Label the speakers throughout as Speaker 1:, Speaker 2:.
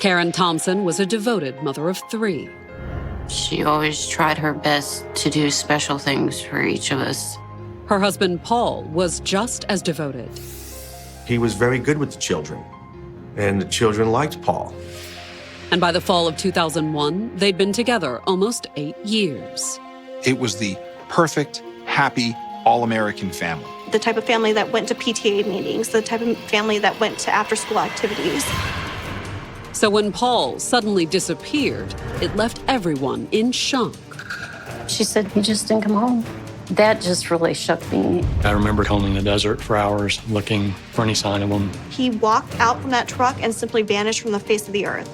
Speaker 1: Karen Thompson was a devoted mother of 3.
Speaker 2: She always tried her best to do special things for each of us.
Speaker 1: Her husband, Paul, was just as devoted.
Speaker 3: He was very good with the children, and the children liked Paul.
Speaker 1: And by the fall of 2001, they'd been together almost 8 years.
Speaker 4: It was the perfect, happy, all-American family.
Speaker 5: The type of family that went to PTA meetings, the type of family that went to after-school activities.
Speaker 1: So when Paul suddenly disappeared, it left everyone in shock.
Speaker 6: She said, he just didn't come home. That just really shook me.
Speaker 7: I remember combing the desert for hours looking for any sign of him.
Speaker 5: He walked out from that truck and simply vanished from the face of the earth.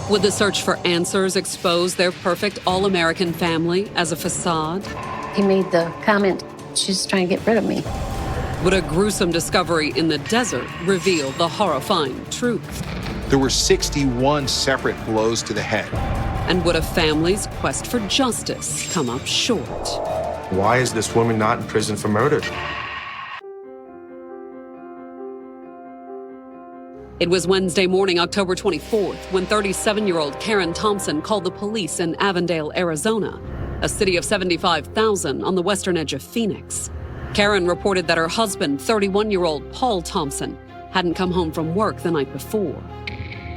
Speaker 1: Would the search for answers expose their perfect all-American family as a facade?
Speaker 6: He made the comment, she's trying to get rid of me.
Speaker 1: Would a gruesome discovery in the desert reveal the horrifying truth?
Speaker 4: There were 61 separate blows to the head.
Speaker 1: And would a family's quest for justice come up short?
Speaker 3: Why is this woman not in prison for murder?
Speaker 1: It was Wednesday morning, October 24th, when 37-year-old Karen Thompson called the police in Avondale, Arizona, a city of 75,000 on the western edge of Phoenix. Karen reported that her husband, 31-year-old Paul Thompson, hadn't come home from work the night before.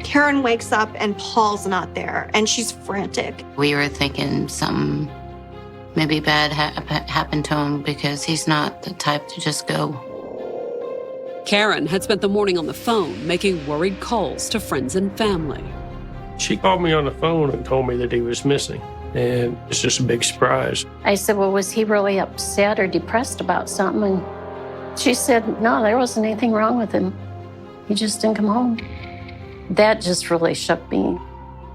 Speaker 5: Karen wakes up and Paul's not there, and she's frantic.
Speaker 2: We were thinking something maybe bad happened to him because he's not the type to just go.
Speaker 1: Karen had spent the morning on the phone making worried calls to friends and family.
Speaker 8: She called me on the phone and told me that he was missing, and it's just a big surprise.
Speaker 6: I said, well, was he really upset or depressed about something? And she said, no, there wasn't anything wrong with him. He just didn't come home. That just really shook me.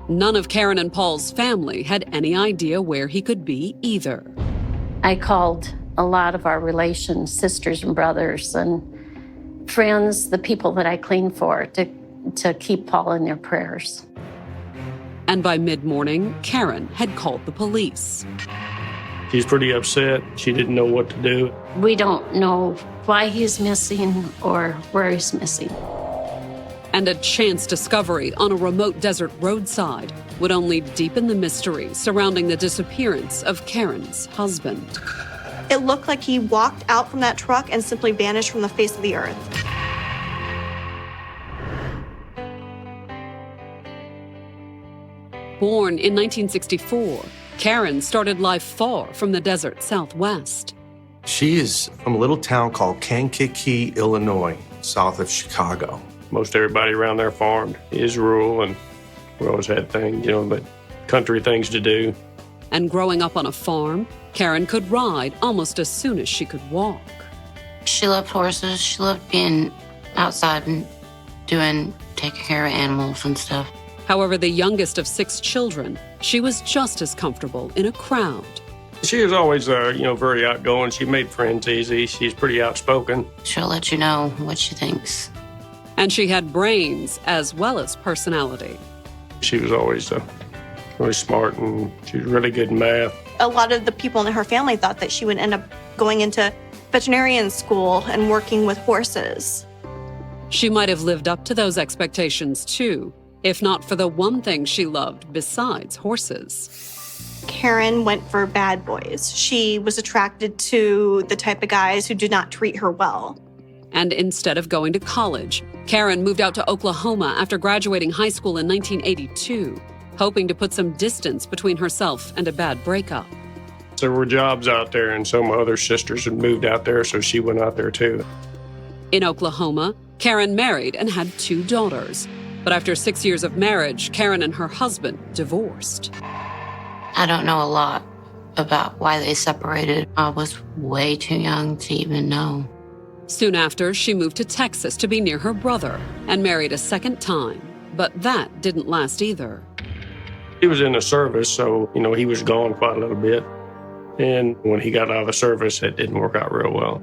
Speaker 1: None of Karen and Paul's family had any idea where he could be either.
Speaker 6: I called a lot of our relations, sisters and brothers and friends, the people that I cleaned for, to keep Paul in their prayers.
Speaker 1: And by mid-morning, Karen had called the police.
Speaker 8: She's pretty upset. She didn't know what to do.
Speaker 6: We don't know why he's missing or where he's missing.
Speaker 1: And a chance discovery on a remote desert roadside would only deepen the mystery surrounding the disappearance of Karen's husband.
Speaker 5: It looked like he walked out from that truck and simply vanished from the face of the earth.
Speaker 1: Born in 1964, Karen started life far from the desert Southwest.
Speaker 3: She is from a little town called Kankakee, Illinois, south of Chicago.
Speaker 8: Most everybody around there farmed. It is rural, and we always had things, but country things to do.
Speaker 1: And growing up on a farm, Karen could ride almost as soon as she could walk.
Speaker 2: She loved horses. She loved being outside and taking care of animals and stuff.
Speaker 1: However, the youngest of 6 children, she was just as comfortable in a crowd.
Speaker 8: She was always, very outgoing. She made friends easy. She's pretty outspoken.
Speaker 2: She'll let you know what she thinks.
Speaker 1: And she had brains as well as personality.
Speaker 8: She was always really smart, and she was really good in math.
Speaker 5: A lot of the people in her family thought that she would end up going into veterinarian school and working with horses.
Speaker 1: She might have lived up to those expectations too, if not for the one thing she loved besides horses.
Speaker 5: Karen went for bad boys. She was attracted to the type of guys who did not treat her well.
Speaker 1: And instead of going to college, Karen moved out to Oklahoma after graduating high school in 1982, hoping to put some distance between herself and a bad breakup.
Speaker 8: There were jobs out there, and some other sisters had moved out there, so she went out there too.
Speaker 1: In Oklahoma, Karen married and had 2 daughters. But after 6 years of marriage, Karen and her husband divorced.
Speaker 2: I don't know a lot about why they separated. I was way too young to even know.
Speaker 1: Soon after, she moved to Texas to be near her brother and married a second time. But that didn't last either.
Speaker 8: He was in the service, so, he was gone quite a little bit. And when he got out of the service, it didn't work out real well.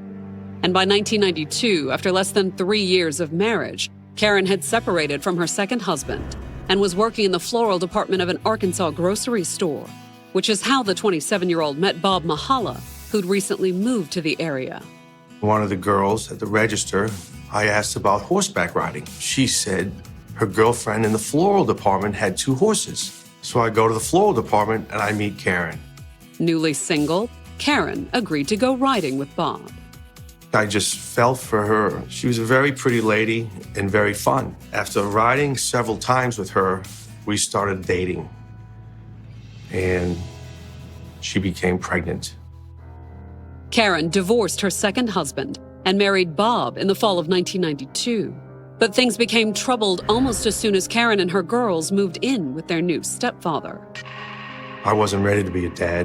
Speaker 1: And by 1992, after less than 3 years of marriage, Karen had separated from her second husband and was working in the floral department of an Arkansas grocery store, which is how the 27-year-old met Bob Mahala, who'd recently moved to the area.
Speaker 3: One of the girls at the register, I asked about horseback riding. She said her girlfriend in the floral department had 2 horses. So I go to the floral department and I meet Karen.
Speaker 1: Newly single, Karen agreed to go riding with Bob.
Speaker 3: I just fell for her. She was a very pretty lady and very fun. After riding several times with her, we started dating. And she became pregnant.
Speaker 1: Karen divorced her second husband and married Bob in the fall of 1992. But things became troubled almost as soon as Karen and her girls moved in with their new stepfather.
Speaker 3: I wasn't ready to be a dad.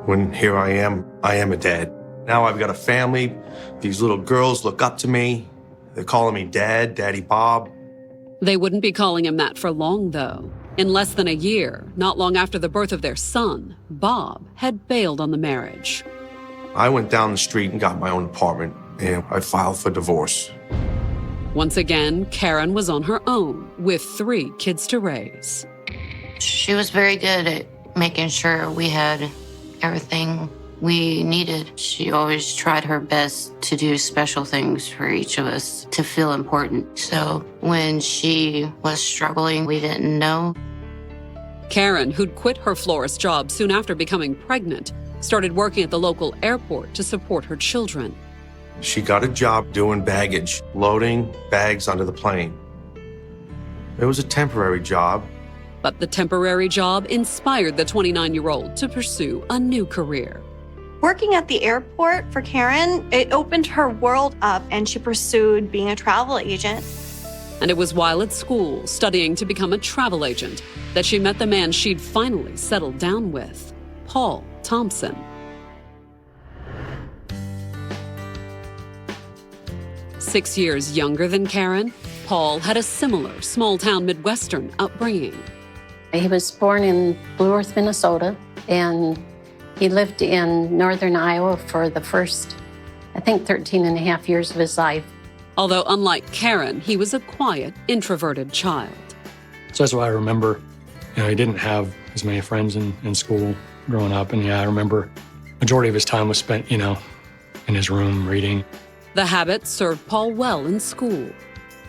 Speaker 3: When here I am a dad. Now I've got a family. These little girls look up to me. They're calling me Dad, Daddy Bob.
Speaker 1: They wouldn't be calling him that for long, though. In less than a year, not long after the birth of their son, Bob had bailed on the marriage.
Speaker 3: I went down the street and got my own apartment, and I filed for divorce.
Speaker 1: Once again, Karen was on her own with 3 kids to raise.
Speaker 2: She was very good at making sure we had everything we needed. She always tried her best to do special things for each of us to feel important. So when she was struggling, we didn't know.
Speaker 1: Karen, who'd quit her florist job soon after becoming pregnant, started working at the local airport to support her children.
Speaker 3: She got a job doing baggage, loading bags onto the plane. It was a temporary job.
Speaker 1: But the temporary job inspired the 29-year-old to pursue a new career.
Speaker 5: Working at the airport for Karen, it opened her world up and she pursued being a travel agent.
Speaker 1: And it was while at school, studying to become a travel agent, that she met the man she'd finally settled down with, Paul Thompson. 6 years younger than Karen, Paul had a similar small-town Midwestern upbringing.
Speaker 6: He was born in Blue Earth, Minnesota, and he lived in northern Iowa for the first, 13 and a half years of his life.
Speaker 1: Although unlike Karen, he was a quiet, introverted child.
Speaker 7: So that's why I remember, he didn't have as many friends in school growing up. And I remember majority of his time was spent, in his room reading.
Speaker 1: The habit served Paul well in school.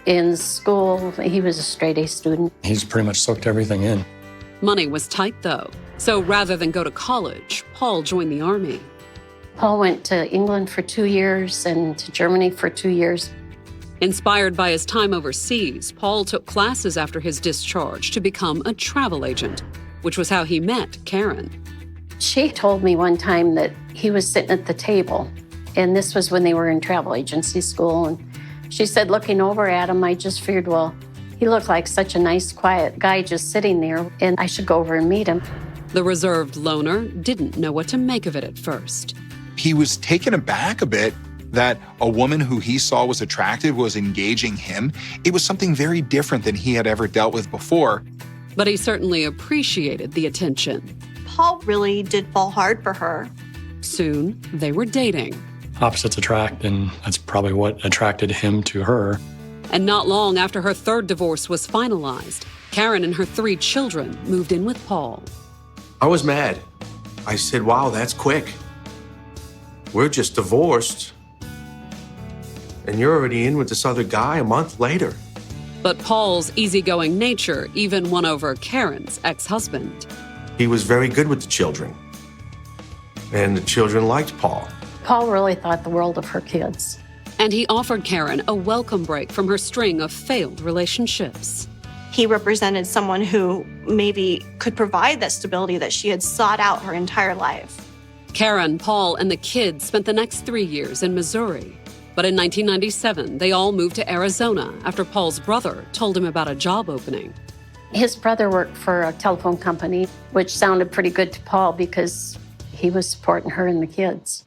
Speaker 6: In school, he was a straight-A student.
Speaker 7: He's pretty much soaked everything in.
Speaker 1: Money was tight, though. So rather than go to college, Paul joined the Army.
Speaker 6: Paul went to England for 2 years and to Germany for 2 years.
Speaker 1: Inspired by his time overseas, Paul took classes after his discharge to become a travel agent, which was how he met Karen.
Speaker 6: She told me one time that he was sitting at the table, and this was when they were in travel agency school. And she said, looking over at him, I just figured, well, he looked like such a nice, quiet guy just sitting there, and I should go over and meet him.
Speaker 1: The reserved loner didn't know what to make of it at first.
Speaker 4: He was taken aback a bit that a woman who he saw was attractive was engaging him. It was something very different than he had ever dealt with before.
Speaker 1: But he certainly appreciated the attention.
Speaker 5: Paul really did fall hard for her.
Speaker 1: Soon, they were dating.
Speaker 7: Opposites attract, and that's probably what attracted him to her.
Speaker 1: And not long after her third divorce was finalized, Karen and her 3 children moved in with Paul.
Speaker 3: I was mad. I said, wow, that's quick. We're just divorced. And you're already in with this other guy a month later.
Speaker 1: But Paul's easygoing nature even won over Karen's ex-husband.
Speaker 3: He was very good with the children. And the children liked Paul.
Speaker 6: Paul really thought the world of her kids.
Speaker 1: And he offered Karen a welcome break from her string of failed relationships.
Speaker 5: He represented someone who maybe could provide that stability that she had sought out her entire life.
Speaker 1: Karen, Paul, and the kids spent the next 3 years in Missouri. But in 1997, they all moved to Arizona after Paul's brother told him about a job opening.
Speaker 6: His brother worked for a telephone company, which sounded pretty good to Paul because he was supporting her and the kids.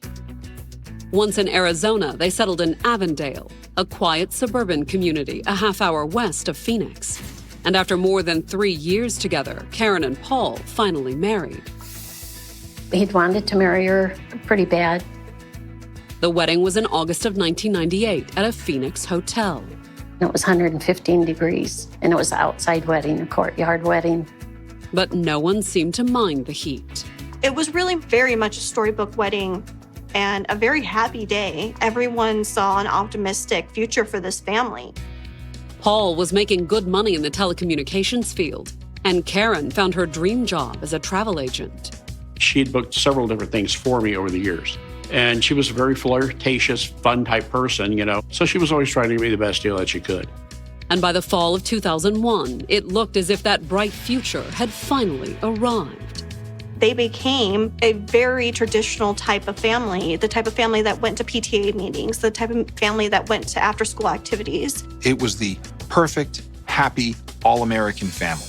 Speaker 1: Once in Arizona, they settled in Avondale, a quiet suburban community a half-hour west of Phoenix. And after more than 3 years together, Karen and Paul finally married.
Speaker 6: He'd wanted to marry her pretty bad.
Speaker 1: The wedding was in August of 1998 at a Phoenix hotel.
Speaker 6: It was 115 degrees, and it was an outside wedding, a courtyard wedding.
Speaker 1: But no one seemed to mind the heat.
Speaker 5: It was really very much a storybook wedding and a very happy day. Everyone saw an optimistic future for this family.
Speaker 1: Paul was making good money in the telecommunications field, and Karen found her dream job as a travel agent.
Speaker 9: She had booked several different things for me over the years. And she was a very flirtatious, fun type person, So she was always trying to give me the best deal that she could.
Speaker 1: And by the fall of 2001, it looked as if that bright future had finally arrived.
Speaker 5: They became a very traditional type of family, the type of family that went to PTA meetings, the type of family that went to after-school activities.
Speaker 4: It was the perfect, happy, all-American family.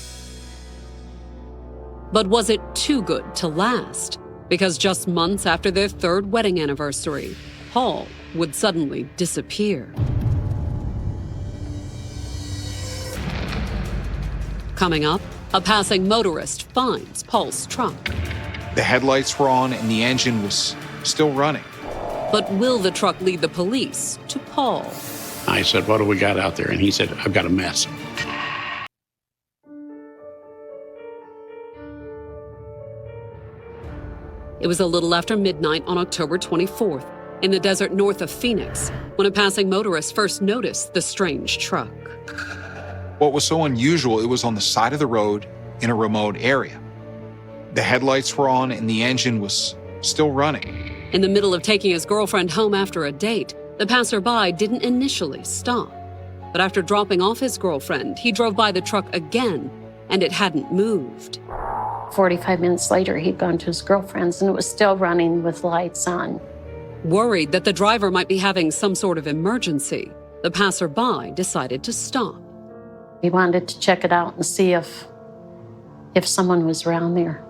Speaker 1: But was it too good to last? Because just months after their third wedding anniversary, Paul would suddenly disappear. Coming up, a passing motorist finds Paul's truck.
Speaker 4: The headlights were on and the engine was still running.
Speaker 1: But will the truck lead the police to Paul?
Speaker 9: I said, "What do we got out there?" And he said, "I've got a mess."
Speaker 1: It was a little after midnight on October 24th in the desert north of Phoenix when a passing motorist first noticed the strange truck.
Speaker 4: What was so unusual, it was on the side of the road in a remote area. The headlights were on and the engine was still running.
Speaker 1: In the middle of taking his girlfriend home after a date, the passerby didn't initially stop. But after dropping off his girlfriend, he drove by the truck again, and it hadn't moved.
Speaker 6: 45 minutes later, he'd gone to his girlfriend's and it was still running with lights on.
Speaker 1: Worried that the driver might be having some sort of emergency, the passerby decided to stop.
Speaker 6: He wanted to check it out and see if someone was around there.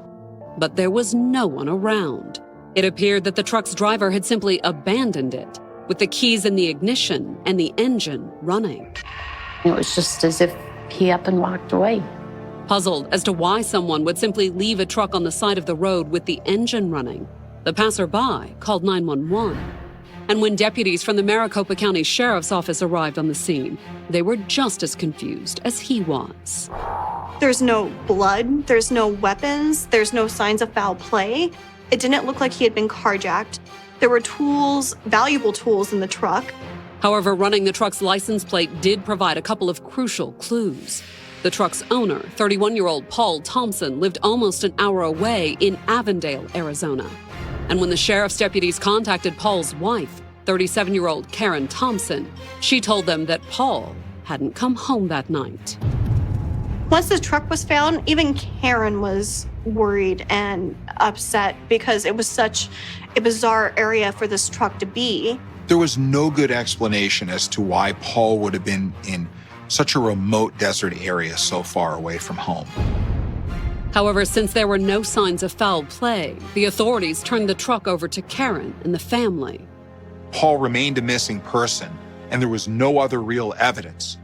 Speaker 1: But there was no one around. It appeared that the truck's driver had simply abandoned it, with the keys in the ignition and the engine running.
Speaker 6: It was just as if he up and walked away.
Speaker 1: Puzzled as to why someone would simply leave a truck on the side of the road with the engine running, the passerby called 911. And when deputies from the Maricopa County Sheriff's Office arrived on the scene, they were just as confused as he was.
Speaker 5: There's no blood, there's no weapons, there's no signs of foul play. It didn't look like he had been carjacked. There were tools, valuable tools in the truck.
Speaker 1: However, running the truck's license plate did provide a couple of crucial clues. The truck's owner, 31-year-old Paul Thompson, lived almost an hour away in Avondale, Arizona. And when the sheriff's deputies contacted Paul's wife, 37-year-old Karen Thompson, she told them that Paul hadn't come home that night.
Speaker 5: Once the truck was found, even Karen was worried and upset because it was such a bizarre area for this truck to be.
Speaker 4: There was no good explanation as to why Paul would have been in such a remote desert area so far away from home.
Speaker 1: However, since there were no signs of foul play, the authorities turned the truck over to Karen and the family.
Speaker 4: Paul remained a missing person, and there was no other real evidence.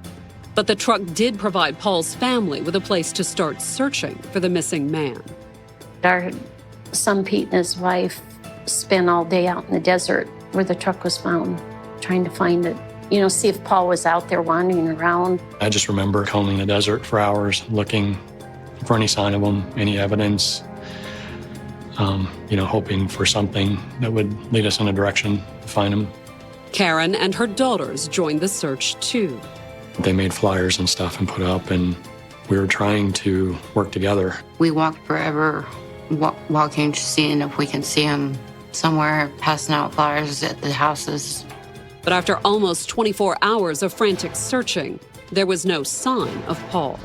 Speaker 1: But the truck did provide Paul's family with a place to start searching for the missing man.
Speaker 6: Our son Pete and his wife spent all day out in the desert where the truck was found, trying to find it. See if Paul was out there wandering around.
Speaker 7: I just remember combing the desert for hours, looking for any sign of him, any evidence, hoping for something that would lead us in a direction to find him.
Speaker 1: Karen and her daughters joined the search too.
Speaker 7: They made flyers and stuff and put up, and we were trying to work together.
Speaker 2: We walked forever, walking to see if we can see him somewhere, passing out flyers at the houses.
Speaker 1: But after almost 24 hours of frantic searching, there was no sign of Paul.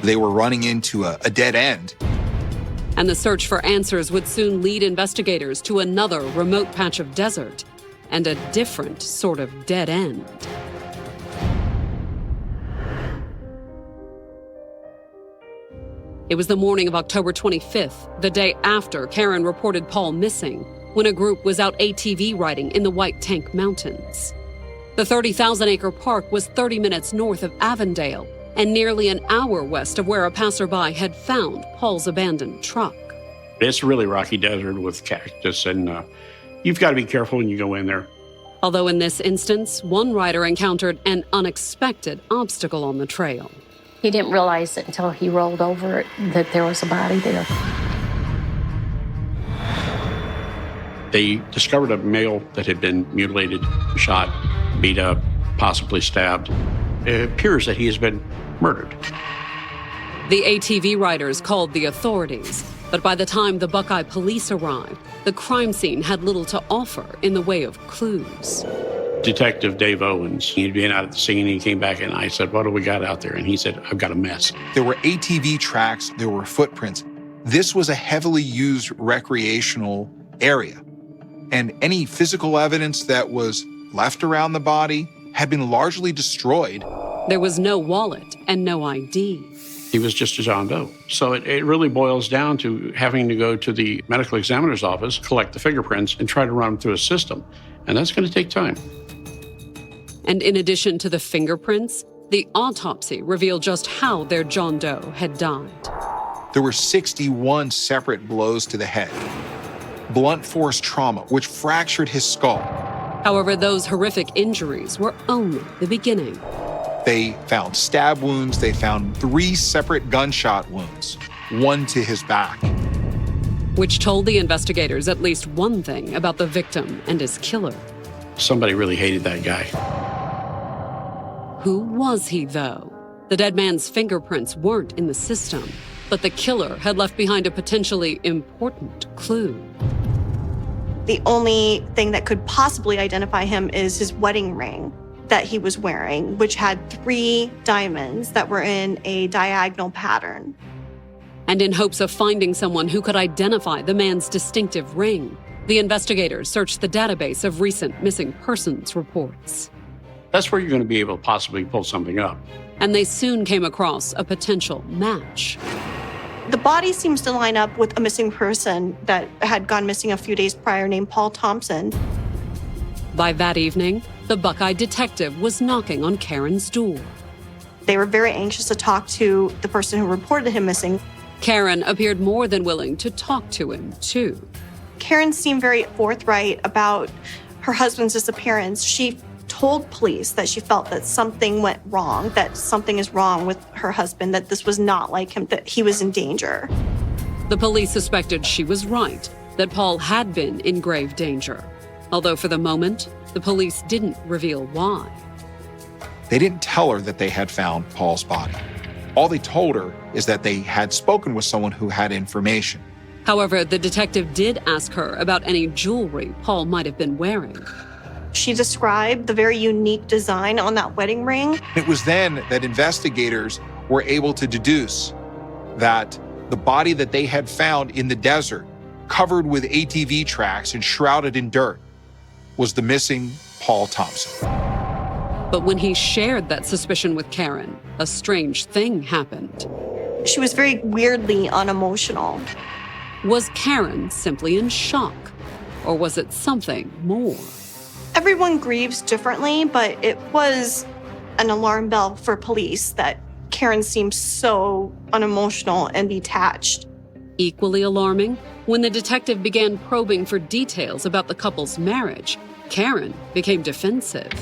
Speaker 4: They were running into a dead end.
Speaker 1: And the search for answers would soon lead investigators to another remote patch of desert and a different sort of dead end. It was the morning of October 25th, the day after Karen reported Paul missing, when a group was out ATV riding in the White Tank Mountains. The 30,000-acre park was 30 minutes north of Avondale and nearly an hour west of where a passerby had found Paul's abandoned truck.
Speaker 9: It's a really rocky desert with cactus, and you've got to be careful when you go in there.
Speaker 1: Although in this instance, one rider encountered an unexpected obstacle on the trail.
Speaker 6: He didn't realize it until he rolled over it that there was a body there.
Speaker 9: They discovered a male that had been mutilated, shot, beat up, possibly stabbed. It appears that he has been murdered.
Speaker 1: The ATV riders called the authorities, but by the time the Buckeye police arrived, the crime scene had little to offer in the way of clues.
Speaker 9: Detective Dave Owens, he'd been out at the scene, he came back and I said, what do we got out there? And he said, I've got a mess.
Speaker 4: There were ATV tracks, there were footprints. This was a heavily used recreational area. And any physical evidence that was left around the body had been largely destroyed.
Speaker 1: There was no wallet and no ID.
Speaker 9: He was just a John Doe. So it really boils down to having to go to the medical examiner's office, collect the fingerprints, and try to run them through a system. And that's going to take time.
Speaker 1: And in addition to the fingerprints, the autopsy revealed just how their John Doe had died.
Speaker 4: There were 61 separate blows to the head. Blunt force trauma, which fractured his skull.
Speaker 1: However, those horrific injuries were only the beginning.
Speaker 4: They found stab wounds. They found 3 separate gunshot wounds, 1 to his back.
Speaker 1: Which told the investigators at least one thing about the victim and his killer.
Speaker 9: Somebody really hated that guy.
Speaker 1: Who was he, though? The dead man's fingerprints weren't in the system, but the killer had left behind a potentially important clue.
Speaker 5: The only thing that could possibly identify him is his wedding ring that he was wearing, which had 3 diamonds that were in a diagonal pattern.
Speaker 1: And in hopes of finding someone who could identify the man's distinctive ring, the investigators searched the database of recent missing persons reports.
Speaker 9: That's where you're going to be able to possibly pull something up.
Speaker 1: And they soon came across a potential match.
Speaker 5: The body seems to line up with a missing person that had gone missing a few days prior named Paul Thompson.
Speaker 1: By that evening, the Buckeye detective was knocking on Karen's door.
Speaker 5: They were very anxious to talk to the person who reported him missing.
Speaker 1: Karen appeared more than willing to talk to him, too.
Speaker 5: Karen seemed very forthright about her husband's disappearance. She told police that she felt that something went wrong, that something is wrong with her husband, that this was not like him, that he was in danger.
Speaker 1: The police suspected she was right, that Paul had been in grave danger. Although for the moment, the police didn't reveal why.
Speaker 4: They didn't tell her that they had found Paul's body. All they told her is that they had spoken with someone who had information.
Speaker 1: However, the detective did ask her about any jewelry Paul might have been wearing.
Speaker 5: She described the very unique design on that wedding ring.
Speaker 4: It was then that investigators were able to deduce that the body that they had found in the desert, covered with ATV tracks and shrouded in dirt, was the missing Paul Thompson.
Speaker 1: But when he shared that suspicion with Karen, a strange thing happened.
Speaker 5: She was very weirdly unemotional.
Speaker 1: Was Karen simply in shock? Or was it something more?
Speaker 5: Everyone grieves differently, but it was an alarm bell for police that Karen seemed so unemotional and detached.
Speaker 1: Equally alarming, when the detective began probing for details about the couple's marriage, Karen became defensive.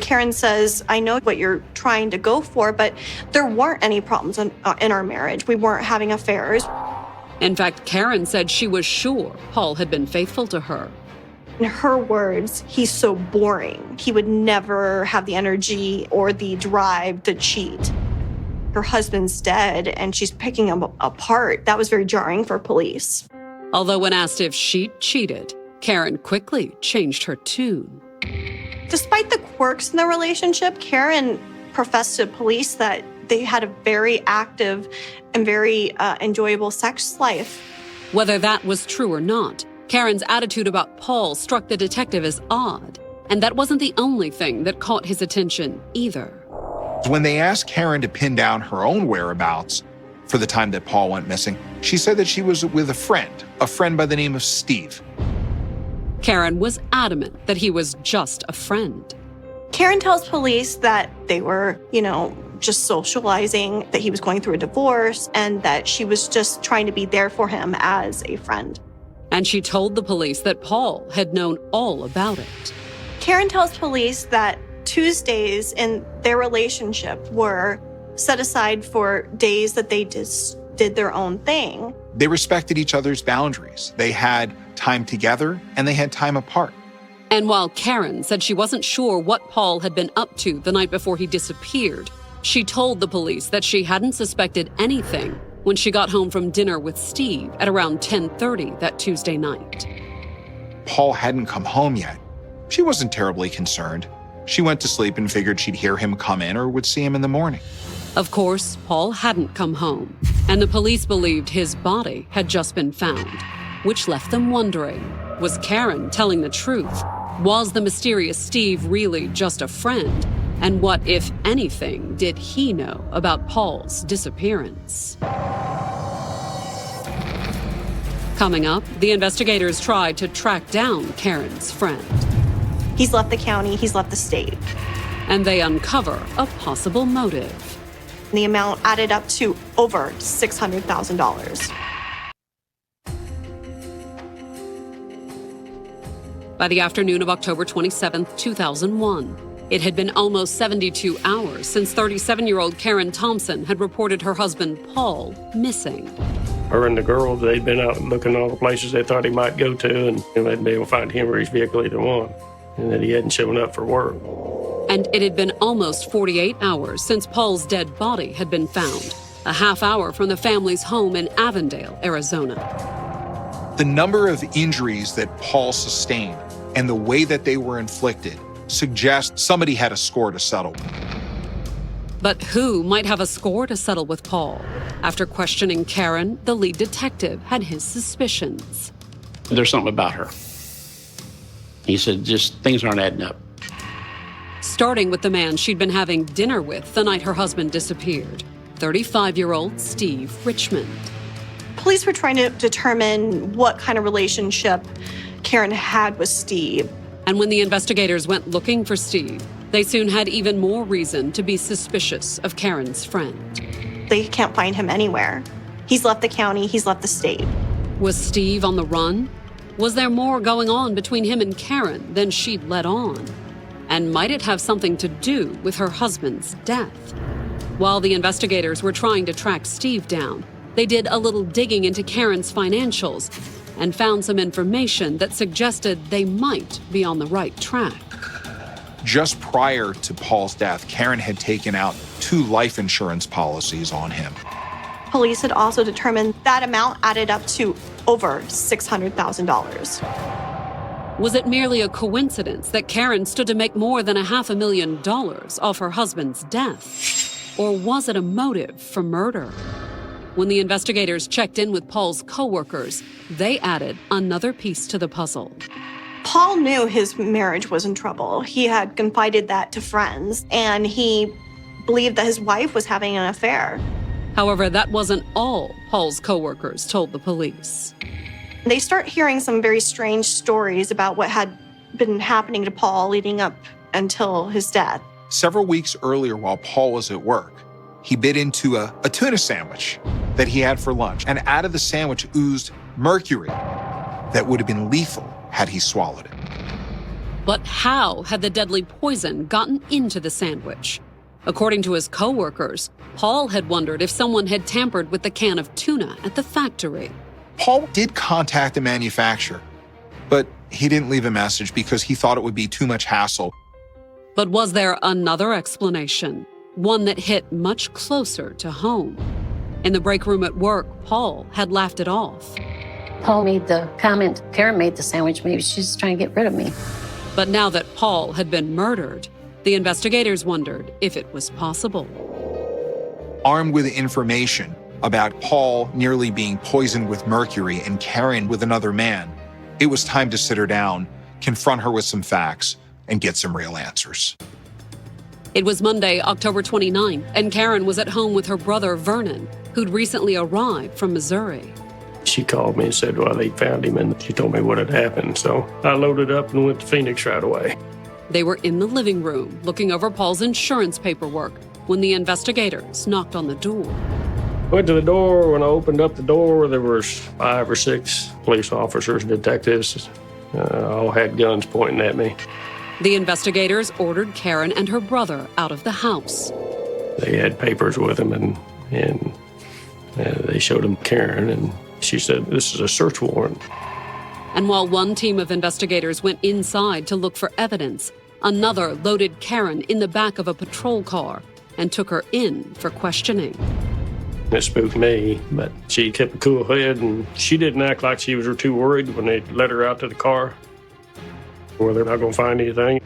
Speaker 5: Karen says, I know what you're trying to go for, but there weren't any problems in our marriage. We weren't having affairs.
Speaker 1: In fact, Karen said she was sure Paul had been faithful to her.
Speaker 5: In her words, he's so boring. He would never have the energy or the drive to cheat. Her husband's dead and she's picking him apart. That was very jarring for police.
Speaker 1: Although when asked if she'd cheated, Karen quickly changed her tune.
Speaker 5: Despite the quirks in the relationship, Karen professed to police that they had a very active and very enjoyable sex life.
Speaker 1: Whether that was true or not, Karen's attitude about Paul struck the detective as odd, and that wasn't the only thing that caught his attention either.
Speaker 4: When they asked Karen to pin down her own whereabouts for the time that Paul went missing, she said that she was with a friend by the name of Steve.
Speaker 1: Karen was adamant that he was just a friend.
Speaker 5: Karen tells police that they were, just socializing, that he was going through a divorce, and that she was just trying to be there for him as a friend.
Speaker 1: And she told the police that Paul had known all about it.
Speaker 5: Karen tells police that Tuesdays in their relationship were set aside for days that they just did their own thing.
Speaker 4: They respected each other's boundaries. They had time together and they had time apart.
Speaker 1: And while Karen said she wasn't sure what Paul had been up to the night before he disappeared, she told the police that she hadn't suspected anything when she got home from dinner with Steve at around 10:30 that Tuesday night.
Speaker 4: Paul hadn't come home yet. She wasn't terribly concerned. She went to sleep and figured she'd hear him come in or would see him in the morning.
Speaker 1: Of course, Paul hadn't come home, and the police believed his body had just been found, which left them wondering, was Karen telling the truth? Was the mysterious Steve really just a friend? And what, if anything, did he know about Paul's disappearance? Coming up, the investigators tried to track down Karen's friend.
Speaker 5: He's left the county, he's left the state.
Speaker 1: And they uncover a possible motive.
Speaker 5: The amount added up to over $600,000.
Speaker 1: By the afternoon of October 27, 2001, it had been almost 72 hours since 37-year-old Karen Thompson had reported her husband, Paul, missing.
Speaker 8: Her and the girls, they'd been out looking all the places they thought he might go to, and they'd be able to find him or his vehicle, either one, and that he hadn't shown up for work.
Speaker 1: And it had been almost 48 hours since Paul's dead body had been found, a half hour from the family's home in Avondale, Arizona.
Speaker 4: The number of injuries that Paul sustained and the way that they were inflicted suggests somebody had a score to settle.
Speaker 1: But who might have a score to settle with Paul? After questioning Karen, the lead detective had his suspicions.
Speaker 9: There's something about her. He said, just things aren't adding up.
Speaker 1: Starting with the man she'd been having dinner with the night her husband disappeared, 35-year-old Steve Richmond.
Speaker 5: Police were trying to determine what kind of relationship Karen had with Steve.
Speaker 1: And when the investigators went looking for Steve, they soon had even more reason to be suspicious of Karen's friend.
Speaker 5: They can't find him anywhere. He's left the county, he's left the state.
Speaker 1: Was Steve on the run? Was there more going on between him and Karen than she'd let on? And might it have something to do with her husband's death? While the investigators were trying to track Steve down, they did a little digging into Karen's financials and found some information that suggested they might be on the right track.
Speaker 4: Just prior to Paul's death, Karen had taken out 2 life insurance policies on him.
Speaker 5: Police had also determined that amount added up to over $600,000.
Speaker 1: Was it merely a coincidence that Karen stood to make more than $500,000 off her husband's death? Or was it a motive for murder? When the investigators checked in with Paul's coworkers, they added another piece to the puzzle.
Speaker 5: Paul knew his marriage was in trouble. He had confided that to friends, and he believed that his wife was having an affair.
Speaker 1: However, that wasn't all Paul's coworkers told the police.
Speaker 5: They start hearing some very strange stories about what had been happening to Paul leading up until his death.
Speaker 4: Several weeks earlier, while Paul was at work, he bit into a tuna sandwich that he had for lunch, and out of the sandwich oozed mercury that would have been lethal had he swallowed it.
Speaker 1: But how had the deadly poison gotten into the sandwich? According to his coworkers, Paul had wondered if someone had tampered with the can of tuna at the factory.
Speaker 4: Paul did contact the manufacturer, but he didn't leave a message because he thought it would be too much hassle.
Speaker 1: But was there another explanation? One that hit much closer to home. In the break room at work, Paul had laughed it off.
Speaker 6: Paul made the comment, Karen made the sandwich, maybe she's trying to get rid of me.
Speaker 1: But now that Paul had been murdered, the investigators wondered if it was possible.
Speaker 4: Armed with information about Paul nearly being poisoned with mercury and Karen with another man, it was time to sit her down, confront her with some facts, and get some real answers.
Speaker 1: It was Monday, October 29th, and Karen was at home with her brother, Vernon, who'd recently arrived from Missouri.
Speaker 8: She called me and said, well, they found him, and she told me what had happened. So I loaded up and went to Phoenix right away.
Speaker 1: They were in the living room, looking over Paul's insurance paperwork, when the investigators knocked on the door.
Speaker 8: Went to the door. When I opened up the door, there was 5 or 6 police officers, detectives, all had guns pointing at me.
Speaker 1: The investigators ordered Karen and her brother out of the house.
Speaker 8: They had papers with them, and they showed them Karen, and she said, this is a search warrant.
Speaker 1: And while one team of investigators went inside to look for evidence, another loaded Karen in the back of a patrol car and took her in for questioning.
Speaker 8: It spooked me, but she kept a cool head, and she didn't act like she was too worried when they let her out to the car, where they're not going to find anything.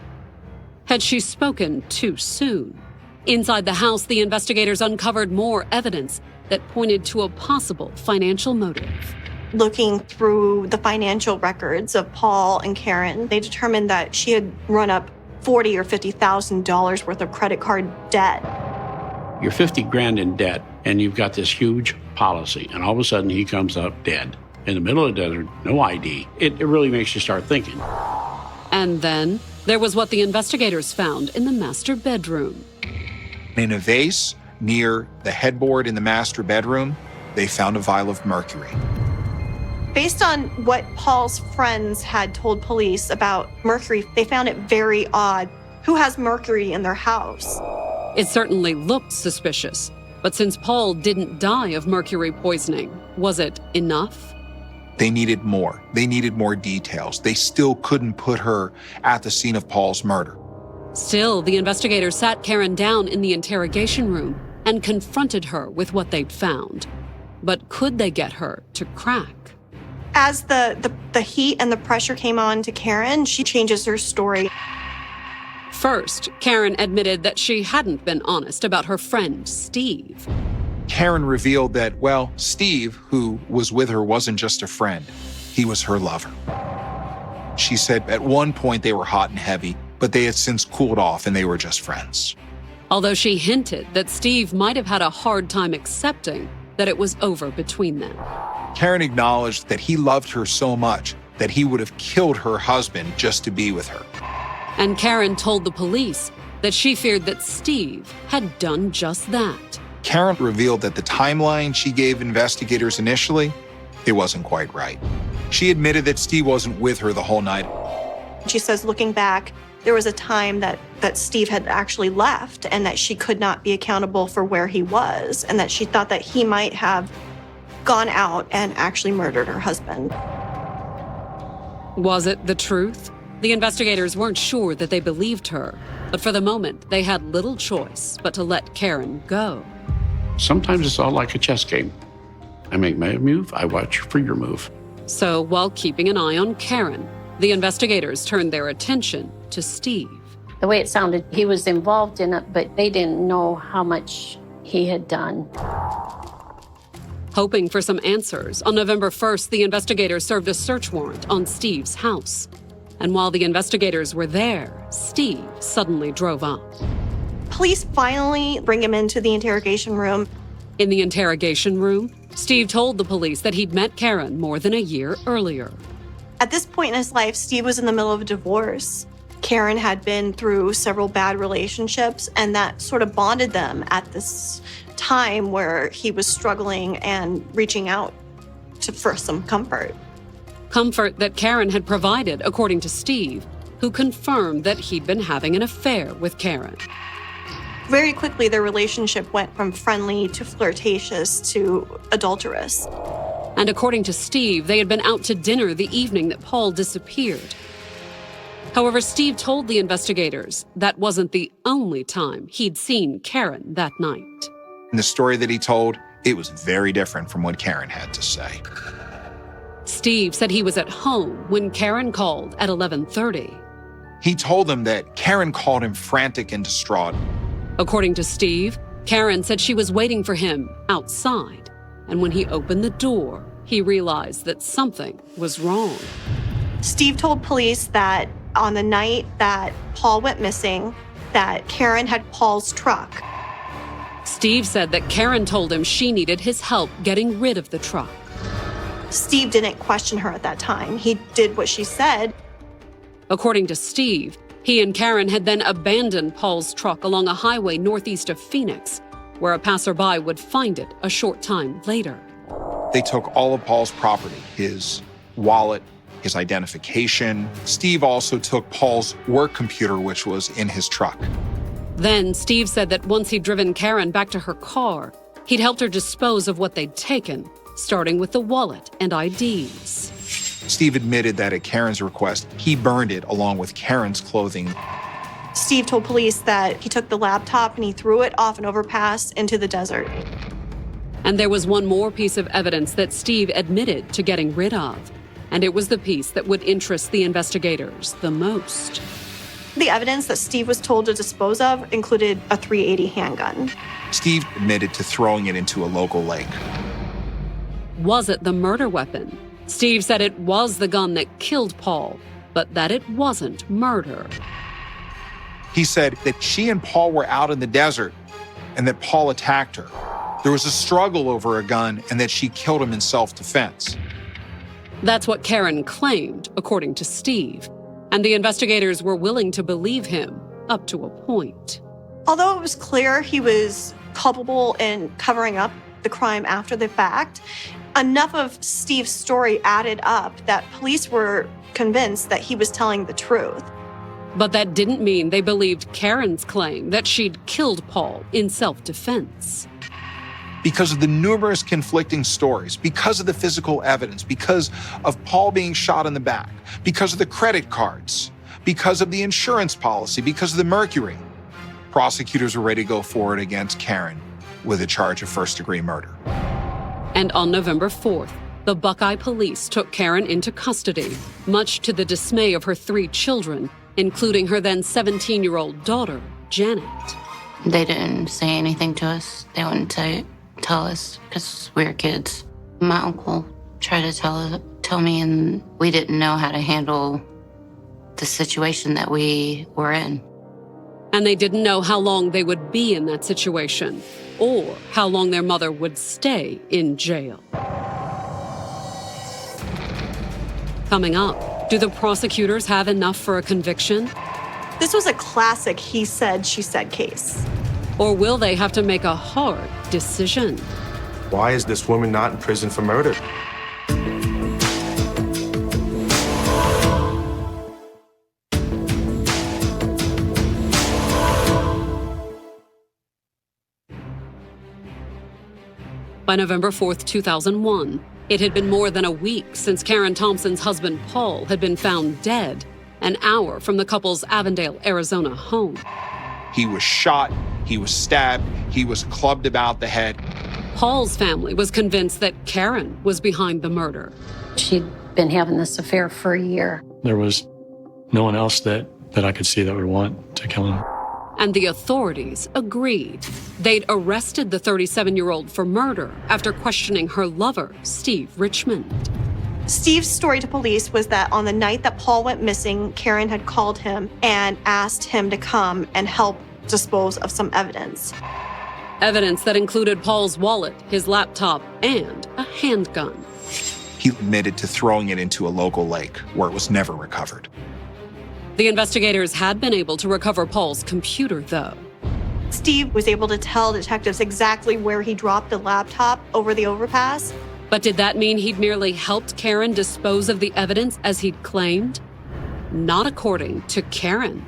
Speaker 1: Had she spoken too soon? Inside the house, the investigators uncovered more evidence that pointed to a possible financial motive.
Speaker 5: Looking through the financial records of Paul and Karen, they determined that she had run up $40,000 or $50,000 worth of credit card debt.
Speaker 9: You're 50 grand in debt, and you've got this huge policy, and all of a sudden he comes up dead in the middle of the desert, no ID. It really makes you start thinking.
Speaker 1: And then there was what the investigators found in the master bedroom.
Speaker 4: In a vase near the headboard in the master bedroom, they found a vial of mercury.
Speaker 5: Based on what Paul's friends had told police about mercury, they found it very odd. Who has mercury in their house?
Speaker 1: It certainly looked suspicious, but since Paul didn't die of mercury poisoning, was it enough?
Speaker 4: They needed more. They needed more details. They still couldn't put her at the scene of Paul's murder.
Speaker 1: Still, the investigators sat Karen down in the interrogation room and confronted her with what they'd found. But could they get her to crack?
Speaker 5: As the heat and the pressure came on to Karen, she changes her story.
Speaker 1: First, Karen admitted that she hadn't been honest about her friend, Steve.
Speaker 4: Karen revealed that, well, Steve, who was with her, wasn't just a friend. He was her lover. She said at one point they were hot and heavy, but they had since cooled off and they were just friends.
Speaker 1: Although she hinted that Steve might have had a hard time accepting that it was over between them.
Speaker 4: Karen acknowledged that he loved her so much that he would have killed her husband just to be with her.
Speaker 1: And Karen told the police that she feared that Steve had done just that.
Speaker 4: Karen revealed that the timeline she gave investigators initially, it wasn't quite right. She admitted that Steve wasn't with her the whole night.
Speaker 5: She says, looking back, there was a time that Steve had actually left and that she could not be accountable for where he was, and that she thought that he might have gone out and actually murdered her husband.
Speaker 1: Was it the truth? The investigators weren't sure that they believed her, but for the moment, they had little choice but to let Karen go.
Speaker 9: Sometimes it's all like a chess game. I make my move, I watch for your move.
Speaker 1: So while keeping an eye on Karen, the investigators turned their attention to Steve.
Speaker 6: The way it sounded, he was involved in it, but they didn't know how much he had done.
Speaker 1: Hoping for some answers, on November 1st, the investigators served a search warrant on Steve's house. And while the investigators were there, Steve suddenly drove up.
Speaker 5: Police finally bring him into the interrogation room.
Speaker 1: In the interrogation room, Steve told the police that he'd met Karen more than a year earlier.
Speaker 5: At this point in his life, Steve was in the middle of a divorce. Karen had been through several bad relationships, and that sort of bonded them at this time where he was struggling and reaching out for some comfort.
Speaker 1: Comfort that Karen had provided, according to Steve, who confirmed that he'd been having an affair with Karen.
Speaker 5: Very quickly, their relationship went from friendly to flirtatious to adulterous.
Speaker 1: And according to Steve, they had been out to dinner the evening that Paul disappeared. However, Steve told the investigators that wasn't the only time he'd seen Karen that night.
Speaker 4: In the story that he told, it was very different from what Karen had to say.
Speaker 1: Steve said he was at home when Karen called at 11:30.
Speaker 4: He told them that Karen called him frantic and distraught.
Speaker 1: According to Steve, Karen said she was waiting for him outside, and when he opened the door, he realized that something was wrong.
Speaker 5: Steve told police that on the night that Paul went missing, that Karen had Paul's truck.
Speaker 1: Steve said that Karen told him she needed his help getting rid of the truck.
Speaker 5: Steve didn't question her at that time. He did what she said.
Speaker 1: According to Steve, he and Karen had then abandoned Paul's truck along a highway northeast of Phoenix, where a passerby would find it a short time later.
Speaker 4: They took all of Paul's property, his wallet, his identification. Steve also took Paul's work computer, which was in his truck.
Speaker 1: Then Steve said that once he'd driven Karen back to her car, he'd helped her dispose of what they'd taken, starting with the wallet and IDs.
Speaker 4: Steve admitted that at Karen's request, he burned it along with Karen's clothing.
Speaker 5: Steve told police that he took the laptop and he threw it off an overpass into the desert.
Speaker 1: And there was one more piece of evidence that Steve admitted to getting rid of. And it was the piece that would interest the investigators the most.
Speaker 5: The evidence that Steve was told to dispose of included a .380 handgun.
Speaker 4: Steve admitted to throwing it into a local lake.
Speaker 1: Was it the murder weapon? Steve said it was the gun that killed Paul, but that it wasn't murder.
Speaker 4: He said that she and Paul were out in the desert and that Paul attacked her. There was a struggle over a gun and that she killed him in self-defense.
Speaker 1: That's what Karen claimed, according to Steve. And the investigators were willing to believe him up to a point.
Speaker 5: Although it was clear he was culpable in covering up the crime after the fact, enough of Steve's story added up that police were convinced that he was telling the truth.
Speaker 1: But that didn't mean they believed Karen's claim that she'd killed Paul in self-defense.
Speaker 4: Because of the numerous conflicting stories, because of the physical evidence, because of Paul being shot in the back, because of the credit cards, because of the insurance policy, because of the mercury, prosecutors were ready to go forward against Karen with a charge of first-degree murder.
Speaker 1: And on November 4th, the Buckeye police took Karen into custody, much to the dismay of her 3 children, including her then 17-year-old daughter, Janet.
Speaker 2: They didn't say anything to us. They wouldn't tell us because we were kids. My uncle tried to tell me, and we didn't know how to handle the situation that we were in.
Speaker 1: And they didn't know how long they would be in that situation, or how long their mother would stay in jail. Coming up, do the prosecutors have enough for a conviction?
Speaker 5: This was a classic he said, she said case.
Speaker 1: Or will they have to make a hard decision?
Speaker 3: Why is this woman not in prison for murder?
Speaker 1: By November 4th, 2001, it had been more than a week since Karen Thompson's husband, Paul, had been found dead, an hour from the couple's Avondale, Arizona home.
Speaker 4: He was shot, he was stabbed, he was clubbed about the head.
Speaker 1: Paul's family was convinced that Karen was behind the murder.
Speaker 6: She'd been having this affair for a year.
Speaker 7: There was no one else that I could see that would want to kill him.
Speaker 1: And the authorities agreed. They'd arrested the 37-year-old for murder after questioning her lover, Steve Richmond.
Speaker 5: Steve's story to police was that on the night that Paul went missing, Karen had called him and asked him to come and help dispose of some evidence.
Speaker 1: Evidence that included Paul's wallet, his laptop, and a handgun.
Speaker 4: He admitted to throwing it into a local lake where it was never recovered.
Speaker 1: The investigators had been able to recover Paul's computer, though.
Speaker 5: Steve was able to tell detectives exactly where he dropped the laptop over the overpass.
Speaker 1: But did that mean he'd merely helped Karen dispose of the evidence as he'd claimed? Not according to Karen.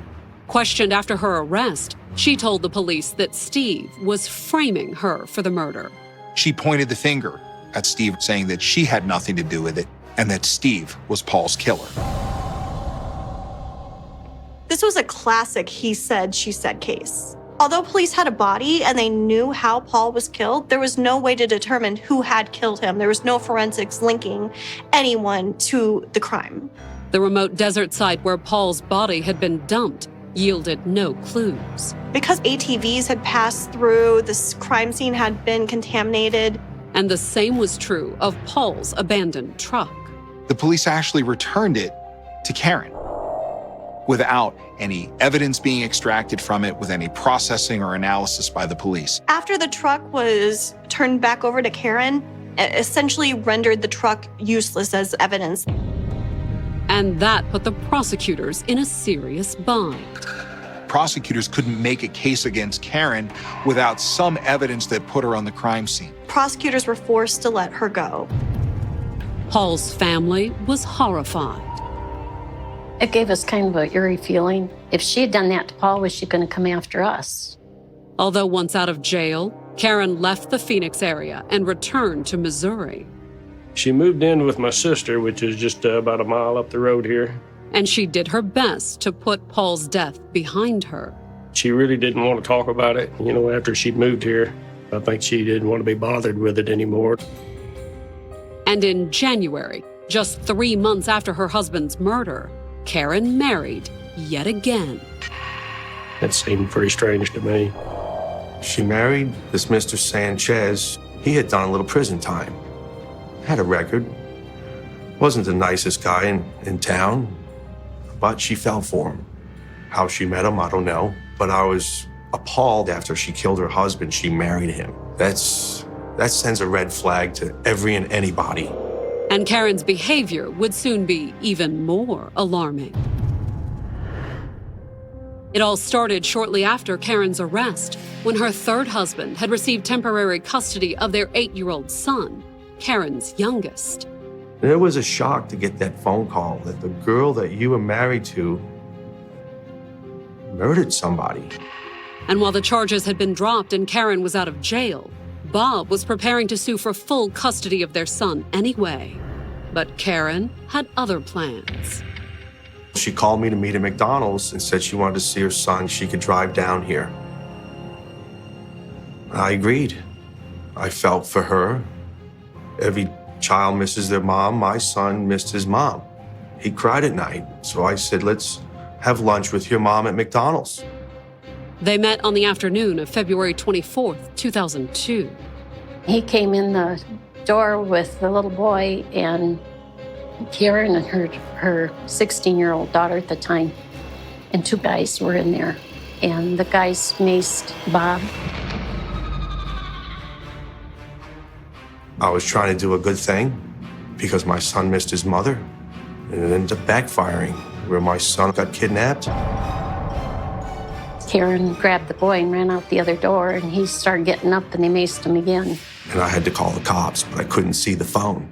Speaker 1: Questioned after her arrest, she told the police that Steve was framing her for the murder.
Speaker 4: She pointed the finger at Steve, saying that she had nothing to do with it and that Steve was Paul's killer.
Speaker 5: This was a classic he said, she said case. Although police had a body and they knew how Paul was killed, there was no way to determine who had killed him. There was no forensics linking anyone to the crime.
Speaker 1: The remote desert site where Paul's body had been dumped yielded no clues.
Speaker 5: Because ATVs had passed through, this crime scene had been contaminated.
Speaker 1: And the same was true of Paul's abandoned truck.
Speaker 4: The police actually returned it to Karen without any evidence being extracted from it, with any processing or analysis by the police.
Speaker 5: After the truck was turned back over to Karen, it essentially rendered the truck useless as evidence.
Speaker 1: And that put the prosecutors in a serious bind.
Speaker 4: Prosecutors couldn't make a case against Karen without some evidence that put her on the crime scene.
Speaker 5: Prosecutors were forced to let her go.
Speaker 1: Paul's family was horrified.
Speaker 6: It gave us kind of an eerie feeling. If she had done that to Paul, was she going to come after us?
Speaker 1: Although once out of jail, Karen left the Phoenix area and returned to Missouri.
Speaker 8: She moved in with my sister, which is just about a mile up the road here.
Speaker 1: And she did her best to put Paul's death behind her.
Speaker 8: She really didn't want to talk about it, after she'd moved here. I think she didn't want to be bothered with it anymore.
Speaker 1: And in January, just 3 months after her husband's murder, Karen married yet again.
Speaker 8: That seemed pretty strange to me.
Speaker 3: She married this Mr. Sanchez. He had done a little prison time. Had a record. Wasn't the nicest guy in town, but she fell for him. How she met him, I don't know. But I was appalled after she killed her husband, she married him. That sends a red flag to every and anybody.
Speaker 1: And Karen's behavior would soon be even more alarming. It all started shortly after Karen's arrest, when her third husband had received temporary custody of their 8-year-old son, Karen's youngest.
Speaker 3: And it was a shock to get that phone call that the girl that you were married to murdered somebody.
Speaker 1: And while the charges had been dropped and Karen was out of jail, Bob was preparing to sue for full custody of their son anyway. But Karen had other plans.
Speaker 3: She called me to meet at McDonald's and said she wanted to see her son. She could drive down here. I agreed. I felt for her. Every child misses their mom. My son missed his mom. He cried at night. So I said, let's have lunch with your mom at McDonald's.
Speaker 1: They met on the afternoon of February 24th, 2002.
Speaker 6: He came in the door with the little boy and Karen and her 16-year-old daughter at the time. And 2 guys were in there. And the guys maced Bob.
Speaker 3: I was trying to do a good thing because my son missed his mother. And it ended up backfiring, where my son got kidnapped.
Speaker 6: Karen grabbed the boy and ran out the other door, and he started getting up, and they maced him again.
Speaker 3: And I had to call the cops, but I couldn't see the phone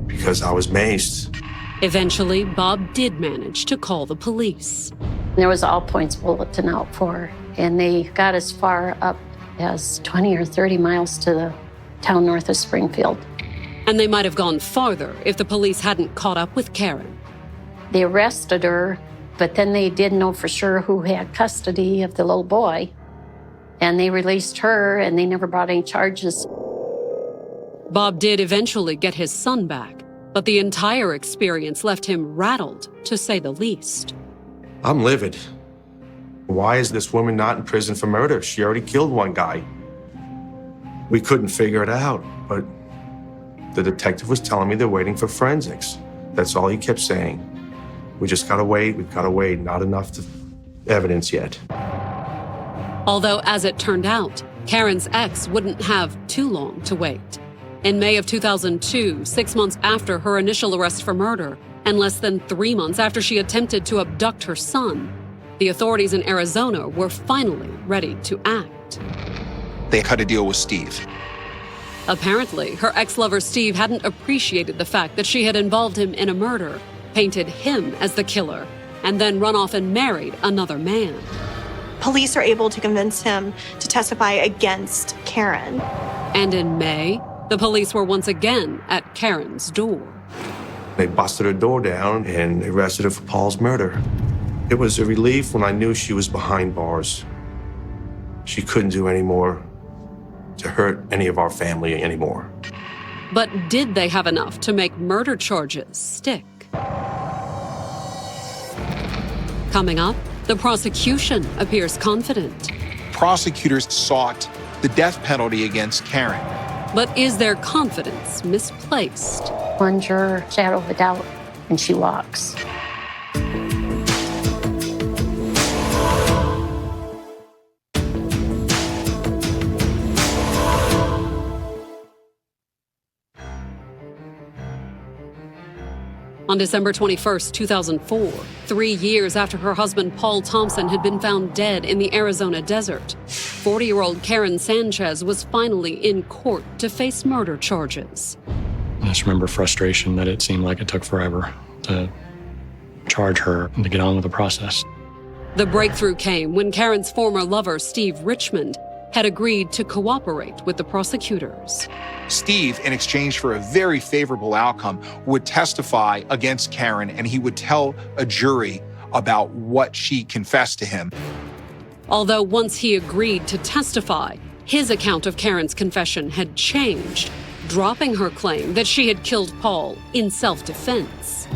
Speaker 3: because I was maced.
Speaker 1: Eventually, Bob did manage to call the police.
Speaker 6: There was all points bulletin out for her, and they got as far up as 20 or 30 miles to the town north of Springfield.
Speaker 1: And they might have gone farther if the police hadn't caught up with Karen.
Speaker 6: They arrested her, but then they didn't know for sure who had custody of the little boy. And they released her, and they never brought any charges.
Speaker 1: Bob did eventually get his son back, but the entire experience left him rattled, to say the least.
Speaker 3: I'm livid. Why is this woman not in prison for murder? She already killed one guy. We couldn't figure it out, but the detective was telling me they're waiting for forensics. That's all he kept saying. We just gotta wait, we've gotta wait, not enough evidence yet.
Speaker 1: Although, as it turned out, Karen's ex wouldn't have too long to wait. In May of 2002, 6 months after her initial arrest for murder, and less than 3 months after she attempted to abduct her son, the authorities in Arizona were finally ready to act.
Speaker 4: They cut a deal with Steve.
Speaker 1: Apparently, her ex-lover Steve hadn't appreciated the fact that she had involved him in a murder, painted him as the killer, and then run off and married another man.
Speaker 5: Police are able to convince him to testify against Karen.
Speaker 1: And in May, the police were once again at Karen's door.
Speaker 3: They busted her door down and arrested her for Paul's murder. It was a relief when I knew she was behind bars. She couldn't do any more to hurt any of our family anymore.
Speaker 1: But did they have enough to make murder charges stick? Coming up, the prosecution appears confident.
Speaker 4: Prosecutors sought the death penalty against Karen.
Speaker 1: But is their confidence misplaced?
Speaker 6: One juror, shadow of a doubt, and she walks.
Speaker 1: On December 21st, 2004, 3 years after her husband Paul Thompson had been found dead in the Arizona desert, 40-year-old Karen Sanchez was finally in court to face murder charges.
Speaker 7: I just remember frustration that it seemed like it took forever to charge her and to get on with the process.
Speaker 1: The breakthrough came when Karen's former lover, Steve Richmond, had agreed to cooperate with the prosecutors.
Speaker 4: Steve, in exchange for a very favorable outcome, would testify against Karen, and he would tell a jury about what she confessed to him.
Speaker 1: Although once he agreed to testify, his account of Karen's confession had changed, dropping her claim that she had killed Paul in self-defense.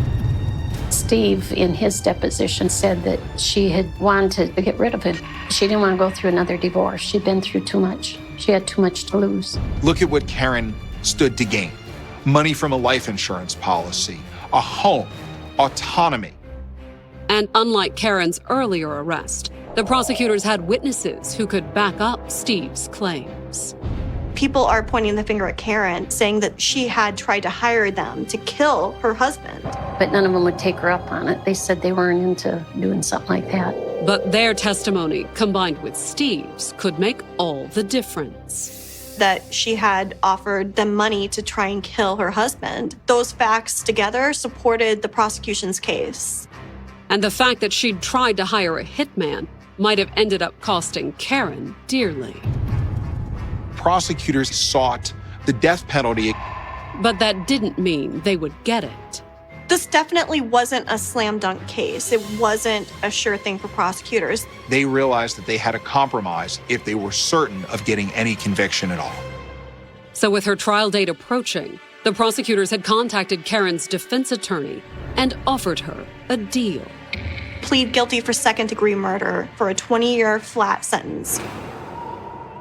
Speaker 6: Steve, in his deposition, said that she had wanted to get rid of him. She didn't want to go through another divorce. She'd been through too much. She had too much to lose.
Speaker 4: Look at what Karen stood to gain. Money from a life insurance policy, a home, autonomy.
Speaker 1: And unlike Karen's earlier arrest, the prosecutors had witnesses who could back up Steve's claims.
Speaker 5: People are pointing the finger at Karen, saying that she had tried to hire them to kill her husband.
Speaker 6: But none of them would take her up on it. They said they weren't into doing something like that.
Speaker 1: But their testimony, combined with Steve's, could make all the difference.
Speaker 5: That she had offered them money to try and kill her husband. Those facts together supported the prosecution's case.
Speaker 1: And the fact that she'd tried to hire a hitman might have ended up costing Karen dearly.
Speaker 4: Prosecutors sought the death penalty.
Speaker 1: But that didn't mean they would get it.
Speaker 5: This definitely wasn't a slam dunk case. It wasn't a sure thing for prosecutors.
Speaker 4: They realized that they had a compromise if they were certain of getting any conviction at all.
Speaker 1: So with her trial date approaching, the prosecutors had contacted Karen's defense attorney and offered her a deal.
Speaker 5: Plead guilty for second-degree murder for a 20-year flat sentence.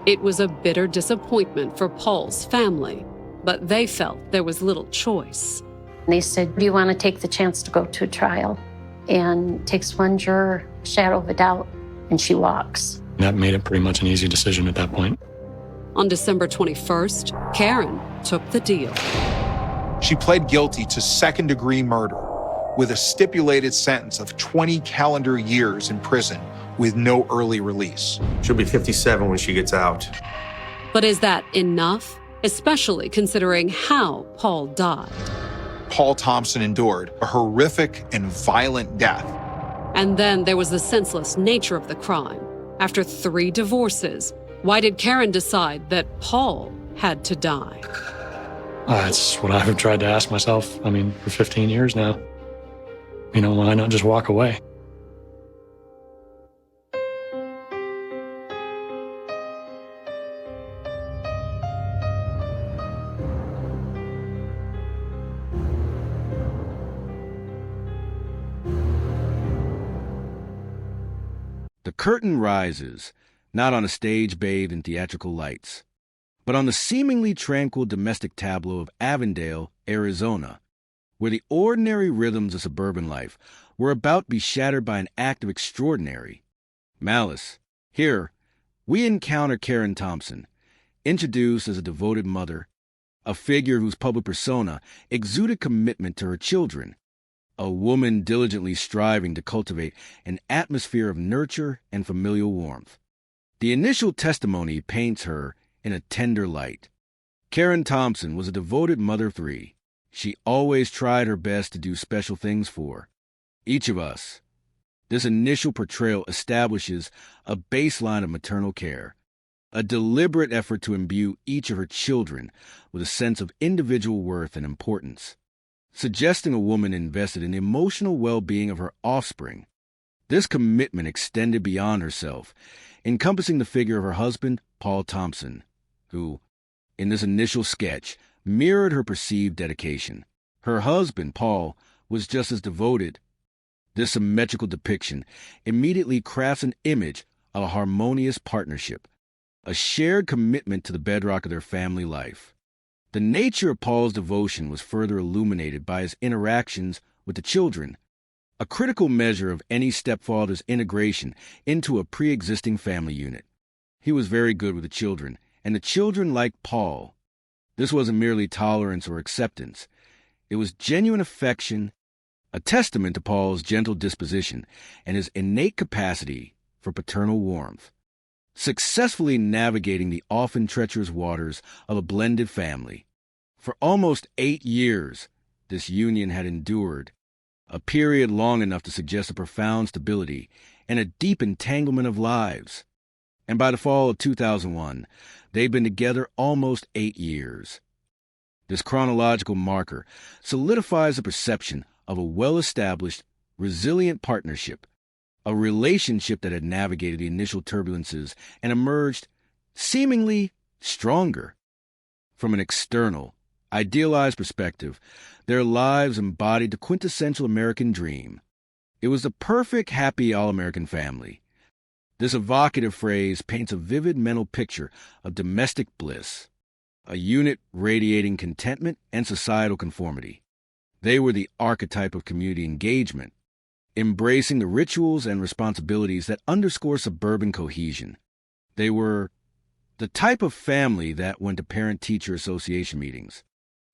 Speaker 1: It was a bitter disappointment for Paul's family, but they felt there was little choice.
Speaker 6: They said, do you want to take the chance to go to a trial? And takes one juror, shadow of a doubt, and she walks.
Speaker 7: That made it pretty much an easy decision at that point.
Speaker 1: On December 21st, Karen took the deal.
Speaker 4: She pled guilty to second-degree murder with a stipulated sentence of 20 calendar years in prison with no early release.
Speaker 3: She'll be 57 when she gets out.
Speaker 1: But is that enough? Especially considering how Paul died.
Speaker 4: Paul Thompson endured a horrific and violent death.
Speaker 1: And then there was the senseless nature of the crime. After 3 divorces, why did Karen decide that Paul had to die?
Speaker 7: That's what I've tried to ask myself, for 15 years now. Why not just walk away?
Speaker 10: The curtain rises, not on a stage bathed in theatrical lights, but on the seemingly tranquil domestic tableau of Avondale, Arizona, where the ordinary rhythms of suburban life were about to be shattered by an act of extraordinary malice. Here, we encounter Karen Thompson, introduced as a devoted mother, a figure whose public persona exuded commitment to her children, a woman diligently striving to cultivate an atmosphere of nurture and familial warmth. The initial testimony paints her in a tender light. Karen Thompson was a devoted mother of 3. She always tried her best to do special things for each of us. This initial portrayal establishes a baseline of maternal care, a deliberate effort to imbue each of her children with a sense of individual worth and importance, suggesting a woman invested in the emotional well-being of her offspring. This commitment extended beyond herself, encompassing the figure of her husband, Paul Thompson, who, in this initial sketch, mirrored her perceived dedication. Her husband, Paul, was just as devoted. This symmetrical depiction immediately crafts an image of a harmonious partnership, a shared commitment to the bedrock of their family life. The nature of Paul's devotion was further illuminated by his interactions with the children, a critical measure of any stepfather's integration into a pre-existing family unit. He was very good with the children, and the children liked Paul. This wasn't merely tolerance or acceptance. It was genuine affection, a testament to Paul's gentle disposition and his innate capacity for paternal warmth. Successfully navigating the often treacherous waters of a blended family. For almost 8 years, this union had endured, a period long enough to suggest a profound stability and a deep entanglement of lives. and by the fall of 2001, they'd been together almost 8 years. This chronological marker solidifies the perception of a well-established, resilient partnership, a relationship that had navigated the initial turbulences and emerged seemingly stronger. From an external, idealized perspective, their lives embodied the quintessential American dream. It was the perfect, happy all-American family. This evocative phrase paints a vivid mental picture of domestic bliss, a unit radiating contentment and societal conformity. They were the archetype of community engagement, embracing the rituals and responsibilities that underscore suburban cohesion. They were the type of family that went to parent-teacher association meetings,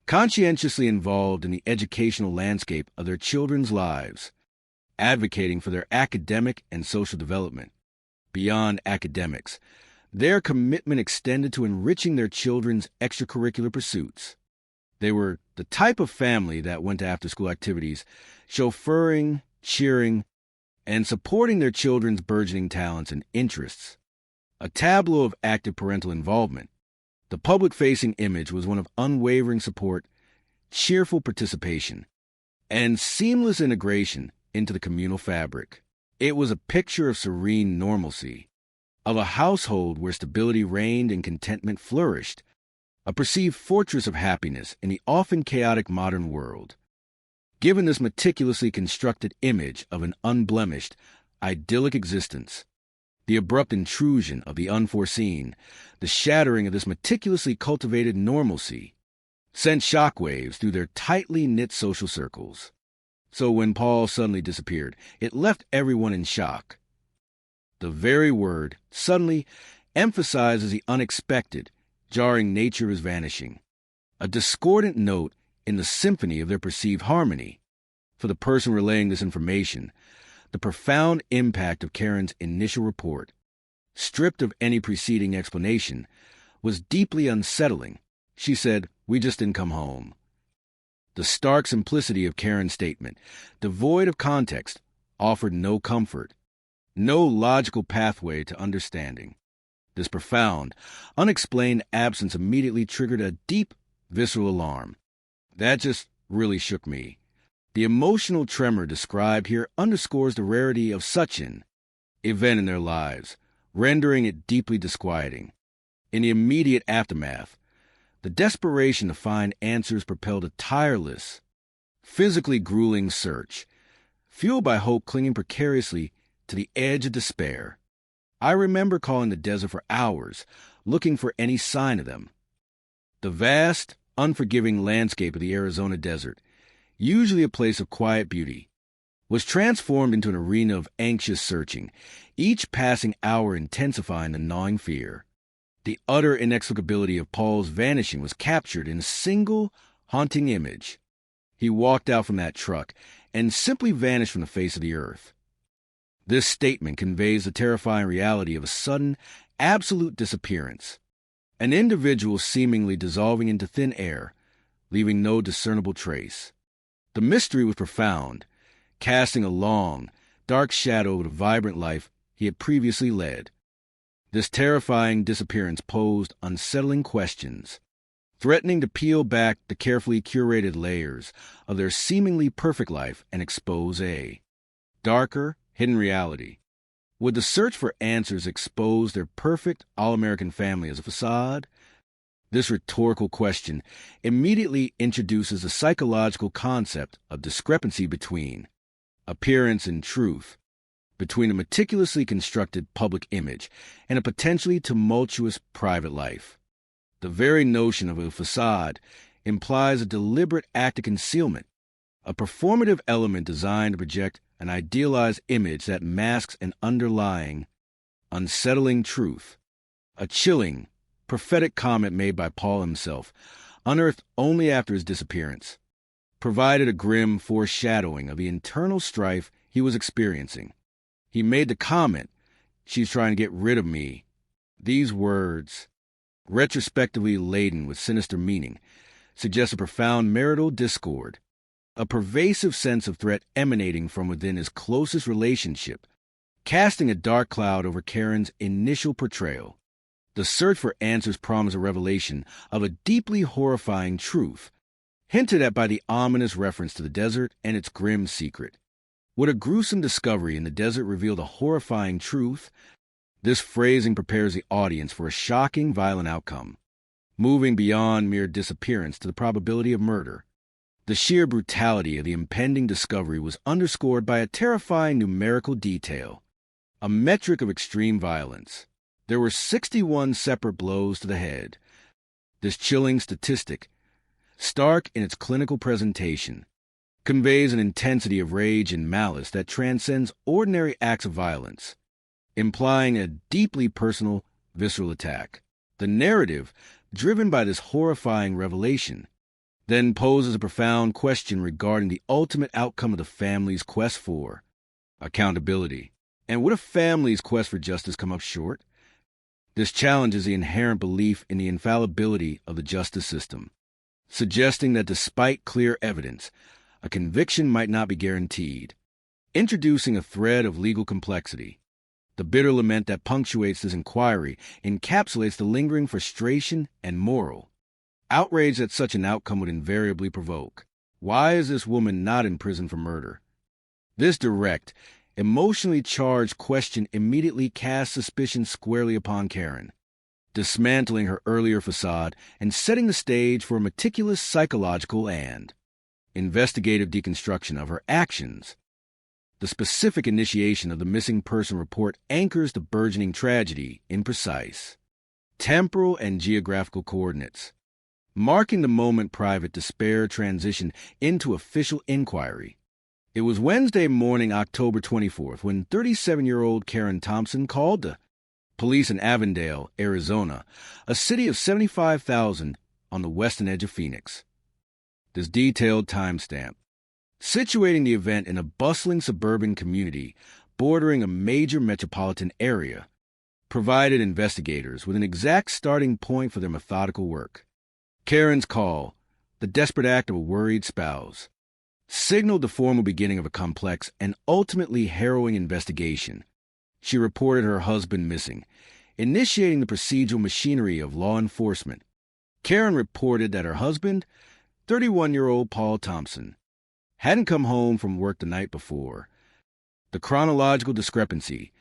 Speaker 10: conscientiously involved in the educational landscape of their children's lives, advocating for their academic and social development. Beyond academics, their commitment extended to enriching their children's extracurricular pursuits. They were the type of family that went to after-school activities, chauffeuring, cheering, and supporting their children's burgeoning talents and interests. A tableau of active parental involvement. The public-facing image was one of unwavering support, cheerful participation, and seamless integration into the communal fabric. It was a picture of serene normalcy, of a household where stability reigned and contentment flourished, a perceived fortress of happiness in the often chaotic modern world. Given this meticulously constructed image of an unblemished, idyllic existence, the abrupt intrusion of the unforeseen, the shattering of this meticulously cultivated normalcy, sent shockwaves through their tightly knit social circles. So when Paul suddenly disappeared, it left everyone in shock. The very word, suddenly, emphasizes the unexpected, jarring nature of his vanishing, a discordant note in the symphony of their perceived harmony. For the person relaying this information, the profound impact of Karen's initial report, stripped of any preceding explanation, was deeply unsettling. She said, "We just didn't come home." The stark simplicity of Karen's statement, devoid of context, offered no comfort, no logical pathway to understanding. This profound, unexplained absence immediately triggered a deep, visceral alarm. That just really shook me. The emotional tremor described here underscores the rarity of such an event in their lives, rendering it deeply disquieting. In the immediate aftermath, the desperation to find answers propelled a tireless, physically grueling search, fueled by hope clinging precariously to the edge of despair. I remember calling the desert for hours, looking for any sign of them. The vast, unforgiving landscape of the Arizona desert, usually a place of quiet beauty, was transformed into an arena of anxious searching, each passing hour intensifying the gnawing fear. The utter inexplicability of Paul's vanishing was captured in a single, haunting image. He walked out from that truck and simply vanished from the face of the earth. This statement conveys the terrifying reality of a sudden, absolute disappearance, an individual seemingly dissolving into thin air, leaving no discernible trace. The mystery was profound, casting a long, dark shadow over the vibrant life he had previously led. This terrifying disappearance posed unsettling questions, threatening to peel back the carefully curated layers of their seemingly perfect life and expose a darker, hidden reality. Would the search for answers expose their perfect all-American family as a facade? This rhetorical question immediately introduces the psychological concept of discrepancy between appearance and truth, between a meticulously constructed public image and a potentially tumultuous private life. The very notion of a facade implies a deliberate act of concealment, a performative element designed to project an idealized image that masks an underlying, unsettling truth. A chilling, prophetic comment made by Paul himself, unearthed only after his disappearance, provided a grim foreshadowing of the internal strife he was experiencing. He made the comment, "She's trying to get rid of me." These words, retrospectively laden with sinister meaning, suggest a profound marital discord, a pervasive sense of threat emanating from within his closest relationship, casting a dark cloud over Karen's initial portrayal. The search for answers promised a revelation of a deeply horrifying truth, hinted at by the ominous reference to the desert and its grim secret. Would a gruesome discovery in the desert reveal the horrifying truth? This phrasing prepares the audience for a shocking, violent outcome, moving beyond mere disappearance to the probability of murder. The sheer brutality of the impending discovery was underscored by a terrifying numerical detail, a metric of extreme violence. There were 61 separate blows to the head. This chilling statistic, stark in its clinical presentation, conveys an intensity of rage and malice that transcends ordinary acts of violence, implying a deeply personal, visceral attack. The narrative, driven by this horrifying revelation, then poses a profound question regarding the ultimate outcome of the family's quest for accountability. And would a family's quest for justice come up short? This challenges the inherent belief in the infallibility of the justice system, suggesting that despite clear evidence, a conviction might not be guaranteed, introducing a thread of legal complexity. The bitter lament that punctuates this inquiry encapsulates the lingering frustration and moral outrage that such an outcome would invariably provoke. Why is this woman not in prison for murder? This direct, emotionally charged question immediately casts suspicion squarely upon Karen, dismantling her earlier facade and setting the stage for a meticulous psychological and investigative deconstruction of her actions. The specific initiation of the missing person report anchors the burgeoning tragedy in precise temporal and geographical coordinates, marking the moment private despair transitioned into official inquiry. It was Wednesday morning, October 24th, when 37-year-old Karen Thompson called the police in Avondale, Arizona, a city of 75,000 on the western edge of Phoenix. This detailed timestamp, situating the event in a bustling suburban community bordering a major metropolitan area, provided investigators with an exact starting point for their methodical work. Karen's call, the desperate act of a worried spouse, signaled the formal beginning of a complex and ultimately harrowing investigation. She reported her husband missing, initiating the procedural machinery of law enforcement. Karen reported that her husband, 31-year-old Paul Thompson, hadn't come home from work the night before. The chronological discrepancy: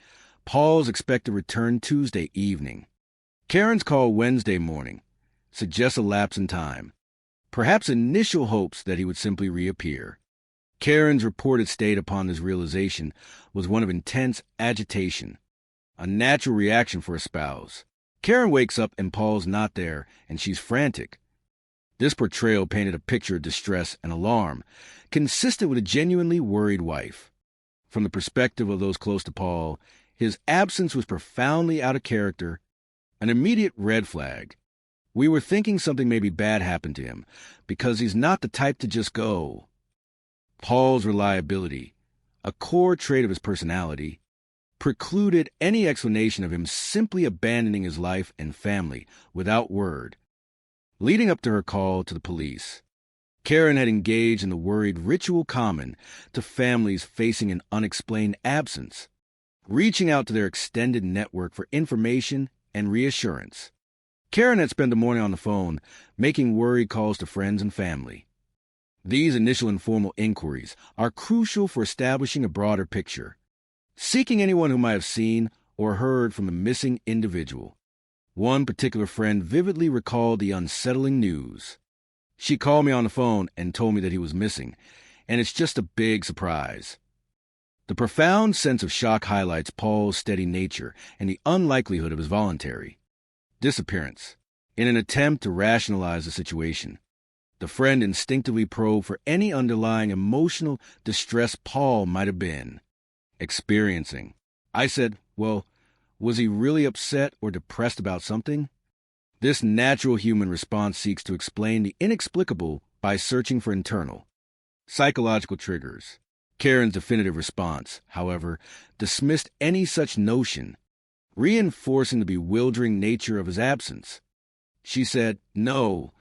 Speaker 10: Paul's expected return Tuesday evening. Karen's call Wednesday morning suggests a lapse in time, perhaps initial hopes that he would simply reappear. Karen's reported state upon this realization was one of intense agitation, a natural reaction for a spouse. Karen wakes up and Paul's not there, and she's frantic. This portrayal painted a picture of distress and alarm, consistent with a genuinely worried wife. From the perspective of those close to Paul, his absence was profoundly out of character, an immediate red flag. We were thinking something maybe bad happened to him, because he's not the type to just go. Paul's reliability, a core trait of his personality, precluded any explanation of him simply abandoning his life and family without word. Leading up to her call to the police, Karen had engaged in the worried ritual common to families facing an unexplained absence, reaching out to their extended network for information and reassurance. Karen had spent the morning on the phone, making worried calls to friends and family. These initial informal inquiries are crucial for establishing a broader picture, seeking anyone who might have seen or heard from the missing individual. One particular friend vividly recalled the unsettling news. She called me on the phone and told me that he was missing, and it's just a big surprise. The profound sense of shock highlights Paul's steady nature and the unlikelihood of his voluntary disappearance. In an attempt to rationalize the situation, the friend instinctively probed for any underlying emotional distress Paul might have been experiencing. I said, well, was he really upset or depressed about something? This natural human response seeks to explain the inexplicable by searching for internal psychological triggers. Karen's definitive response, however, dismissed any such notion, reinforcing the bewildering nature of his absence. She said, no,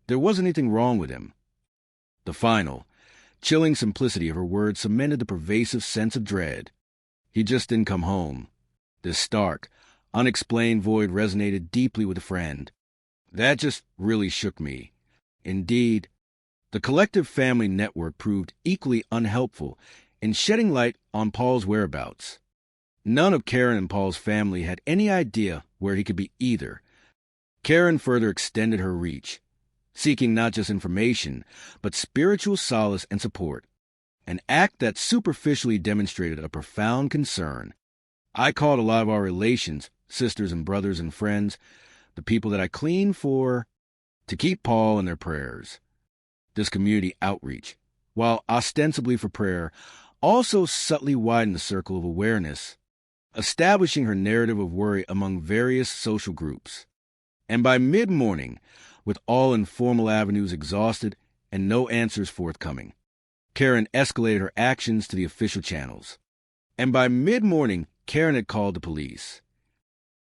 Speaker 10: there wasn't anything wrong with him. The final, chilling simplicity of her words cemented the pervasive sense of dread. He just didn't come home. This stark, unexplained void resonated deeply with a friend. That just really shook me. Indeed, the collective family network proved equally unhelpful in shedding light on Paul's whereabouts. None of Karen and Paul's family had any idea where he could be either. Karen further extended her reach, seeking not just information, but spiritual solace and support, an act that superficially demonstrated a profound concern. I called a lot of our relations, sisters and brothers and friends, the people that I cleaned for, to keep Paul in their prayers. This community outreach, while ostensibly for prayer, also subtly widened the circle of awareness, establishing her narrative of worry among various social groups. And by mid-morning, with all informal avenues exhausted and no answers forthcoming, Karen escalated her actions to the official channels. And by mid-morning, Karen had called the police.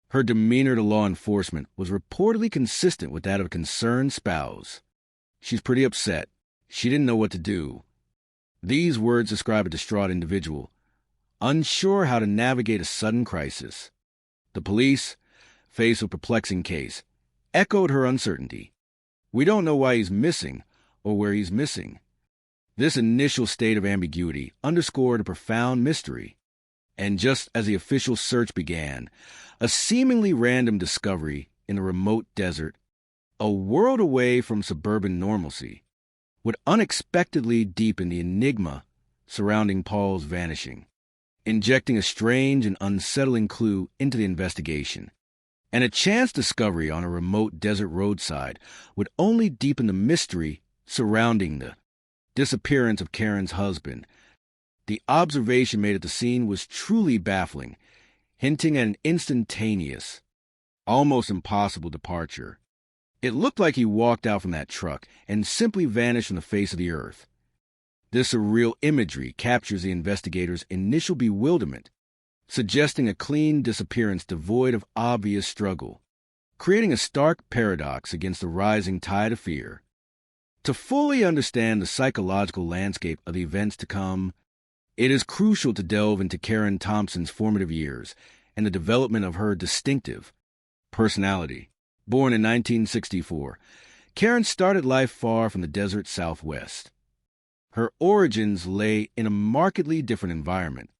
Speaker 10: Her demeanor to law enforcement was reportedly consistent with that of a concerned spouse. She's pretty upset. She didn't know what to do. These words describe a distraught individual, unsure how to navigate a sudden crisis. The police, faced with a perplexing case, echoed her uncertainty. We don't know why he's missing or where he's missing. This initial state of ambiguity underscored a profound mystery. And just as the official search began, a seemingly random discovery in a remote desert, a world away from suburban normalcy, would unexpectedly deepen the enigma surrounding Paul's vanishing, injecting a strange and unsettling clue into the investigation. And a chance discovery on a remote desert roadside would only deepen the mystery surrounding the disappearance of Karen's husband. The observation made at the scene was truly baffling, hinting at an instantaneous, almost impossible departure. It looked like he walked out from that truck and simply vanished from the face of the earth. This surreal imagery captures the investigators' initial bewilderment, suggesting a clean disappearance devoid of obvious struggle, creating a stark paradox against the rising tide of fear. To fully understand the psychological landscape of the events to come, it is crucial to delve into Karen Thompson's formative years and the development of her distinctive personality. Born in 1964, Karen started life far from the desert Southwest. Her origins lay in a markedly different environment,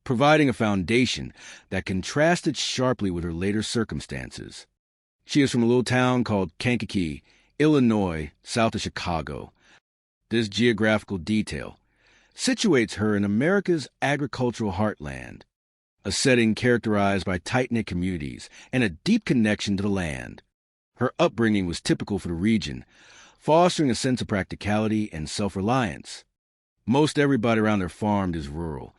Speaker 10: providing a foundation that contrasted sharply with her later circumstances. She is from a little town called Kankakee, Illinois, south of Chicago. This geographical detail situates her in America's agricultural heartland, a setting characterized by tight-knit communities and a deep connection to the land. Her upbringing was typical for the region, fostering a sense of practicality and self-reliance. Most everybody around their farm is rural,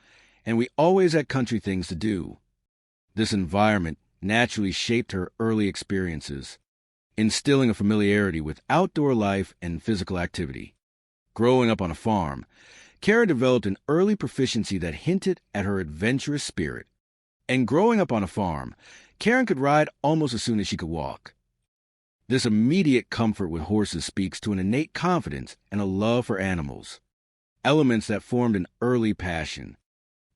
Speaker 10: and we always had country things to do. This environment naturally shaped her early experiences, instilling a familiarity with outdoor life and physical activity. Growing up on a farm, Karen developed an early proficiency that hinted at her adventurous spirit. And growing up on a farm, Karen could ride almost as soon as she could walk. This immediate comfort with horses speaks to an innate confidence and a love for animals, elements that formed an early passion.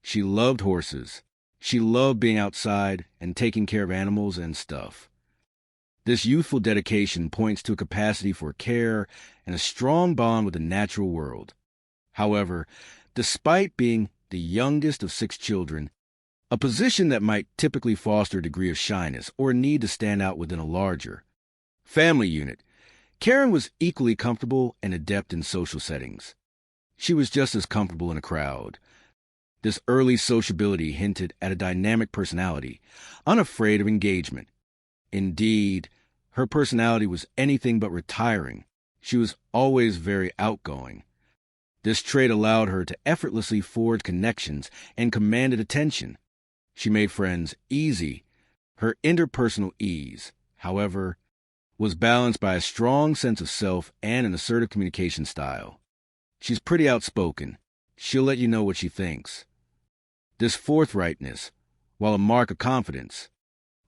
Speaker 10: She loved horses. She loved being outside and taking care of animals and stuff. This youthful dedication points to a capacity for care and a strong bond with the natural world. However, despite being the youngest of 6 children, a position that might typically foster a degree of shyness or a need to stand out within a larger family unit, Karen was equally comfortable and adept in social settings. She was just as comfortable in a crowd. This early sociability hinted at a dynamic personality, unafraid of engagement. Indeed, her personality was anything but retiring. She was always very outgoing. This trait allowed her to effortlessly forge connections and commanded attention. She made friends easy. Her interpersonal ease, however, was balanced by a strong sense of self and an assertive communication style. She's pretty outspoken. She'll let you know what she thinks. This forthrightness, while a mark of confidence,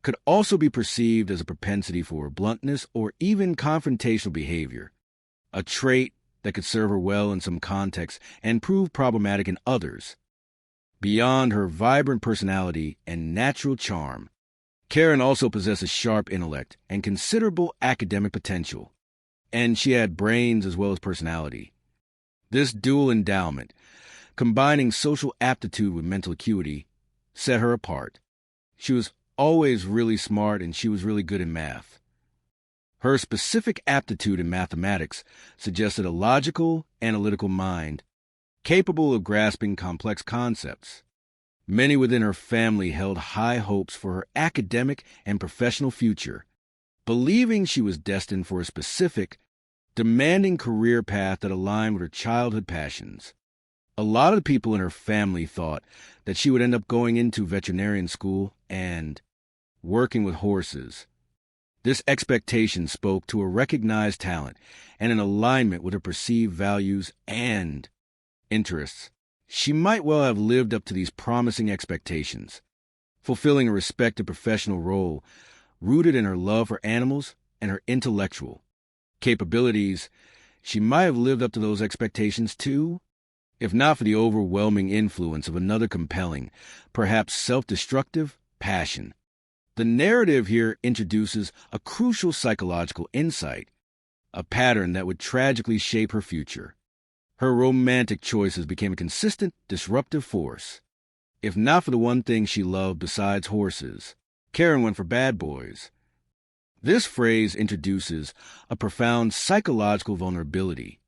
Speaker 10: could also be perceived as a propensity for bluntness or even confrontational behavior, a trait that could serve her well in some contexts and prove problematic in others. Beyond her vibrant personality and natural charm, Karen also possessed a sharp intellect and considerable academic potential, and she had brains as well as personality. This dual endowment, combining social aptitude with mental acuity, set her apart. She was always really smart, and she was really good in math. Her specific aptitude in mathematics suggested a logical, analytical mind, capable of grasping complex concepts. Many within her family held high hopes for her academic and professional future, believing she was destined for a specific, demanding career path that aligned with her childhood passions. A lot of the people in her family thought that she would end up going into veterinarian school and working with horses. This expectation spoke to a recognized talent and an alignment with her perceived values and interests. She might well have lived up to these promising expectations, fulfilling a respected professional role rooted in her love for animals and her intellectual capabilities. She might have lived up to those expectations too, if not for the overwhelming influence of another compelling, perhaps self-destructive, passion. The narrative here introduces a crucial psychological insight, a pattern that would tragically shape her future. Her romantic choices became a consistent, disruptive force. If not for the one thing she loved besides horses, Karen went for bad boys. This phrase introduces a profound psychological vulnerability,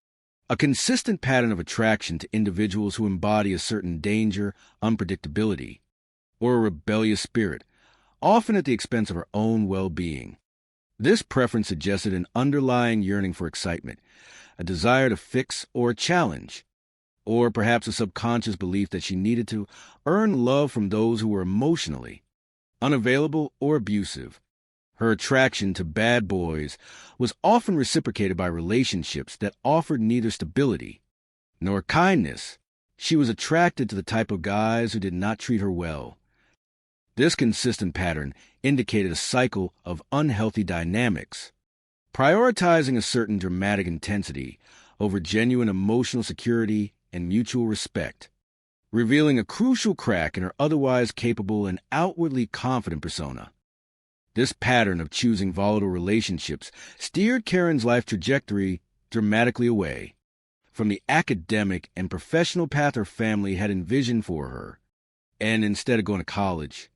Speaker 10: a consistent pattern of attraction to individuals who embody a certain danger, unpredictability, or a rebellious spirit, often at the expense of her own well-being. This preference suggested an underlying yearning for excitement, a desire to fix or challenge, or perhaps a subconscious belief that she needed to earn love from those who were emotionally unavailable or abusive. Her attraction to bad boys was often reciprocated by relationships that offered neither stability nor kindness. She was attracted to the type of guys who did not treat her well. This consistent pattern indicated a cycle of unhealthy dynamics, prioritizing a certain dramatic intensity over genuine emotional security and mutual respect, revealing a crucial crack in her otherwise capable and outwardly confident persona. This pattern of choosing volatile relationships steered Karen's life trajectory dramatically away from the academic and professional path her family had envisioned for her, and instead of going to college,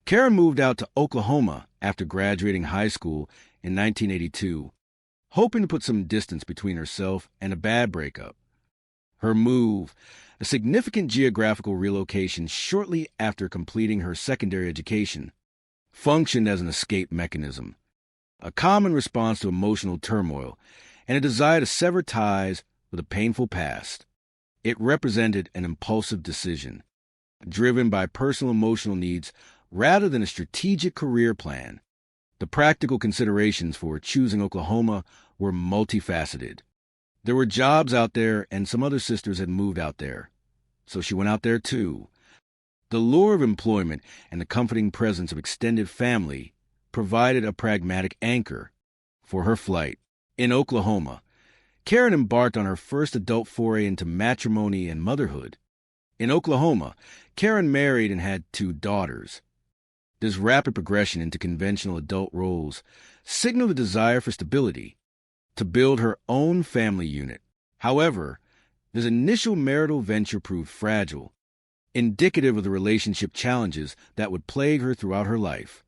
Speaker 10: Karen moved out to Oklahoma after graduating high school in 1982, hoping to put some distance between herself and a bad breakup. Her move, a significant geographical relocation shortly after completing her secondary education, functioned as an escape mechanism, a common response to emotional turmoil and a desire to sever ties with a painful past. It represented an impulsive decision, driven by personal emotional needs rather than a strategic career plan. The practical considerations for choosing Oklahoma were multifaceted. There were jobs out there, and some other sisters had moved out there, so she went out there too. The lure of employment and the comforting presence of extended family provided a pragmatic anchor for her flight. In Oklahoma, Karen embarked on her first adult foray into matrimony and motherhood. In Oklahoma, Karen married and had 2 daughters. This rapid progression into conventional adult roles signaled a desire for stability, to build her own family unit. However, this initial marital venture proved fragile, indicative of the relationship challenges that would plague her throughout her life.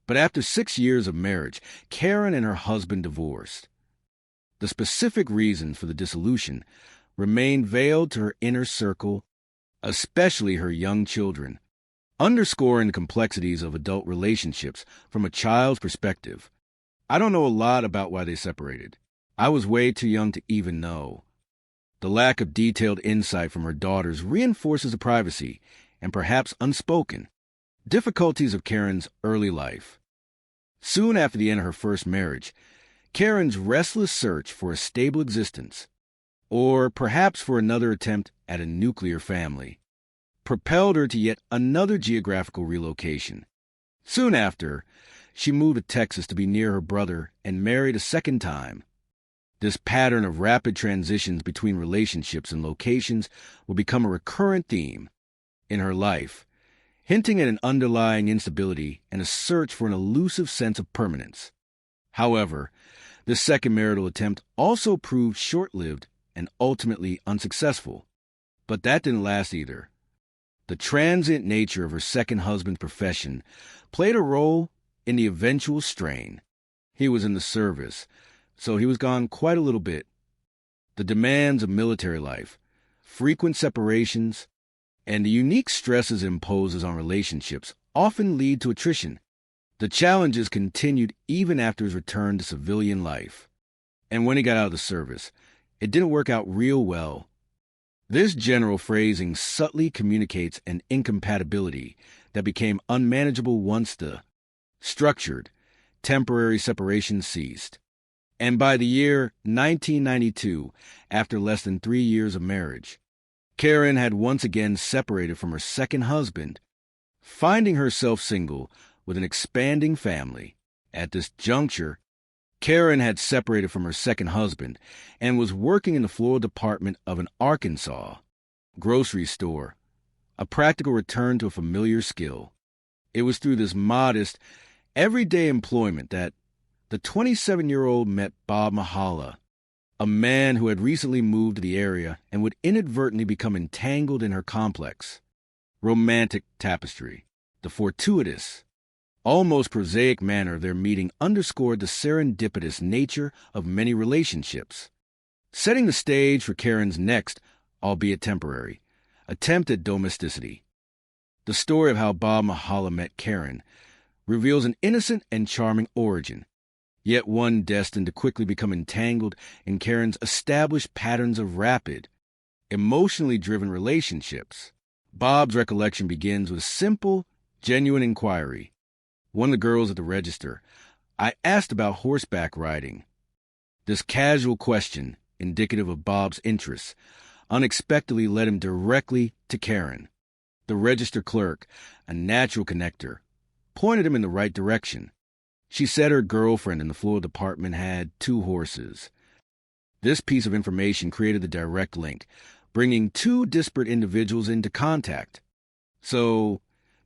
Speaker 10: But after 6 years of marriage, Karen and her husband divorced. The specific reasons for the dissolution remained veiled to her inner circle, especially her young children, underscoring the complexities of adult relationships from a child's perspective. I don't know a lot about why they separated. I was way too young to even know. The lack of detailed insight from her daughters reinforces the privacy, and perhaps unspoken, difficulties of Karen's early life. Soon after the end of her first marriage, Karen's restless search for a stable existence, or perhaps for another attempt at a nuclear family, propelled her to yet another geographical relocation. Soon after, she moved to Texas to be near her brother and married a second time. This pattern of rapid transitions between relationships and locations will become a recurrent theme, in her life, hinting at an underlying instability and a search for an elusive sense of permanence. However, this second marital attempt also proved short-lived and ultimately unsuccessful. But that didn't last either. The transient nature of her second husband's profession played a role in the eventual strain. He was in the service, so he was gone quite a little bit. The demands of military life, frequent separations, and the unique stresses it imposes on relationships often lead to attrition. The challenges continued even after his return to civilian life. And when he got out of the service, it didn't work out real well. This general phrasing subtly communicates an incompatibility that became unmanageable once the structured, temporary separation ceased. And by the year 1992, after less than 3 years of marriage, Karen had once again separated from her second husband, finding herself single with an expanding family. At this juncture, Karen had separated from her second husband and was working in the floral department of an Arkansas grocery store, a practical return to a familiar skill. It was through this modest, everyday employment that the 27-year-old met Bob Mahala, a man who had recently moved to the area and would inadvertently become entangled in her complex, romantic tapestry. The fortuitous, almost prosaic manner of their meeting underscored the serendipitous nature of many relationships, setting the stage for Karen's next, albeit temporary, attempt at domesticity. The story of how Bob Mahala met Karen reveals an innocent and charming origin, yet one destined to quickly become entangled in Karen's established patterns of rapid, emotionally driven relationships. Bob's recollection begins with a simple, genuine inquiry. One of the girls at the register, I asked about horseback riding. This casual question, indicative of Bob's interests, unexpectedly led him directly to Karen. The register clerk, a natural connector, pointed him in the right direction. She said her girlfriend in the floral department had 2 horses. This piece of information created the direct link, bringing 2 disparate individuals into contact. So,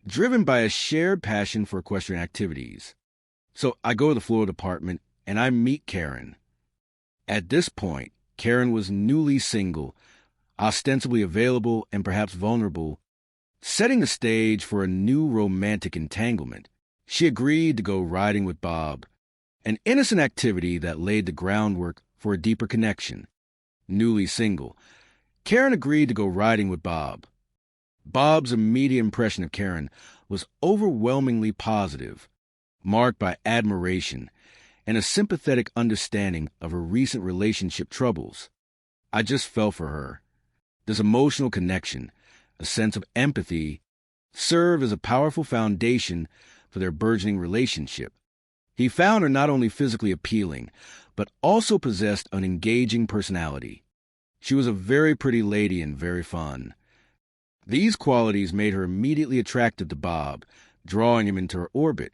Speaker 10: driven by a shared passion for equestrian activities. So I go to the floral department and I meet Karen. At this point, Karen was newly single, ostensibly available and perhaps vulnerable, setting the stage for a new romantic entanglement. She agreed to go riding with Bob, an innocent activity that laid the groundwork for a deeper connection. Newly single, Karen agreed to go riding with Bob. Bob's immediate impression of Karen was overwhelmingly positive, marked by admiration and a sympathetic understanding of her recent relationship troubles. I just fell for her. This emotional connection, a sense of empathy, served as a powerful foundation for their burgeoning relationship. He found her not only physically appealing, but also possessed an engaging personality. She was a very pretty lady and very fun. These qualities made her immediately attractive to Bob, drawing him into her orbit.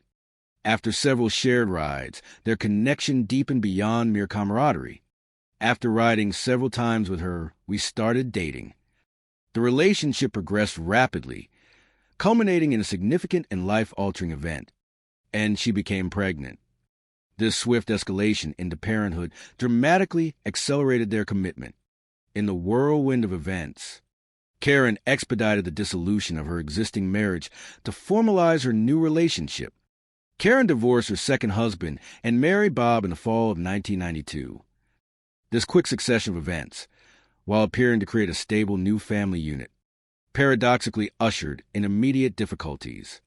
Speaker 10: After several shared rides, their connection deepened beyond mere camaraderie. After riding several times with her, we started dating. The relationship progressed rapidly, culminating in a significant and life-altering event, and she became pregnant. This swift escalation into parenthood dramatically accelerated their commitment. In the whirlwind of events, Karen expedited the dissolution of her existing marriage to formalize her new relationship. Karen divorced her second husband and married Bob in the fall of 1992. This quick succession of events, while appearing to create a stable new family unit, paradoxically ushered in immediate difficulties.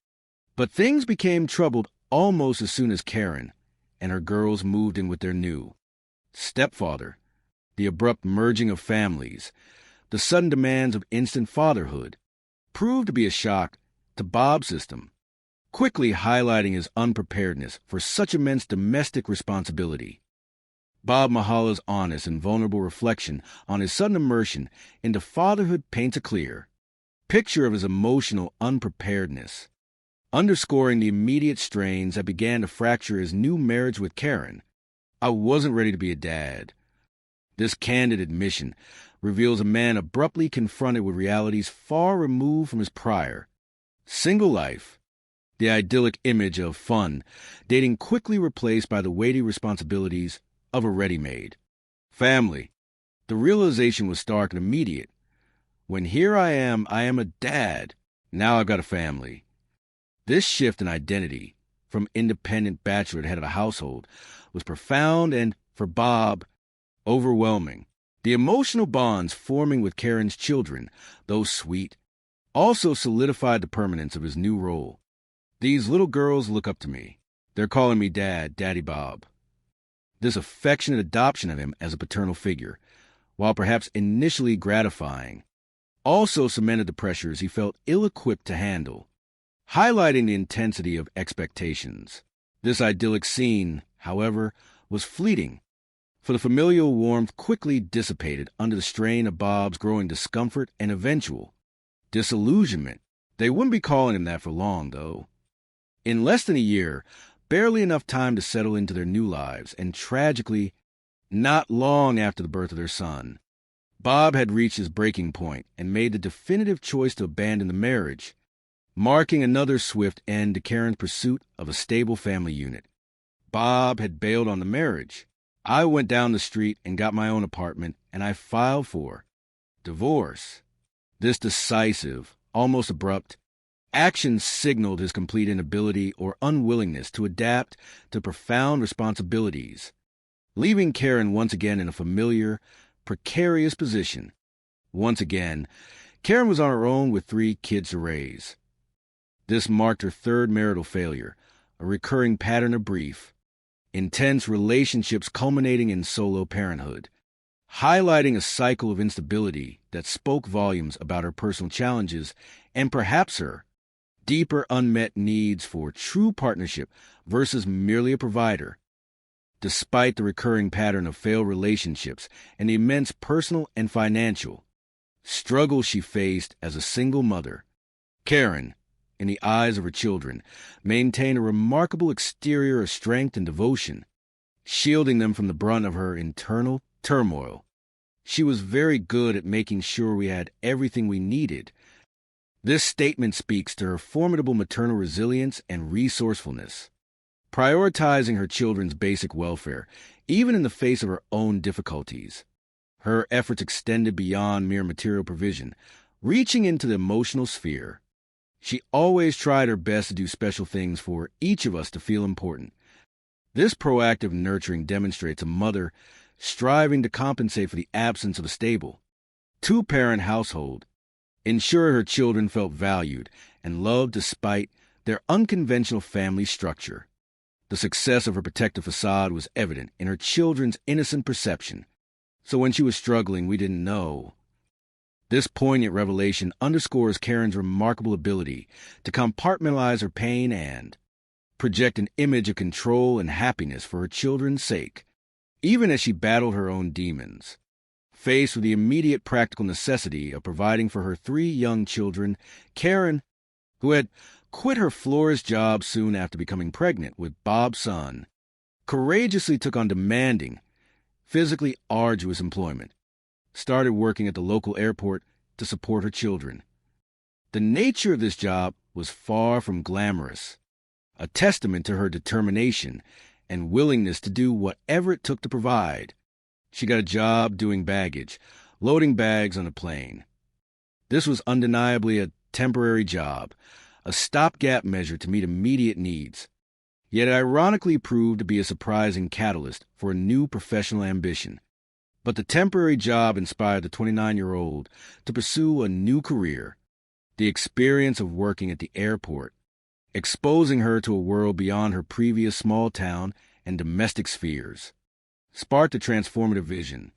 Speaker 10: But things became troubled almost as soon as Karen and her girls moved in with their new stepfather. The abrupt merging of families, the sudden demands of instant fatherhood, proved to be a shock to Bob's system, quickly highlighting his unpreparedness for such immense domestic responsibility. Bob Mahala's honest and vulnerable reflection on his sudden immersion into fatherhood paints a clear picture of his emotional unpreparedness, underscoring the immediate strains that began to fracture his new marriage with Karen. I wasn't ready to be a dad. This candid admission reveals a man abruptly confronted with realities far removed from his prior. Single life, the idyllic image of fun, dating quickly replaced by the weighty responsibilities of a ready-made. Family, the realization was stark and immediate. When here I am a dad. Now I've got a family. This shift in identity, from independent bachelor to head of a household, was profound and, for Bob, overwhelming. The emotional bonds forming with Karen's children, though sweet, also solidified the permanence of his new role. These little girls look up to me. They're calling me Dad, Daddy Bob. This affectionate adoption of him as a paternal figure, while perhaps initially gratifying, also cemented the pressures he felt ill-equipped to handle, highlighting the intensity of expectations. This idyllic scene, however, was fleeting, for the familial warmth quickly dissipated under the strain of Bob's growing discomfort and eventual disillusionment. They wouldn't be calling him that for long, though. In less than a year, barely enough time to settle into their new lives, and tragically, not long after the birth of their son, Bob had reached his breaking point and made the definitive choice to abandon the marriage, marking another swift end to Karen's pursuit of a stable family unit. Bob had bailed on the marriage. I went down the street and got my own apartment, and I filed for divorce. This decisive, almost abrupt, action signaled his complete inability or unwillingness to adapt to profound responsibilities, leaving Karen once again in a familiar, precarious position. Once again, Karen was on her own with 3 kids to raise. This marked her third marital failure, a recurring pattern of brief, intense relationships culminating in solo parenthood, highlighting a cycle of instability that spoke volumes about her personal challenges and perhaps her deeper unmet needs for true partnership versus merely a provider. Despite the recurring pattern of failed relationships and the immense personal and financial struggles she faced as a single mother, Karen, in the eyes of her children, maintained a remarkable exterior of strength and devotion, shielding them from the brunt of her internal turmoil. She was very good at making sure we had everything we needed. This statement speaks to her formidable maternal resilience and resourcefulness, prioritizing her children's basic welfare, even in the face of her own difficulties. Her efforts extended beyond mere material provision, reaching into the emotional sphere. She always tried her best to do special things for each of us to feel important. This proactive nurturing demonstrates a mother striving to compensate for the absence of a stable, 2-parent household, ensure her children felt valued and loved despite their unconventional family structure. The success of her protective facade was evident in her children's innocent perception, so when she was struggling, we didn't know. This poignant revelation underscores Karen's remarkable ability to compartmentalize her pain and project an image of control and happiness for her children's sake, even as she battled her own demons. Faced with the immediate practical necessity of providing for her 3 young children, Karen, who had quit her florist job soon after becoming pregnant with Bob's son, courageously took on demanding, physically arduous employment, started working at the local airport to support her children. The nature of this job was far from glamorous, a testament to her determination and willingness to do whatever it took to provide. She got a job doing baggage, loading bags on a plane. This was undeniably a temporary job, a stopgap measure to meet immediate needs, yet it ironically proved to be a surprising catalyst for a new professional ambition. But the temporary job inspired the 29-year-old to pursue a new career, the experience of working at the airport, exposing her to a world beyond her previous small town and domestic spheres, sparked a transformative vision.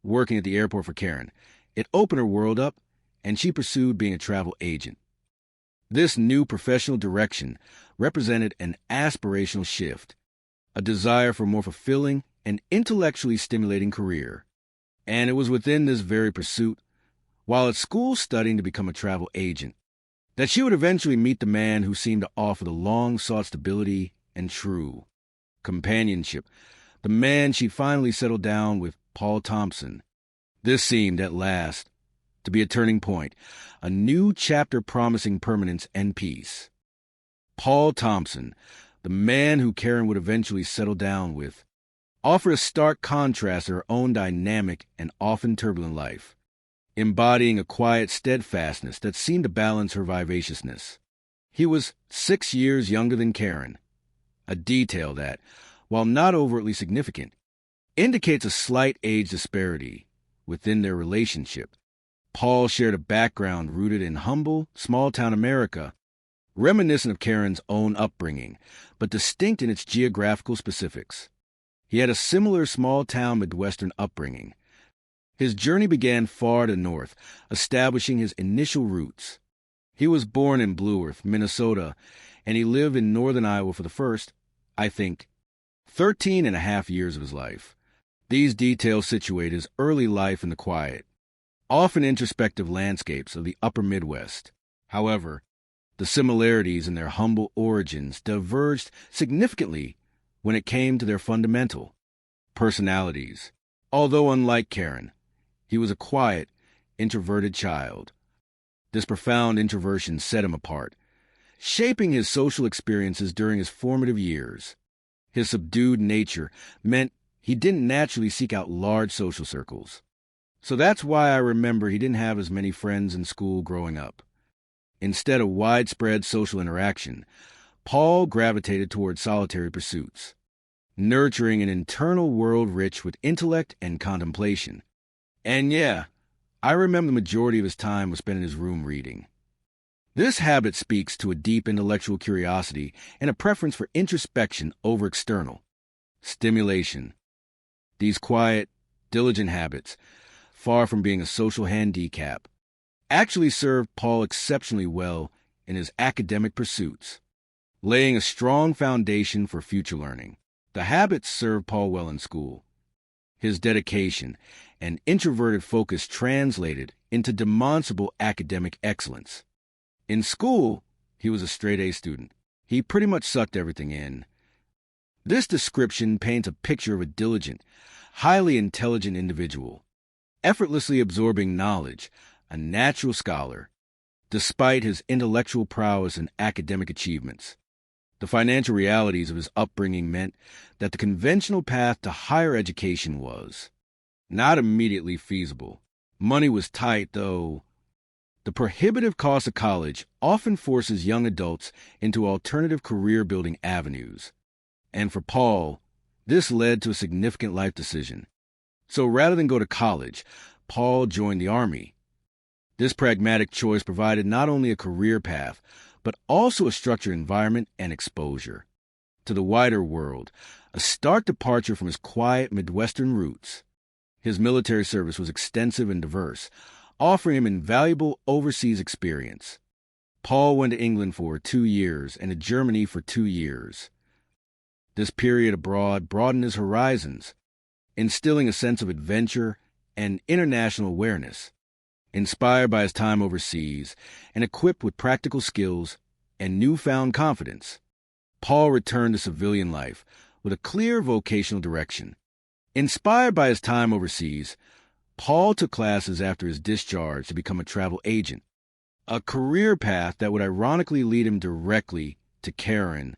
Speaker 10: Working at the airport for Karen, it opened her world up, and she pursued being a travel agent. This new professional direction represented an aspirational shift, a desire for a more fulfilling and intellectually stimulating career. And it was within this very pursuit, while at school studying to become a travel agent, that she would eventually meet the man who seemed to offer the long-sought stability and true companionship, the man she finally settled down with, Paul Thompson, This seemed, at last, to be a turning point, a new chapter promising permanence and peace. Paul Thompson, the man who Karen would eventually settle down with, offered a stark contrast to her own dynamic and often turbulent life, embodying a quiet steadfastness that seemed to balance her vivaciousness. He was 6 years younger than Karen, a detail that, while not overtly significant, indicates a slight age disparity within their relationship. Paul shared a background rooted in humble, small-town America, reminiscent of Karen's own upbringing, but distinct in its geographical specifics. He had a similar small-town Midwestern upbringing. His journey began far to the north, establishing his initial roots. He was born in Blue Earth, Minnesota, and he lived in northern Iowa for the first, 13 and a half years of his life. These details situate his early life in the quiet, often introspective landscapes of the upper Midwest. However, the similarities in their humble origins diverged significantly when it came to their fundamental personalities. Although unlike Karen, he was a quiet, introverted child. This profound introversion set him apart, shaping his social experiences during his formative years. His subdued nature meant he didn't naturally seek out large social circles. So that's why I remember he didn't have as many friends in school growing up. Instead of widespread social interaction, Paul gravitated toward solitary pursuits, nurturing an internal world rich with intellect and contemplation. And yeah, I remember the majority of his time was spent in his room reading. This habit speaks to a deep intellectual curiosity and a preference for introspection over external stimulation. These quiet, diligent habits, far from being a social handicap, actually served Paul exceptionally well in his academic pursuits, laying a strong foundation for future learning. The habits served Paul well in school. His dedication and introverted focus translated into demonstrable academic excellence. In school, he was a straight-A student. He pretty much sucked everything in. This description paints a picture of a diligent, highly intelligent individual, effortlessly absorbing knowledge, a natural scholar, despite his intellectual prowess and academic achievements. The financial realities of his upbringing meant that the conventional path to higher education was not immediately feasible. Money was tight, though. The prohibitive cost of college often forces young adults into alternative career-building avenues. And for Paul, this led to a significant life decision. So rather than go to college, Paul joined the Army. This pragmatic choice provided not only a career path, but also a structured environment and exposure to the wider world, a stark departure from his quiet Midwestern roots. His military service was extensive and diverse, offering him invaluable overseas experience. Paul went to England for 2 years and to Germany for 2 years. This period abroad broadened his horizons, instilling a sense of adventure and international awareness. Inspired by his time overseas and equipped with practical skills and newfound confidence, Paul returned to civilian life with a clear vocational direction. Inspired by his time overseas, Paul took classes after his discharge to become a travel agent, a career path that would ironically lead him directly to Karen,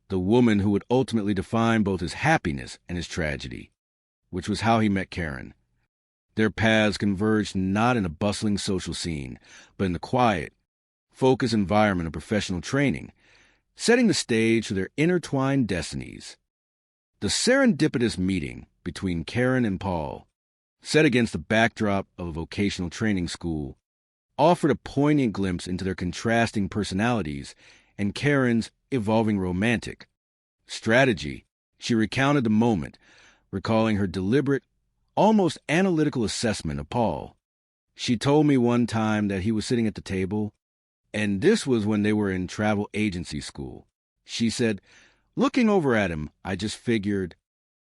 Speaker 10: the woman who would ultimately define both his happiness and his tragedy, which was how he met Karen. Their paths converged not in a bustling social scene, but in the quiet, focused environment of professional training, setting the stage for their intertwined destinies. The serendipitous meeting between Karen and Paul, set against the backdrop of a vocational training school, offered a poignant glimpse into their contrasting personalities and Karen's evolving romantic strategy. She recounted the moment, recalling her deliberate, almost analytical assessment of Paul. She told me one time that he was sitting at the table, and this was when they were in travel agency school. She said, looking over at him, I just figured,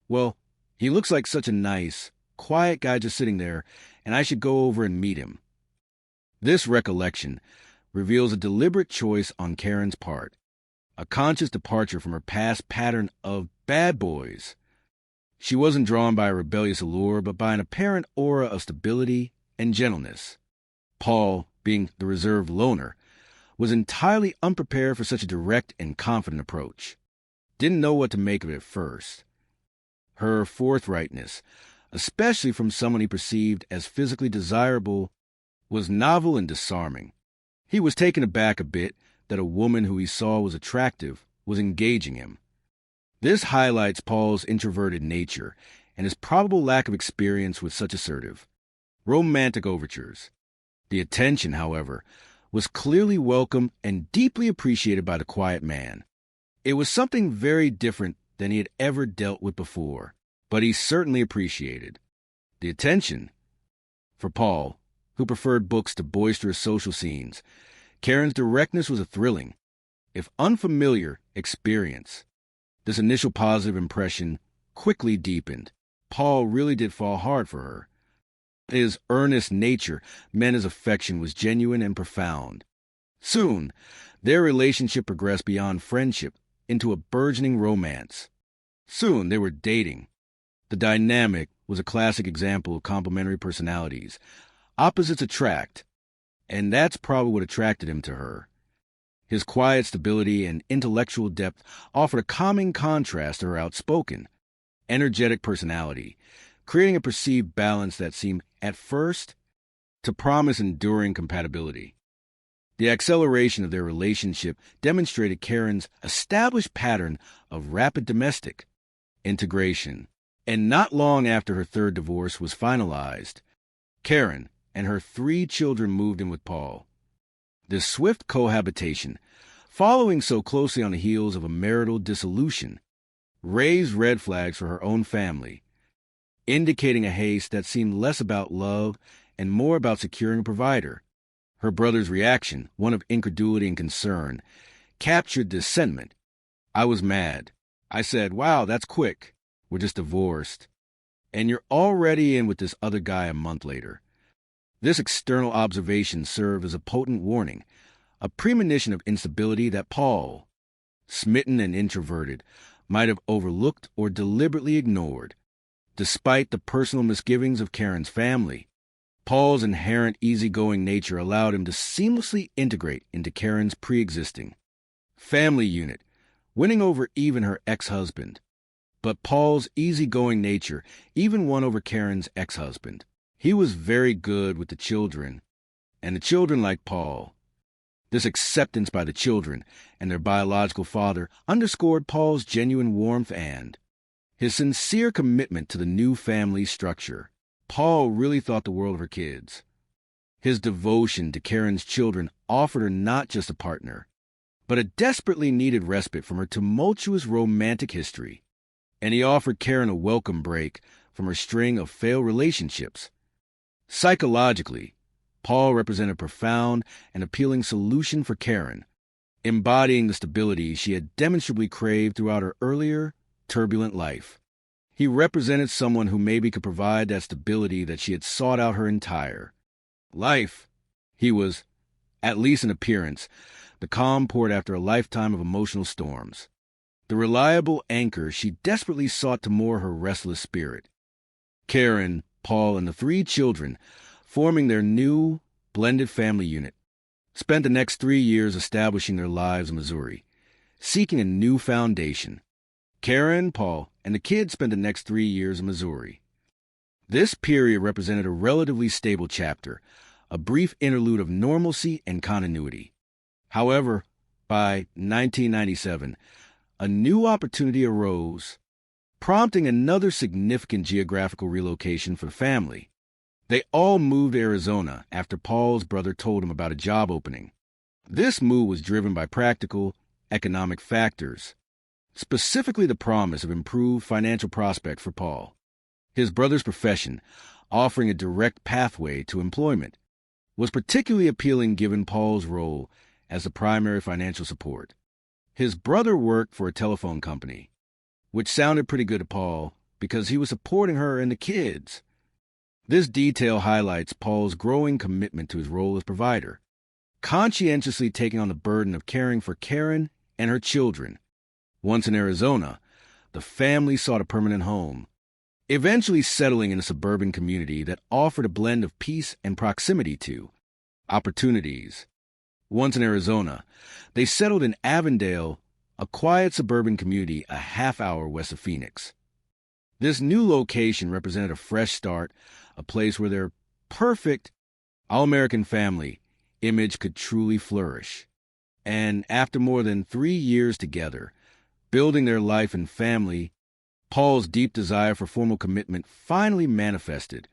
Speaker 10: well, he looks like such a nice, quiet guy just sitting there, and I should go over and meet him. This recollection reveals a deliberate choice on Karen's part, a conscious departure from her past pattern of bad boys. She wasn't drawn by a rebellious allure, but by an apparent aura of stability and gentleness. Paul, being the reserved loner, was entirely unprepared for such a direct and confident approach. Didn't know what to make of it at first. Her forthrightness, especially from someone he perceived as physically desirable, was novel and disarming. He was taken aback a bit that a woman who he saw was attractive was engaging him. This highlights Paul's introverted nature and his probable lack of experience with such assertive, romantic overtures. The attention, however, was clearly welcome and deeply appreciated by the quiet man. It was something very different than he had ever dealt with before, but he certainly appreciated. The attention, for Paul, who preferred books to boisterous social scenes, Karen's directness was a thrilling, if unfamiliar, experience. This initial positive impression quickly deepened. Paul really did fall hard for her. His earnest nature meant his affection was genuine and profound. Soon, their relationship progressed beyond friendship into a burgeoning romance. Soon, they were dating. The dynamic was a classic example of complementary personalities. Opposites attract, and that's probably what attracted him to her. His quiet stability and intellectual depth offered a calming contrast to her outspoken, energetic personality, creating a perceived balance that seemed, at first, to promise enduring compatibility. The acceleration of their relationship demonstrated Karen's established pattern of rapid domestic integration, and not long after her third divorce was finalized, Karen and her 3 children moved in with Paul. This swift cohabitation, following so closely on the heels of a marital dissolution, raised red flags for her own family, indicating a haste that seemed less about love and more about securing a provider. Her brother's reaction, one of incredulity and concern, captured this sentiment. I was mad. I said, "Wow, that's quick. We're just divorced. And you're already in with this other guy a month later." This external observation served as a potent warning, a premonition of instability that Paul, smitten and introverted, might have overlooked or deliberately ignored. Despite the personal misgivings of Karen's family, Paul's inherent easygoing nature allowed him to seamlessly integrate into Karen's pre-existing family unit, winning over even her ex-husband. But Paul's easygoing nature even won over Karen's ex-husband. He was very good with the children, and the children liked Paul. This acceptance by the children and their biological father underscored Paul's genuine warmth and his sincere commitment to the new family structure. Paul really thought the world of her kids. His devotion to Karen's children offered her not just a partner, but a desperately needed respite from her tumultuous romantic history. And he offered Karen a welcome break from her string of failed relationships. Psychologically, Paul represented a profound and appealing solution for Karen, embodying the stability she had demonstrably craved throughout her earlier, turbulent life. He represented someone who maybe could provide that stability that she had sought out her entire life. He was, at least in appearance, the calm port after a lifetime of emotional storms, the reliable anchor she desperately sought to moor her restless spirit. Karen, Paul, and the 3 children, forming their new, blended family unit, spent the next 3 years establishing their lives in Missouri, seeking a new foundation. Karen, Paul, and the kids spent the next 3 years in Missouri. This period represented a relatively stable chapter, a brief interlude of normalcy and continuity. However, by 1997, a new opportunity arose, prompting another significant geographical relocation for the family. They all moved to Arizona after Paul's brother told him about a job opening. This move was driven by practical, economic factors, specifically the promise of improved financial prospects for Paul. His brother's profession, offering a direct pathway to employment, was particularly appealing given Paul's role as the primary financial support. His brother worked for a telephone company, which sounded pretty good to Paul because he was supporting her and the kids. This detail highlights Paul's growing commitment to his role as provider, conscientiously taking on the burden of caring for Karen and her children. Once in Arizona, the family sought a permanent home, eventually settling in a suburban community that offered a blend of peace and proximity to opportunities. Once in Arizona, they settled in Avondale, a quiet suburban community a half-hour west of Phoenix. This new location represented a fresh start, a place where their perfect all-American family image could truly flourish. And after more than 3 years together, building their life and family, Paul's deep desire for formal commitment finally manifested.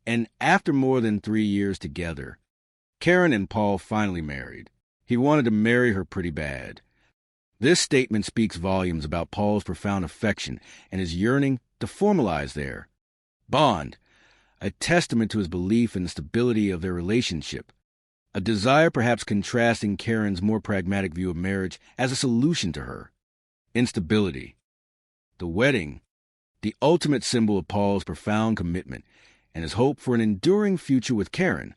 Speaker 10: And after more than 3 years together, Karen and Paul finally married. He wanted to marry her pretty bad. This statement speaks volumes about Paul's profound affection and his yearning to formalize their bond, a testament to his belief in the stability of their relationship, a desire perhaps contrasting Karen's more pragmatic view of marriage as a solution to her instability. The wedding, the ultimate symbol of Paul's profound commitment and his hope for an enduring future with Karen,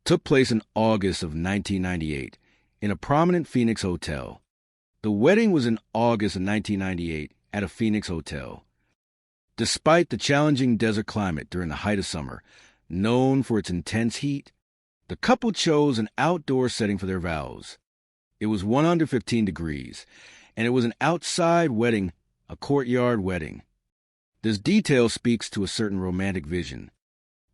Speaker 10: took place in August of 1998 in a prominent Phoenix hotel. The wedding was in August of 1998 at a Phoenix hotel. Despite the challenging desert climate during the height of summer, known for its intense heat, the couple chose an outdoor setting for their vows. It was 115 degrees, and it was an outside wedding, a courtyard wedding. This detail speaks to a certain romantic vision,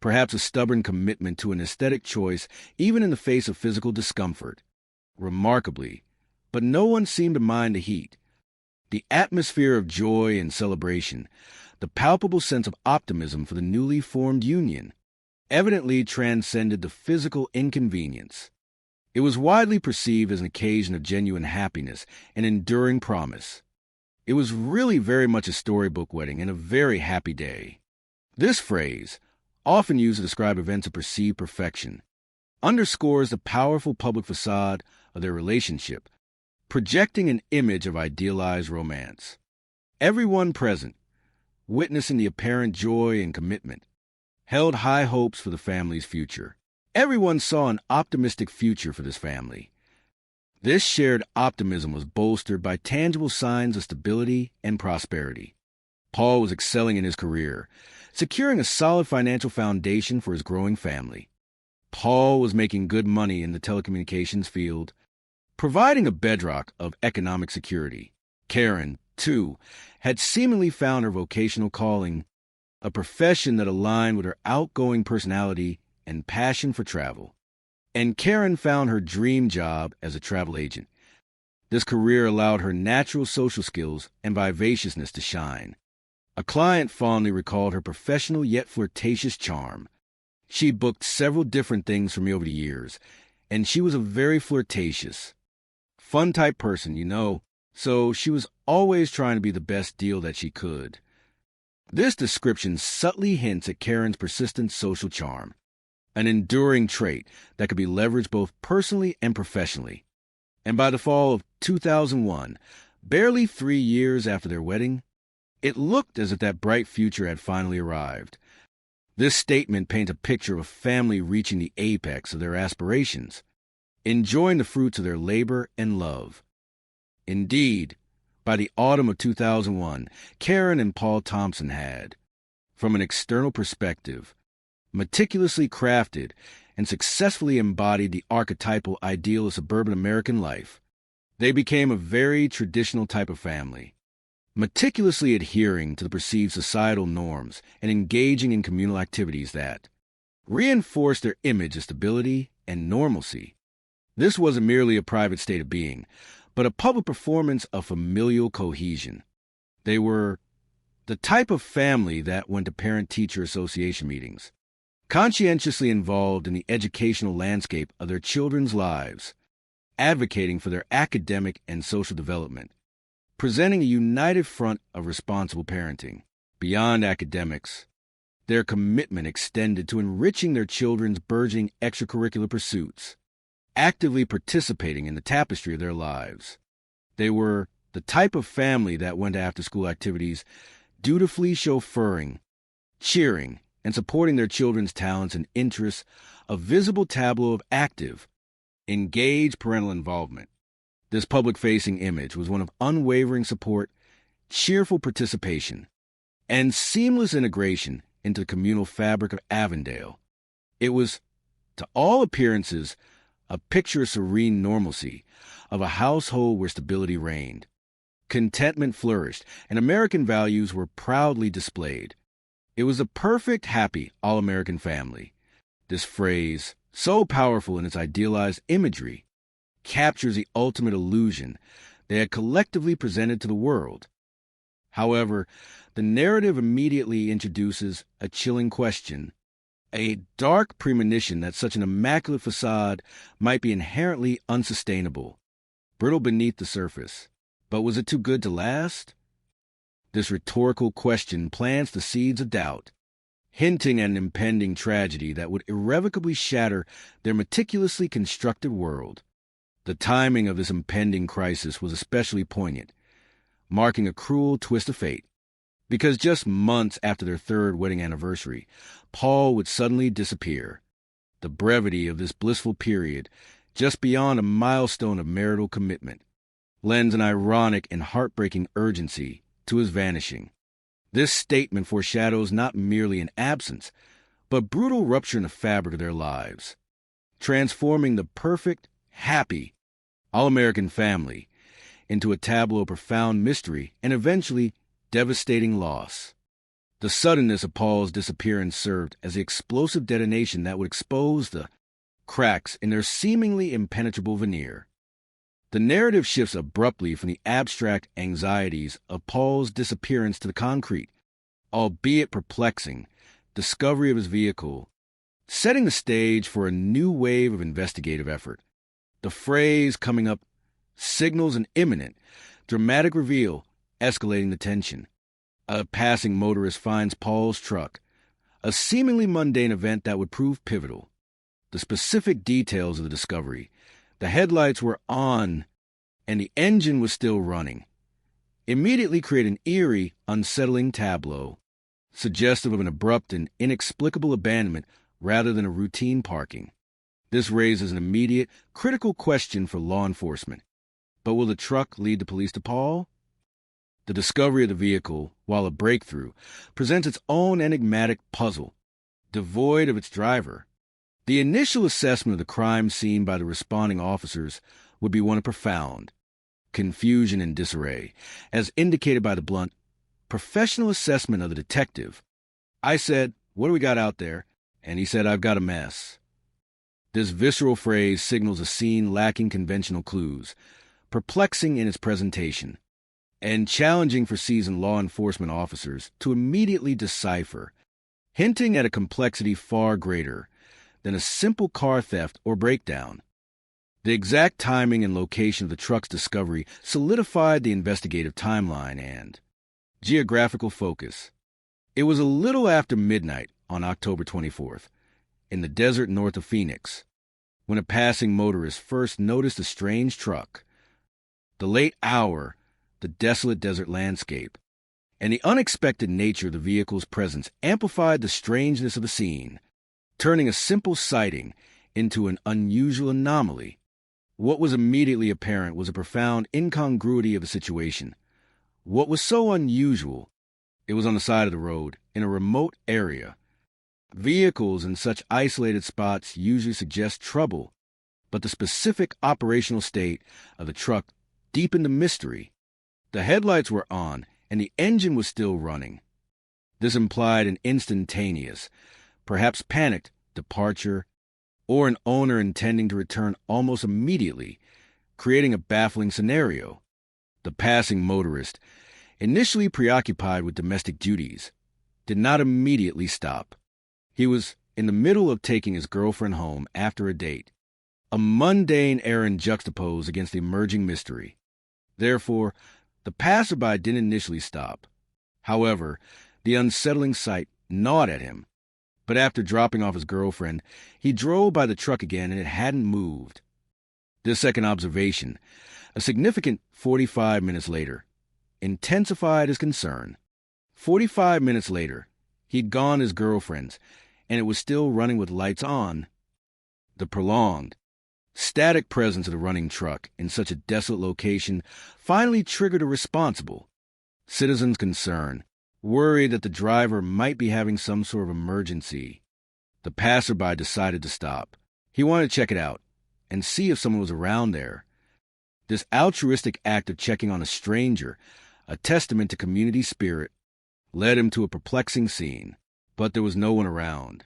Speaker 10: perhaps a stubborn commitment to an aesthetic choice even in the face of physical discomfort. Remarkably, but no one seemed to mind the heat. The atmosphere of joy and celebration, the palpable sense of optimism for the newly formed union, evidently transcended the physical inconvenience. It was widely perceived as an occasion of genuine happiness and enduring promise. It was really very much a storybook wedding and a very happy day. This phrase, often used to describe events of perceived perfection, underscores the powerful public facade of their relationship, projecting an image of idealized romance. Everyone present, witnessing the apparent joy and commitment, held high hopes for the family's future. Everyone saw an optimistic future for this family. This shared optimism was bolstered by tangible signs of stability and prosperity. Paul was excelling in his career, securing a solid financial foundation for his growing family. Paul was making good money in the telecommunications field, providing a bedrock of economic security. Karen, too, had seemingly found her vocational calling, a profession that aligned with her outgoing personality and passion for travel. And Karen found her dream job as a travel agent. This career allowed her natural social skills and vivaciousness to shine. A client fondly recalled her professional yet flirtatious charm. She booked several different things for me over the years, and she was a very flirtatious, fun-type person, so she was always trying to be the best deal that she could. This description subtly hints at Karen's persistent social charm, an enduring trait that could be leveraged both personally and professionally. And by the fall of 2001, barely 3 years after their wedding, it looked as if that bright future had finally arrived. This statement paints a picture of a family reaching the apex of their aspirations, enjoying the fruits of their labor and love. Indeed, by the autumn of 2001, Karen and Paul Thompson had, from an external perspective, meticulously crafted and successfully embodied the archetypal ideal of suburban American life. They became a very traditional type of family, meticulously adhering to the perceived societal norms and engaging in communal activities that reinforced their image of stability and normalcy. This wasn't merely a private state of being, but a public performance of familial cohesion. They were the type of family that went to parent-teacher association meetings, conscientiously involved in the educational landscape of their children's lives, advocating for their academic and social development, presenting a united front of responsible parenting. Beyond academics, their commitment extended to enriching their children's burgeoning extracurricular pursuits, actively participating in the tapestry of their lives. They were the type of family that went to after-school activities, dutifully chauffeuring, cheering, and supporting their children's talents and interests, a visible tableau of active, engaged parental involvement. This public-facing image was one of unwavering support, cheerful participation, and seamless integration into the communal fabric of Avondale. It was, to all appearances, a picture of serene normalcy, of a household where stability reigned. Contentment flourished, and American values were proudly displayed. It was a perfect, happy, all-American family. This phrase, so powerful in its idealized imagery, captures the ultimate illusion they had collectively presented to the world. However, the narrative immediately introduces a chilling question, a dark premonition that such an immaculate facade might be inherently unsustainable, brittle beneath the surface. But was it too good to last? This rhetorical question plants the seeds of doubt, hinting at an impending tragedy that would irrevocably shatter their meticulously constructed world. The timing of this impending crisis was especially poignant, marking a cruel twist of fate, because just months after their third wedding anniversary, Paul would suddenly disappear. The brevity of this blissful period, just beyond a milestone of marital commitment, lends an ironic and heartbreaking urgency to his vanishing. This statement foreshadows not merely an absence, but brutal rupture in the fabric of their lives, transforming the perfect, happy, all-American family into a tableau of profound mystery and eventually devastating loss. The suddenness of Paul's disappearance served as the explosive detonation that would expose the cracks in their seemingly impenetrable veneer. The narrative shifts abruptly from the abstract anxieties of Paul's disappearance to the concrete, albeit perplexing, discovery of his vehicle, setting the stage for a new wave of investigative effort. The phrase coming up signals an imminent, dramatic reveal, escalating the tension. A passing motorist finds Paul's truck, a seemingly mundane event that would prove pivotal. The specific details of the discovery, the headlights were on and the engine was still running, immediately create an eerie, unsettling tableau, suggestive of an abrupt and inexplicable abandonment rather than a routine parking. This raises an immediate, critical question for law enforcement. But will the truck lead the police to Paul? The discovery of the vehicle, while a breakthrough, presents its own enigmatic puzzle, devoid of its driver. The initial assessment of the crime scene by the responding officers would be one of profound confusion and disarray, as indicated by the blunt, professional assessment of the detective. I said, "What do we got out there?" And he said, "I've got a mess." This visceral phrase signals a scene lacking conventional clues, perplexing in its presentation, and challenging for seasoned law enforcement officers to immediately decipher, hinting at a complexity far greater than a simple car theft or breakdown. The exact timing and location of the truck's discovery solidified the investigative timeline and geographical focus. It was a little after midnight on October 24th, in the desert north of Phoenix, when a passing motorist first noticed a strange truck. The late hour, the desolate desert landscape, and the unexpected nature of the vehicle's presence amplified the strangeness of the scene, turning a simple sighting into an unusual anomaly. What was immediately apparent was a profound incongruity of the situation. What was so unusual? It was on the side of the road, in a remote area. Vehicles in such isolated spots usually suggest trouble, but the specific operational state of the truck deepened the mystery. The headlights were on, and the engine was still running. This implied an instantaneous, perhaps panicked, departure, or an owner intending to return almost immediately, creating a baffling scenario. The passing motorist, initially preoccupied with domestic duties, did not immediately stop. He was in the middle of taking his girlfriend home after a date, a mundane errand juxtaposed against the emerging mystery. Therefore, the passerby didn't initially stop. However, the unsettling sight gnawed at him. But after dropping off his girlfriend, he drove by the truck again and it hadn't moved. This second observation, a significant 45 minutes later, intensified his concern. 45 minutes later, he'd gone his girlfriend's, and it was still running with lights on. The prolonged, static presence of the running truck in such a desolate location finally triggered a responsible citizen's concern. Worried that the driver might be having some sort of emergency, the passerby decided to stop. He wanted to check it out and see if someone was around there. This altruistic act of checking on a stranger, a testament to community spirit, led him to a perplexing scene, but there was no one around.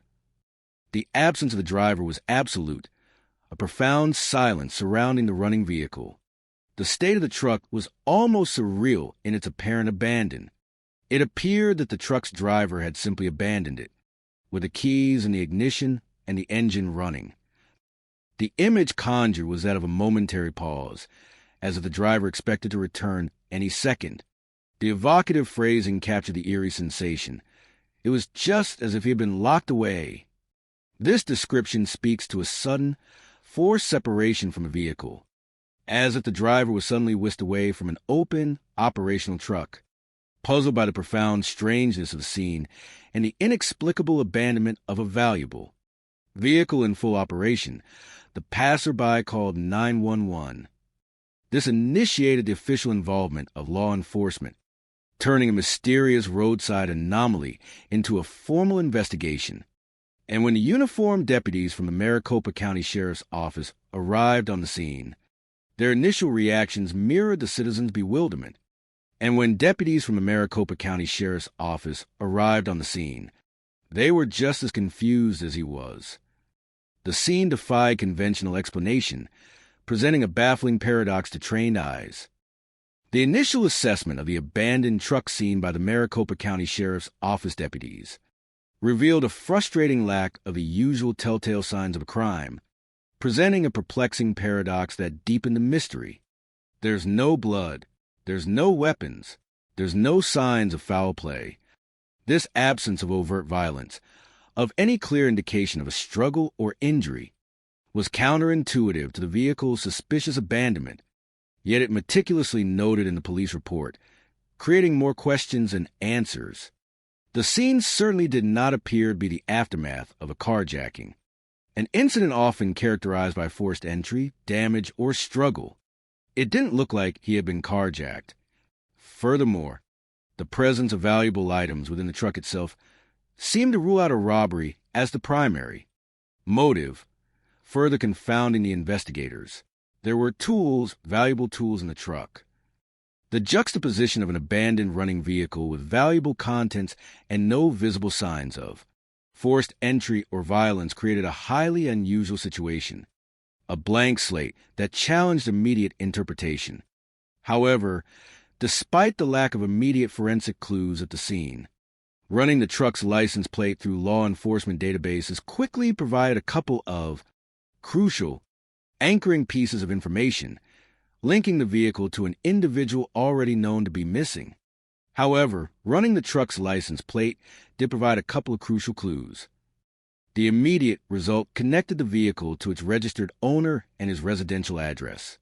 Speaker 10: The absence of the driver was absolute, a profound silence surrounding the running vehicle. The state of the truck was almost surreal in its apparent abandon. It appeared that the truck's driver had simply abandoned it, with the keys in the ignition and the engine running. The image conjured was that of a momentary pause, as if the driver expected to return any second. The evocative phrasing captured the eerie sensation. It was just as if he had been locked away. This description speaks to a sudden, forced separation from a vehicle, as if the driver was suddenly whisked away from an open, operational truck. Puzzled by the profound strangeness of the scene and the inexplicable abandonment of a valuable vehicle in full operation, the passerby called 911. This initiated the official involvement of law enforcement, turning a mysterious roadside anomaly into a formal investigation. And when the uniformed deputies from the Maricopa County Sheriff's Office arrived on the scene, their initial reactions mirrored the citizens' bewilderment. And when deputies from the Maricopa County Sheriff's Office arrived on the scene, they were just as confused as he was. The scene defied conventional explanation, presenting a baffling paradox to trained eyes. The initial assessment of the abandoned truck scene by the Maricopa County Sheriff's Office deputies revealed a frustrating lack of the usual telltale signs of a crime, presenting a perplexing paradox that deepened the mystery. There's no blood. There's no weapons. There's no signs of foul play. This absence of overt violence, of any clear indication of a struggle or injury, was counterintuitive to the vehicle's suspicious abandonment, yet it meticulously noted in the police report, creating more questions than answers. The scene certainly did not appear to be the aftermath of a carjacking, an incident often characterized by forced entry, damage, or struggle. It didn't look like he had been carjacked. Furthermore, the presence of valuable items within the truck itself seemed to rule out a robbery as the primary motive, further confounding the investigators. There were valuable tools in the truck. The juxtaposition of an abandoned running vehicle with valuable contents and no visible signs of forced entry or violence created a highly unusual situation. A blank slate that challenged immediate interpretation. However, despite the lack of immediate forensic clues at the scene, running the truck's license plate through law enforcement databases quickly provided a couple of crucial, anchoring pieces of information, linking the vehicle to an individual already known to be missing. However, running the truck's license plate did provide a couple of crucial clues. The immediate result connected the vehicle to its registered owner and his residential address.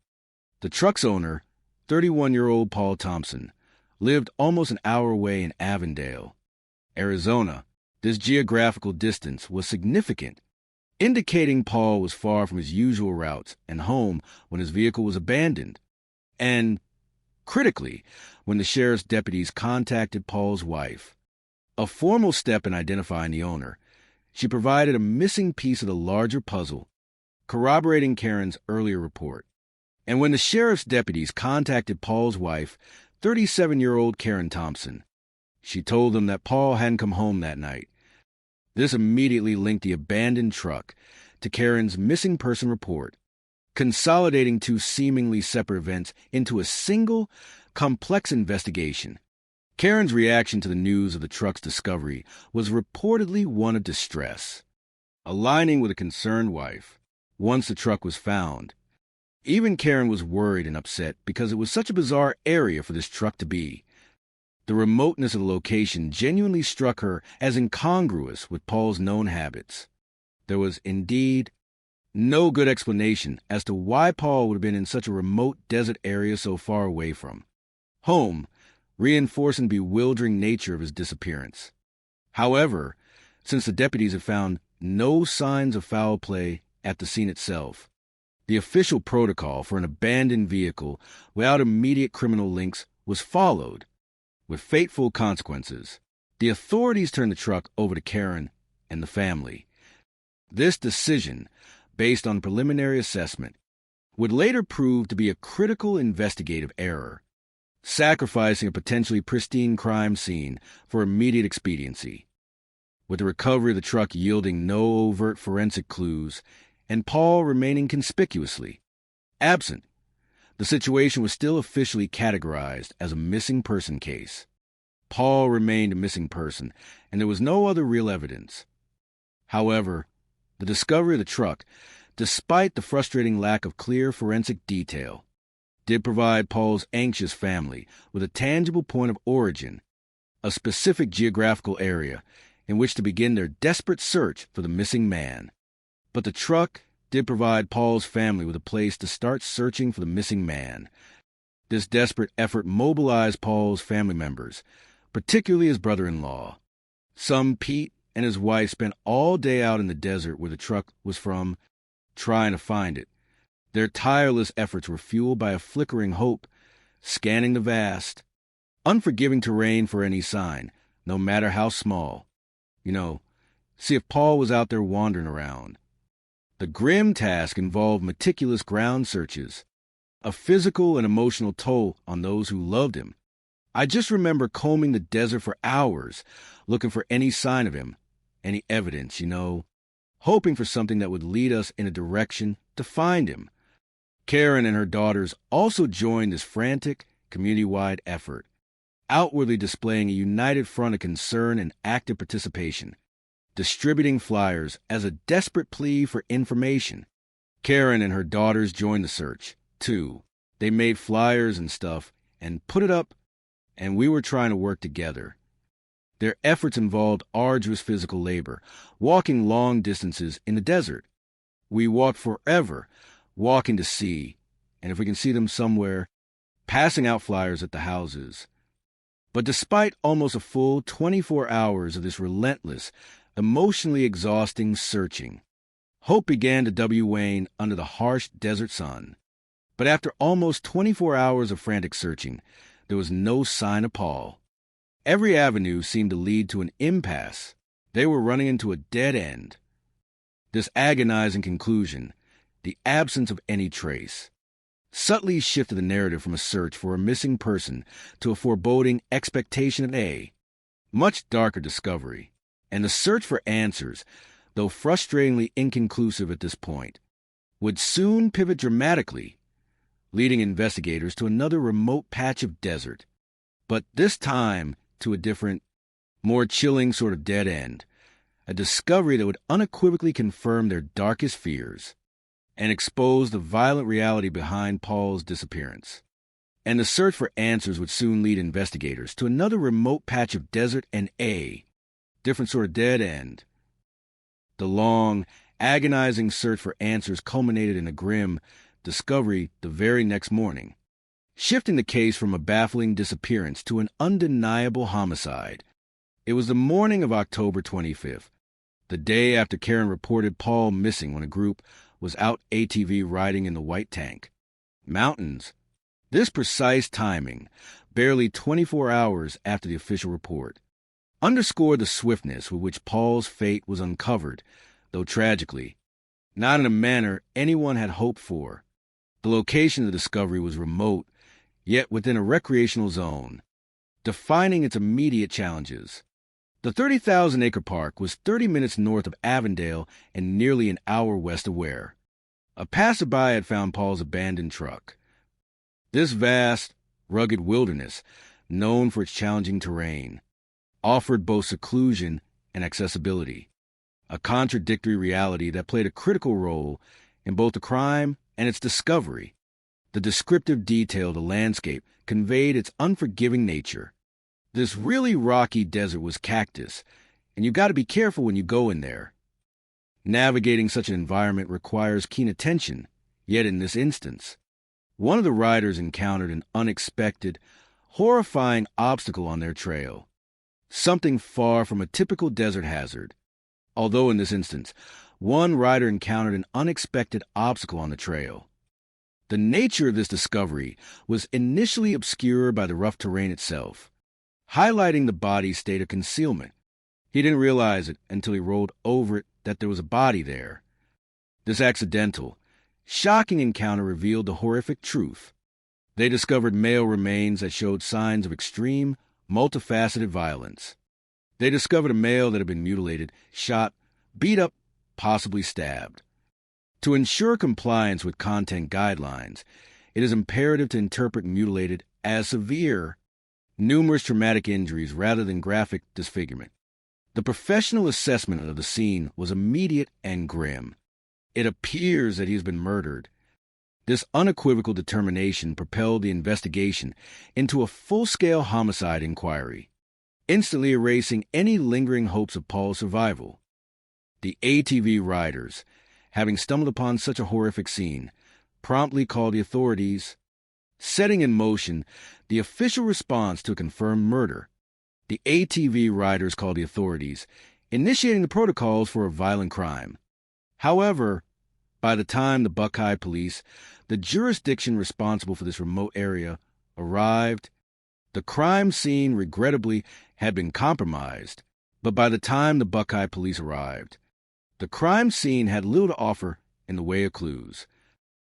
Speaker 10: The truck's owner, 31-year-old Paul Thompson, lived almost an hour away in Avondale, Arizona. This geographical distance was significant, indicating Paul was far from his usual routes and home when his vehicle was abandoned. And, critically, when the sheriff's deputies contacted Paul's wife, a formal step in identifying the owner, she provided a missing piece of the larger puzzle, corroborating Karen's earlier report. And when the sheriff's deputies contacted Paul's wife, 37-year-old Karen Thompson, she told them that Paul hadn't come home that night. This immediately linked the abandoned truck to Karen's missing person report, consolidating two seemingly separate events into a single, complex investigation. Karen's reaction to the news of the truck's discovery was reportedly one of distress, aligning with a concerned wife. Once the truck was found, even Karen was worried and upset because it was such a bizarre area for this truck to be. The remoteness of the location genuinely struck her as incongruous with Paul's known habits. There was, indeed, no good explanation as to why Paul would have been in such a remote desert area so far away from home, reinforcing the bewildering nature of his disappearance. However, since the deputies had found no signs of foul play at the scene itself, the official protocol for an abandoned vehicle without immediate criminal links was followed. With fateful consequences, the authorities turned the truck over to Karen and the family. This decision, based on preliminary assessment, would later prove to be a critical investigative error, sacrificing a potentially pristine crime scene for immediate expediency. With the recovery of the truck yielding no overt forensic clues and Paul remaining conspicuously absent, the situation was still officially categorized as a missing person case. Paul remained a missing person, and there was no other real evidence. However, the discovery of the truck, despite the frustrating lack of clear forensic detail, did provide Paul's anxious family with a tangible point of origin, a specific geographical area in which to begin their desperate search for the missing man. But the truck did provide Paul's family with a place to start searching for the missing man. This desperate effort mobilized Paul's family members, particularly his brother-in-law. Son Pete and his wife spent all day out in the desert where the truck was from, trying to find it. Their tireless efforts were fueled by a flickering hope, scanning the vast, unforgiving terrain for any sign, no matter how small. See if Paul was out there wandering around. The grim task involved meticulous ground searches, a physical and emotional toll on those who loved him. I just remember combing the desert for hours, looking for any sign of him, any evidence, hoping for something that would lead us in a direction to find him. Karen and her daughters also joined this frantic, community-wide effort, outwardly displaying a united front of concern and active participation, distributing flyers as a desperate plea for information. Karen and her daughters joined the search, too. They made flyers and stuff and put it up, and we were trying to work together. Their efforts involved arduous physical labor, walking long distances in the desert. We walked forever, walking to see, and if we can see them somewhere, passing out flyers at the houses. But despite almost a full 24 hours of this relentless, emotionally exhausting searching, hope began to wane under the harsh desert sun. But after almost 24 hours of frantic searching, there was no sign of Paul. Every avenue seemed to lead to an impasse. They were running into a dead end. This agonizing conclusion, the absence of any trace, subtly shifted the narrative from a search for a missing person to a foreboding expectation of a much darker discovery. And the search for answers, though frustratingly inconclusive at this point, would soon pivot dramatically, leading investigators to another remote patch of desert, but this time to a different, more chilling sort of dead end, a discovery that would unequivocally confirm their darkest fears and expose the violent reality behind Paul's disappearance. And the search for answers would soon lead investigators to another remote patch of desert and a different sort of dead end. The long, agonizing search for answers culminated in a grim discovery the very next morning, shifting the case from a baffling disappearance to an undeniable homicide. It was the morning of October 25th, the day after Karen reported Paul missing when a group was out ATV riding in the White Tank Mountains. This precise timing, barely 24 hours after the official report, underscored the swiftness with which Paul's fate was uncovered, though tragically, not in a manner anyone had hoped for. The location of the discovery was remote, yet within a recreational zone, defining its immediate challenges. The 30,000-acre park was 30 minutes north of Avondale and nearly an hour west of Ware. A passerby had found Paul's abandoned truck. This vast, rugged wilderness, known for its challenging terrain, offered both seclusion and accessibility, a contradictory reality that played a critical role in both the crime and its discovery. The descriptive detail of the landscape conveyed its unforgiving nature. This really rocky desert was cactus, and you've got to be careful when you go in there. Navigating such an environment requires keen attention, yet in this instance, one of the riders encountered an unexpected, horrifying obstacle on their trail. Something far from a typical desert hazard. Although in this instance, one rider encountered an unexpected obstacle on the trail. The nature of this discovery was initially obscured by the rough terrain itself. highlighting the body's state of concealment. He didn't realize it until he rolled over it that there was a body there. This accidental, shocking encounter revealed the horrific truth. They discovered male remains that showed signs of extreme, multifaceted violence. They discovered a male that had been mutilated, shot, beat up, possibly stabbed. To ensure compliance with content guidelines, it is imperative to interpret mutilated as severe, numerous traumatic injuries rather than graphic disfigurement. The professional assessment of the scene was immediate and grim. It appears that he has been murdered. This unequivocal determination propelled the investigation into a full-scale homicide inquiry, instantly erasing any lingering hopes of Paul's survival. The ATV riders, having stumbled upon such a horrific scene, promptly called the authorities, setting in motion the official response to a confirmed murder. The ATV riders called the authorities, initiating the protocols for a violent crime. However, by the time the Buckeye police, the jurisdiction responsible for this remote area, arrived, the crime scene regrettably had been compromised. But by the time the Buckeye police arrived, the crime scene had little to offer in the way of clues.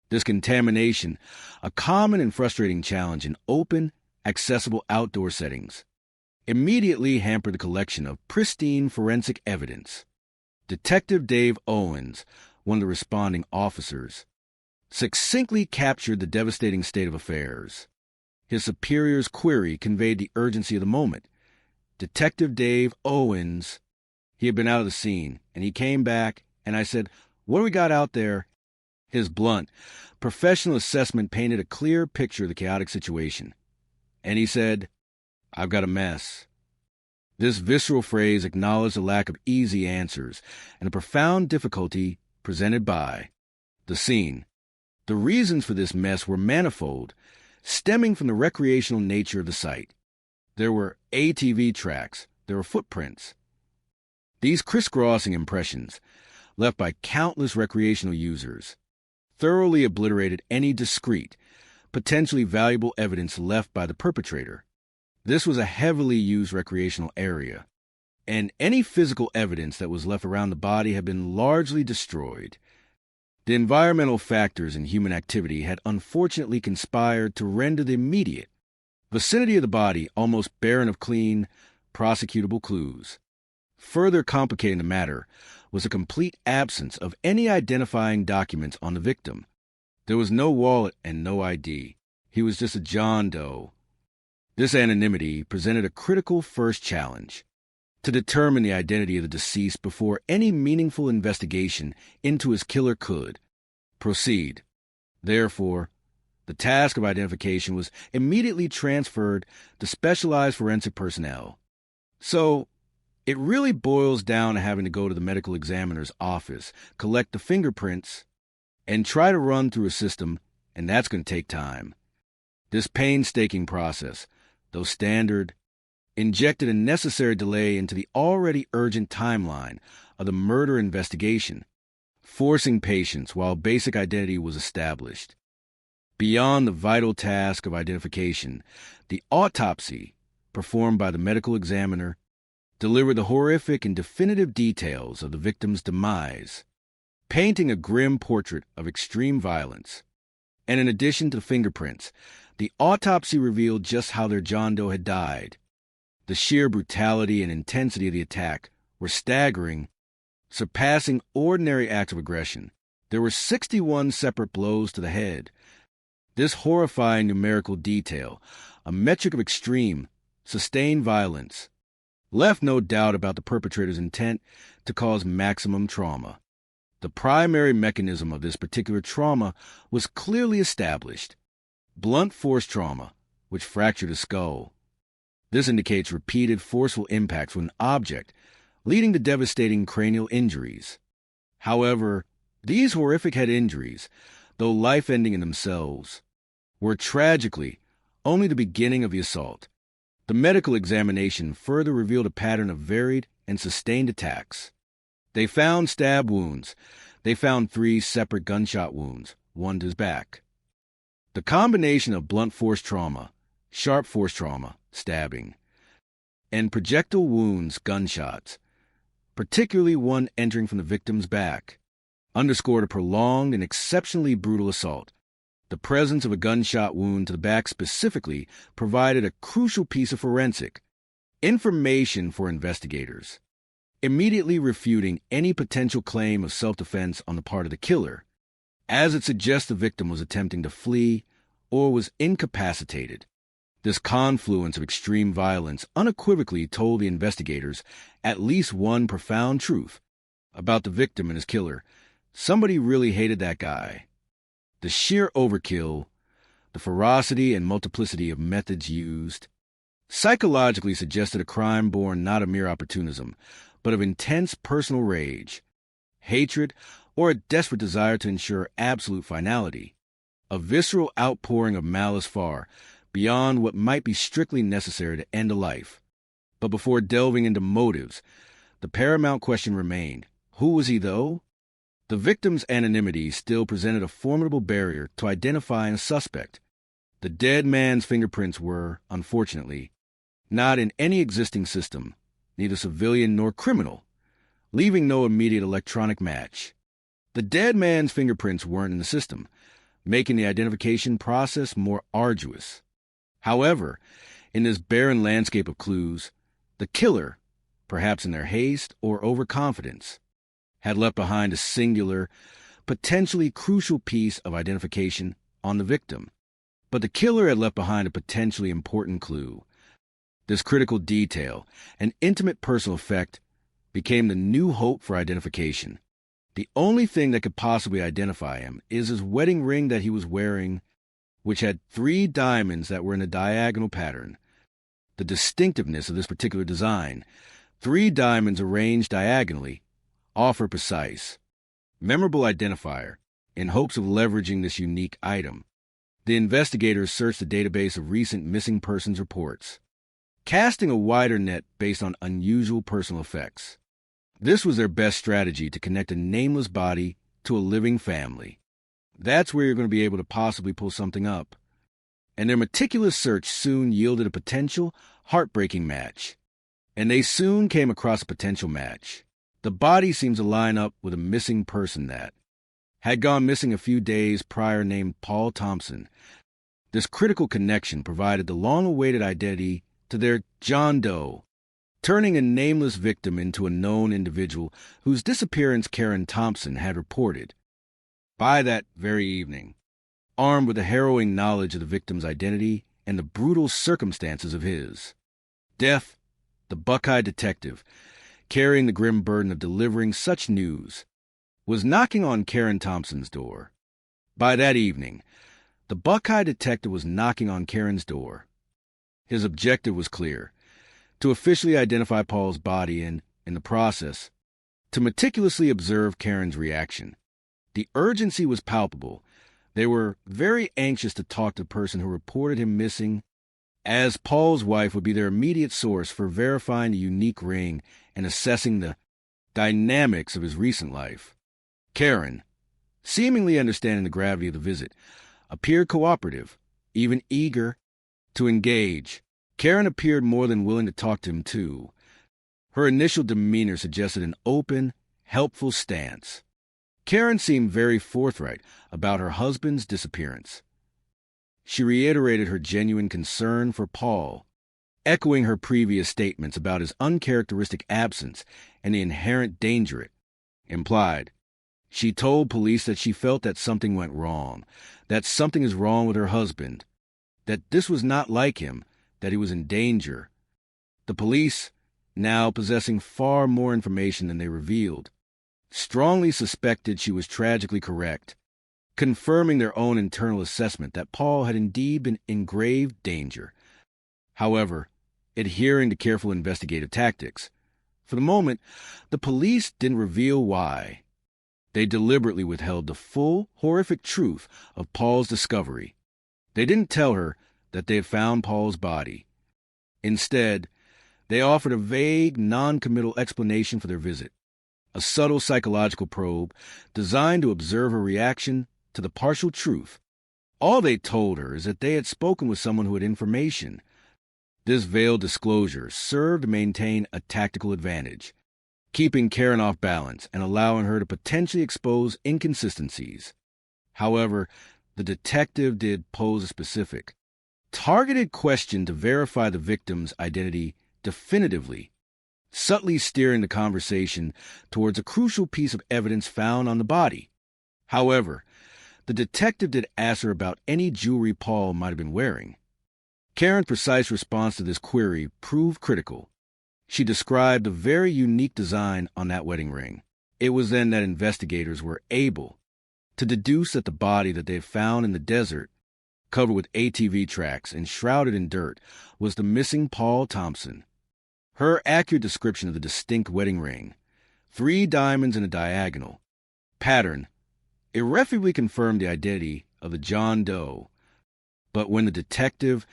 Speaker 10: This contamination, a common and frustrating challenge in open, accessible outdoor settings, immediately hampered the collection of pristine forensic evidence. Detective Dave Owens, one of the responding officers, succinctly captured the devastating state of affairs. His superior's query conveyed the urgency of the moment. Detective Dave Owens, he had been out of the scene, and he came back, and I said, "What do we got out there?" His blunt, professional assessment painted a clear picture of the chaotic situation. And he said, "I've got a mess." This visceral phrase acknowledged the lack of easy answers and the profound difficulty presented by the scene. The reasons for this mess were manifold, stemming from the recreational nature of the site. There were ATV tracks, there were footprints. These crisscrossing impressions, left by countless recreational users, thoroughly obliterated any discrete, potentially valuable evidence left by the perpetrator. This was a heavily used recreational area, and any physical evidence that was left around the body had been largely destroyed. The environmental factors in human activity had unfortunately conspired to render the immediate vicinity of the body almost barren of clean, prosecutable clues. Further complicating the matter was a complete absence of any identifying documents on the victim. There was no wallet and no ID. He was just a John Doe. This anonymity presented a critical first challenge: to determine the identity of the deceased before any meaningful investigation into his killer could proceed. Therefore, the task of identification was immediately transferred to specialized forensic personnel. So, it really boils down to having to go to the medical examiner's office, collect the fingerprints, and try to run through a system, and that's going to take time. This painstaking process, though standard, injected a necessary delay into the already urgent timeline of the murder investigation, forcing patience while basic identity was established. Beyond the vital task of identification, the autopsy, performed by the medical examiner, delivered the horrific and definitive details of the victim's demise, painting a grim portrait of extreme violence. And in addition to the fingerprints, the autopsy revealed just how their John Doe had died. The sheer brutality and intensity of the attack were staggering, surpassing ordinary acts of aggression. There were 61 separate blows to the head. This horrifying numerical detail, a metric of extreme, sustained violence, left no doubt about the perpetrator's intent to cause maximum trauma. The primary mechanism of this particular trauma was clearly established: blunt force trauma, which fractured his skull. This indicates repeated forceful impacts with an object, leading to devastating cranial injuries. However, these horrific head injuries, though life-ending in themselves, were tragically only the beginning of the assault. The medical examination further revealed a pattern of varied and sustained attacks. They found stab wounds. They found 3 separate gunshot wounds, one to his back. The combination of blunt force trauma, sharp force trauma, stabbing, and projectile wounds, gunshots, particularly one entering from the victim's back, underscored a prolonged and exceptionally brutal assault. The presence of a gunshot wound to the back specifically provided a crucial piece of forensic information for investigators, immediately refuting any potential claim of self-defense on the part of the killer, as it suggests the victim was attempting to flee or was incapacitated. This confluence of extreme violence unequivocally told the investigators at least one profound truth about the victim and his killer. Somebody really hated that guy. The sheer overkill, the ferocity and multiplicity of methods used, psychologically suggested a crime born not of mere opportunism, but of intense personal rage, hatred, or a desperate desire to ensure absolute finality, a visceral outpouring of malice far beyond what might be strictly necessary to end a life. But before delving into motives, the paramount question remained: who was he, though? The victim's anonymity still presented a formidable barrier to identifying a suspect. The dead man's fingerprints were, unfortunately, not in any existing system, neither civilian nor criminal, leaving no immediate electronic match. The dead man's fingerprints weren't in the system, making the identification process more arduous. However, in this barren landscape of clues, the killer, perhaps in their haste or overconfidence, had left behind a singular, potentially crucial piece of identification on the victim. But the killer had left behind a potentially important clue. This critical detail, an intimate personal effect, became the new hope for identification. The only thing that could possibly identify him is his wedding ring that he was wearing, which had 3 diamonds that were in a diagonal pattern. The distinctiveness of this particular design, 3 diamonds arranged diagonally, offer precise, memorable identifier in hopes of leveraging this unique item. The investigators searched the database of recent missing persons reports, casting a wider net based on unusual personal effects. This was their best strategy to connect a nameless body to a living family. That's where you're going to be able to possibly pull something up. And their meticulous search soon yielded a potential, heartbreaking match. And they soon came across a potential match. The body seems to line up with a missing person that had gone missing a few days prior, named Paul Thompson. This critical connection provided the long-awaited identity to their John Doe, turning a nameless victim into a known individual whose disappearance Karen Thompson had reported. By that very evening, armed with the harrowing knowledge of the victim's identity and the brutal circumstances of his death, the Buckeye detective, carrying the grim burden of delivering such news, was knocking on Karen Thompson's door. By that evening, the Buckeye detective was knocking on Karen's door. His objective was clear: to officially identify Paul's body and, in the process, to meticulously observe Karen's reaction. The urgency was palpable. They were very anxious to talk to the person who reported him missing, as Paul's wife would be their immediate source for verifying the unique ring and assessing the dynamics of his recent life. Karen, seemingly understanding the gravity of the visit, appeared cooperative, even eager to engage. Karen appeared more than willing to talk to him, too. Her initial demeanor suggested an open, helpful stance. Karen seemed very forthright about her husband's disappearance. She reiterated her genuine concern for Paul, echoing her previous statements about his uncharacteristic absence and the inherent danger it implied. She told police that she felt that something went wrong, that something is wrong with her husband, that this was not like him, that he was in danger. The police, now possessing far more information than they revealed, strongly suspected she was tragically correct, confirming their own internal assessment that Paul had indeed been in grave danger. However, adhering to careful investigative tactics, for the moment, the police didn't reveal why. They deliberately withheld the full, horrific truth of Paul's discovery. They didn't tell her that they had found Paul's body. Instead, they offered a vague, non-committal explanation for their visit, a subtle psychological probe designed to observe her reaction to the partial truth. All they told her is that they had spoken with someone who had information, This veiled disclosure served to maintain a tactical advantage, keeping Karen off balance and allowing her to potentially expose inconsistencies. However, the detective did pose a specific, targeted question to verify the victim's identity definitively, subtly steering the conversation towards a crucial piece of evidence found on the body. However, the detective did ask her about any jewelry Paul might have been wearing. Karen's precise response to this query proved critical. She described a very unique design on that wedding ring. It was then that investigators were able to deduce that the body that they had found in the desert, covered with ATV tracks and shrouded in dirt, was the missing Paul Thompson. Her accurate description of the distinct wedding ring, 3 diamonds in a diagonal pattern, irrefutably confirmed the identity of the John Doe. But when the detective,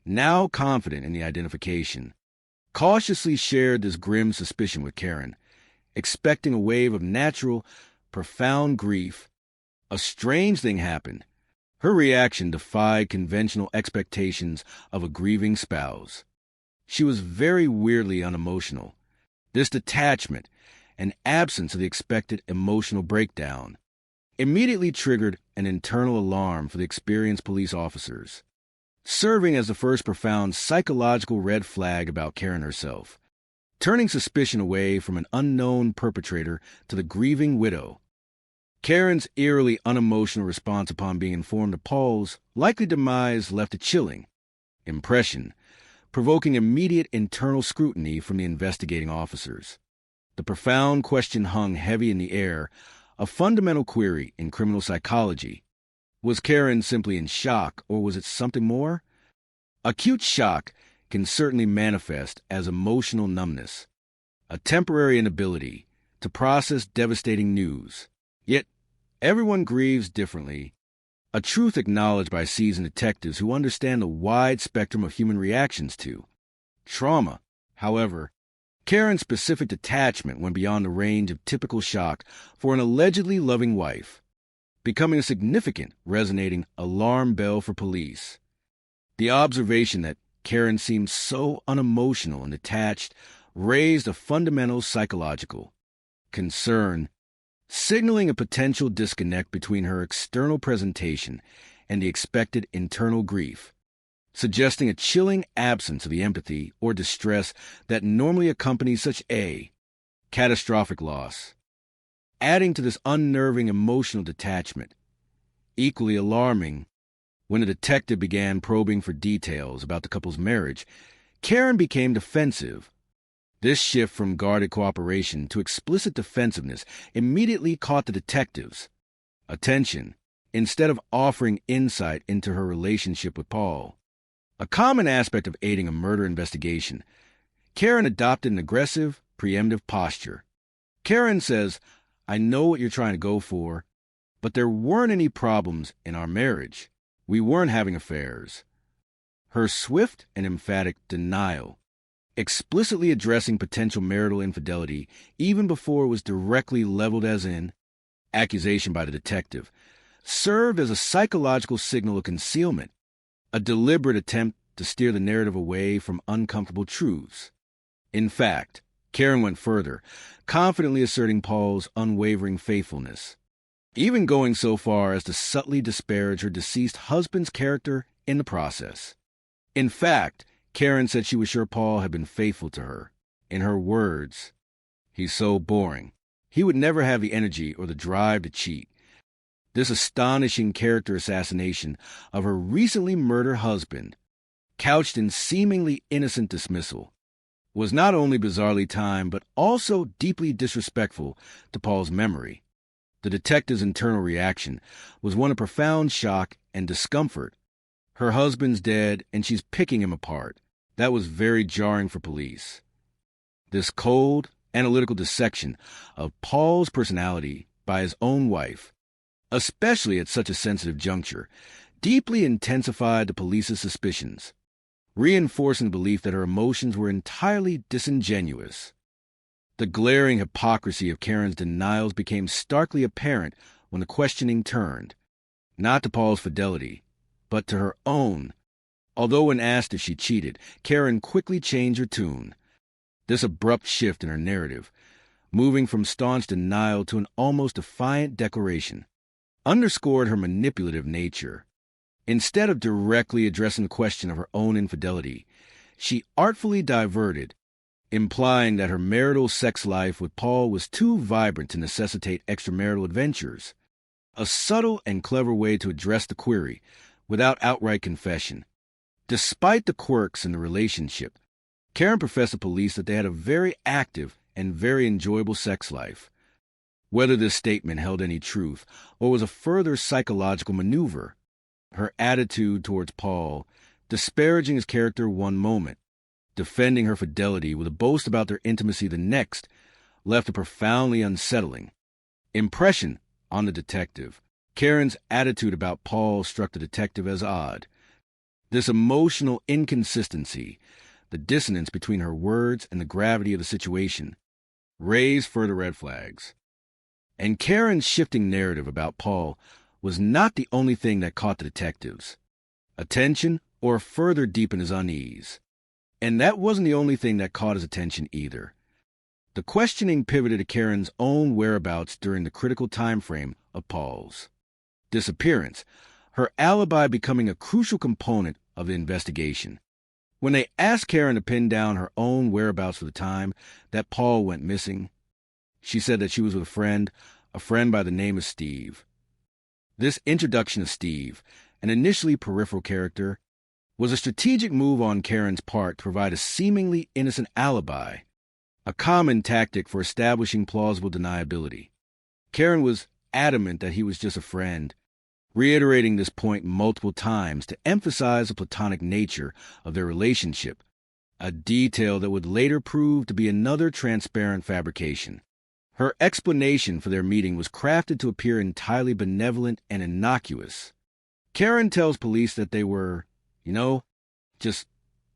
Speaker 10: now confident in the identification, cautiously shared this grim suspicion with Karen, expecting a wave of natural, profound grief, a strange thing happened. Her reaction defied conventional expectations of a grieving spouse. She was very weirdly unemotional. This detachment and absence of the expected emotional breakdown immediately triggered an internal alarm for the experienced police officers, serving as the first profound psychological red flag about Karen herself, turning suspicion away from an unknown perpetrator to the grieving widow. Karen's eerily unemotional response upon being informed of Paul's likely demise left a chilling impression, provoking immediate internal scrutiny from the investigating officers. The profound question hung heavy in the air, a fundamental query in criminal psychology. Was Karen simply in shock, or was it something more? Acute shock can certainly manifest as emotional numbness, a temporary inability to process devastating news. Yet, everyone grieves differently, a truth acknowledged by seasoned detectives who understand the wide spectrum of human reactions to trauma. However, Karen's specific detachment went beyond the range of typical shock for an allegedly loving wife, becoming a significant, resonating alarm bell for police. The observation that Karen seemed so unemotional and detached raised a fundamental psychological concern, signaling a potential disconnect between her external presentation and the expected internal grief, suggesting a chilling absence of the empathy or distress that normally accompanies such a catastrophic loss. Adding to this unnerving emotional detachment, equally alarming, when the detective began probing for details about the couple's marriage, Karen became defensive. This shift from guarded cooperation to explicit defensiveness immediately caught the detectives' attention, instead of offering insight into her relationship with Paul. A common aspect of aiding a murder investigation, Karen adopted an aggressive, preemptive posture. Karen says, "I know what you're trying to go for, but there weren't any problems in our marriage. We weren't having affairs." Her swift and emphatic denial, explicitly addressing potential marital infidelity even before it was directly leveled as in accusation by the detective, served as a psychological signal of concealment, a deliberate attempt to steer the narrative away from uncomfortable truths. In fact, Karen went further, confidently asserting Paul's unwavering faithfulness, even going so far as to subtly disparage her deceased husband's character in the process. In fact, Karen said she was sure Paul had been faithful to her. In her words, "He's so boring. He would never have the energy or the drive to cheat." This astonishing character assassination of her recently murdered husband, couched in seemingly innocent dismissal, was not only bizarrely timed but also deeply disrespectful to Paul's memory. The detective's internal reaction was one of profound shock and discomfort. Her husband's dead, and she's picking him apart. That was very jarring for police. This cold, analytical dissection of Paul's personality by his own wife, especially at such a sensitive juncture, deeply intensified the police's suspicions, reinforcing the belief that her emotions were entirely disingenuous. The glaring hypocrisy of Karen's denials became starkly apparent when the questioning turned, not to Paul's fidelity, but to her own Although when asked if she cheated, Karen quickly changed her tune. This abrupt shift in her narrative, moving from staunch denial to an almost defiant declaration, underscored her manipulative nature. Instead of directly addressing the question of her own infidelity, she artfully diverted, implying that her marital sex life with Paul was too vibrant to necessitate extramarital adventures. A subtle and clever way to address the query without outright confession. Despite the quirks in the relationship, Karen professed to police that they had a very active and very enjoyable sex life. Whether this statement held any truth or was a further psychological maneuver, her attitude towards Paul, disparaging his character one moment, defending her fidelity with a boast about their intimacy the next, left a profoundly unsettling impression on the detective. Karen's attitude about Paul struck the detective as odd. This emotional inconsistency, the dissonance between her words and the gravity of the situation, raised further red flags. And Karen's shifting narrative about Paul was not the only thing that caught the detectives' attention or further deepened his unease. And that wasn't the only thing that caught his attention either. The questioning pivoted to Karen's own whereabouts during the critical time frame of Paul's disappearance, her alibi becoming a crucial component of the investigation. When they asked Karen to pin down her own whereabouts for the time that Paul went missing, she said that she was with a friend by the name of Steve. This introduction of Steve, an initially peripheral character, was a strategic move on Karen's part to provide a seemingly innocent alibi, a common tactic for establishing plausible deniability. Karen was adamant that he was just a friend, reiterating this point multiple times to emphasize the platonic nature of their relationship, a detail that would later prove to be another transparent fabrication. Her explanation for their meeting was crafted to appear entirely benevolent and innocuous. Karen tells police that they were, just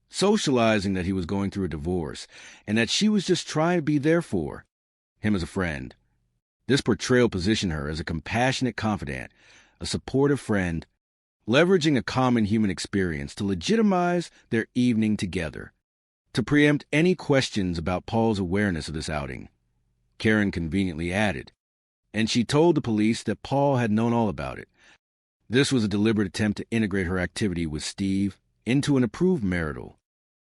Speaker 10: socializing, that he was going through a divorce, and that she was just trying to be there for him as a friend. This portrayal positioned her as a compassionate confidant, a supportive friend, leveraging a common human experience to legitimize their evening together. To preempt any questions about Paul's awareness of this outing, Karen conveniently added, and she told the police that Paul had known all about it. This was a deliberate attempt to integrate her activity with Steve into an approved marital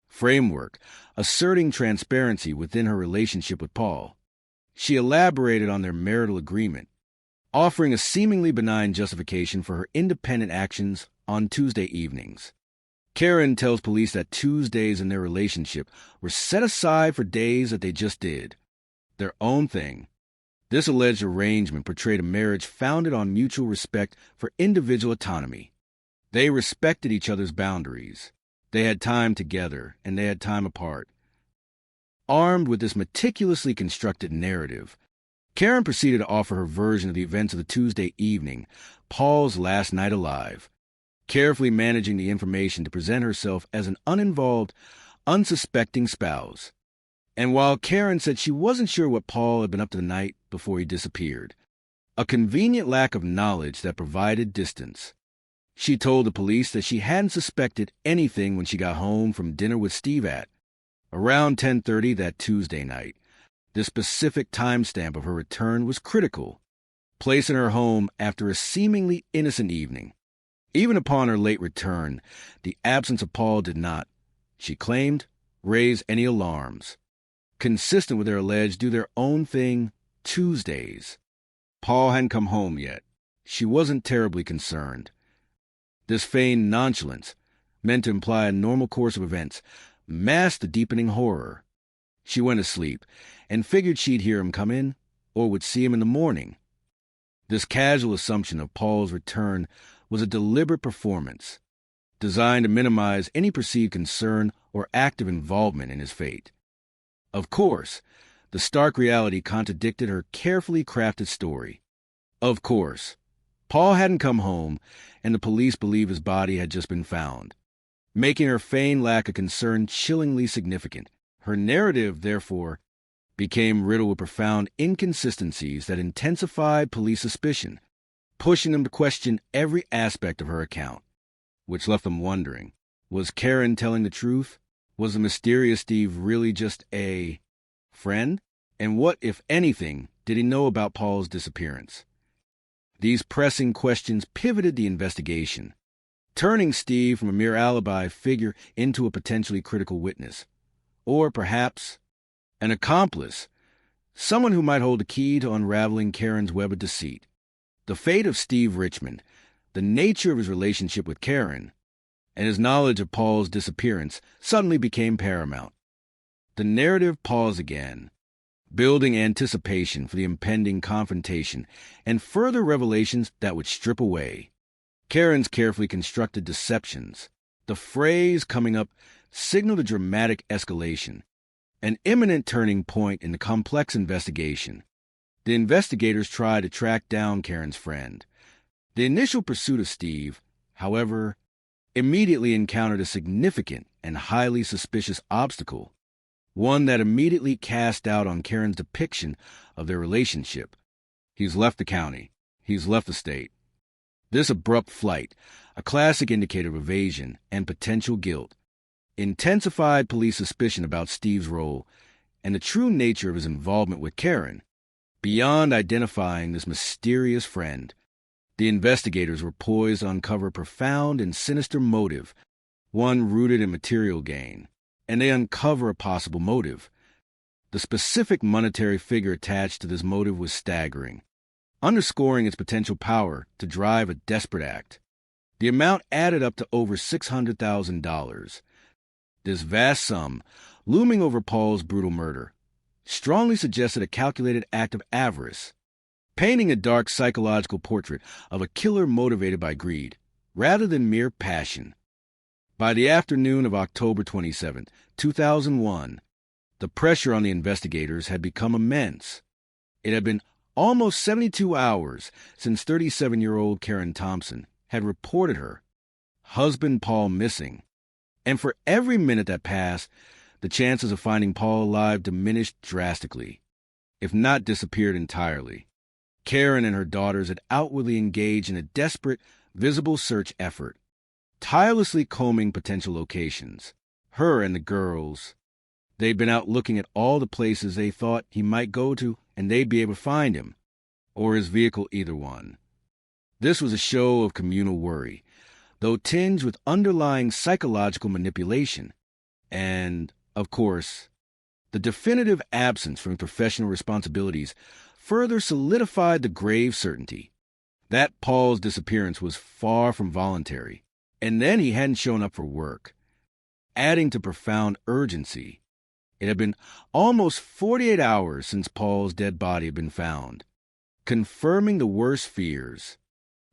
Speaker 10: framework, asserting transparency within her relationship with Paul. She elaborated on their marital agreement, offering a seemingly benign justification for her independent actions on Tuesday evenings. Karen tells police that Tuesdays in their relationship were set aside for days that they just did their own thing. This alleged arrangement portrayed a marriage founded on mutual respect for individual autonomy. They respected each other's boundaries. They had time together, and they had time apart. Armed with this meticulously constructed narrative, Karen proceeded to offer her version of the events of the Tuesday evening, Paul's last night alive, carefully managing the information to present herself as an uninvolved, unsuspecting spouse. And while Karen said she wasn't sure what Paul had been up to the night before he disappeared, a convenient lack of knowledge that provided distance, she told the police that she hadn't suspected anything when she got home from dinner with Steve at around 10:30 that Tuesday night. The specific timestamp of her return was critical, placing her home after a seemingly innocent evening. Even upon her late return, the absence of Paul did not, she claimed, raise any alarms. Consistent with their alleged do their own thing Tuesdays. Paul hadn't come home yet. She wasn't terribly concerned. This feigned nonchalance, meant to imply a normal course of events, masked the deepening horror. She went to sleep and figured she'd hear him come in or would see him in the morning. This casual assumption of Paul's return was a deliberate performance, designed to minimize any perceived concern or active involvement in his fate. Of course, the stark reality contradicted her carefully crafted story. Of course, Paul hadn't come home, and the police believe his body had just been found, making her feigned lack of concern chillingly significant. Her narrative, therefore, became riddled with profound inconsistencies that intensified police suspicion, pushing them to question every aspect of her account, which left them wondering, Was Karen telling the truth? Was the mysterious Steve really just a friend? And what, if anything, did he know about Paul's disappearance? These pressing questions pivoted the investigation, turning Steve from a mere alibi figure into a potentially critical witness. Or perhaps an accomplice, someone who might hold the key to unraveling Karen's web of deceit. The fate of Steve Richmond, the nature of his relationship with Karen, and his knowledge of Paul's disappearance suddenly became paramount. The narrative paused again, building anticipation for the impending confrontation and further revelations that would strip away Karen's carefully constructed deceptions. The phrase coming up signaled a dramatic escalation, an imminent turning point in the complex investigation. The investigators tried to track down Karen's friend. The initial pursuit of Steve, however, immediately encountered a significant and highly suspicious obstacle, one that immediately cast doubt on Karen's depiction of their relationship. He's left the county. He's left the state. This abrupt flight, a classic indicator of evasion and potential guilt, intensified police suspicion about Steve's role and the true nature of his involvement with Karen. Beyond identifying this mysterious friend, the investigators were poised to uncover a profound and sinister motive, one rooted in material gain, and they uncover a possible motive. The specific monetary figure attached to this motive was staggering, underscoring its potential power to drive a desperate act. The amount added up to over $600,000. This vast sum, looming over Paul's brutal murder, strongly suggested a calculated act of avarice, painting a dark psychological portrait of a killer motivated by greed, rather than mere passion. By the afternoon of October 27, 2001, the pressure on the investigators had become immense. It had been almost 72 hours since 37-year-old Karen Thompson had reported her husband Paul missing, and for every minute that passed, the chances of finding Paul alive diminished drastically, if not disappeared entirely. Karen and her daughters had outwardly engaged in a desperate, visible search effort, tirelessly combing potential locations. Her and the girls, they'd been out looking at all the places they thought he might go to, and they'd be able to find him, or his vehicle, either one. This was a show of communal worry, though tinged with underlying psychological manipulation, and, of course, the definitive absence from professional responsibilities further solidified the grave certainty that Paul's disappearance was far from voluntary, and then he hadn't shown up for work. Adding to profound urgency, it had been almost 48 hours since Paul's dead body had been found, confirming the worst fears.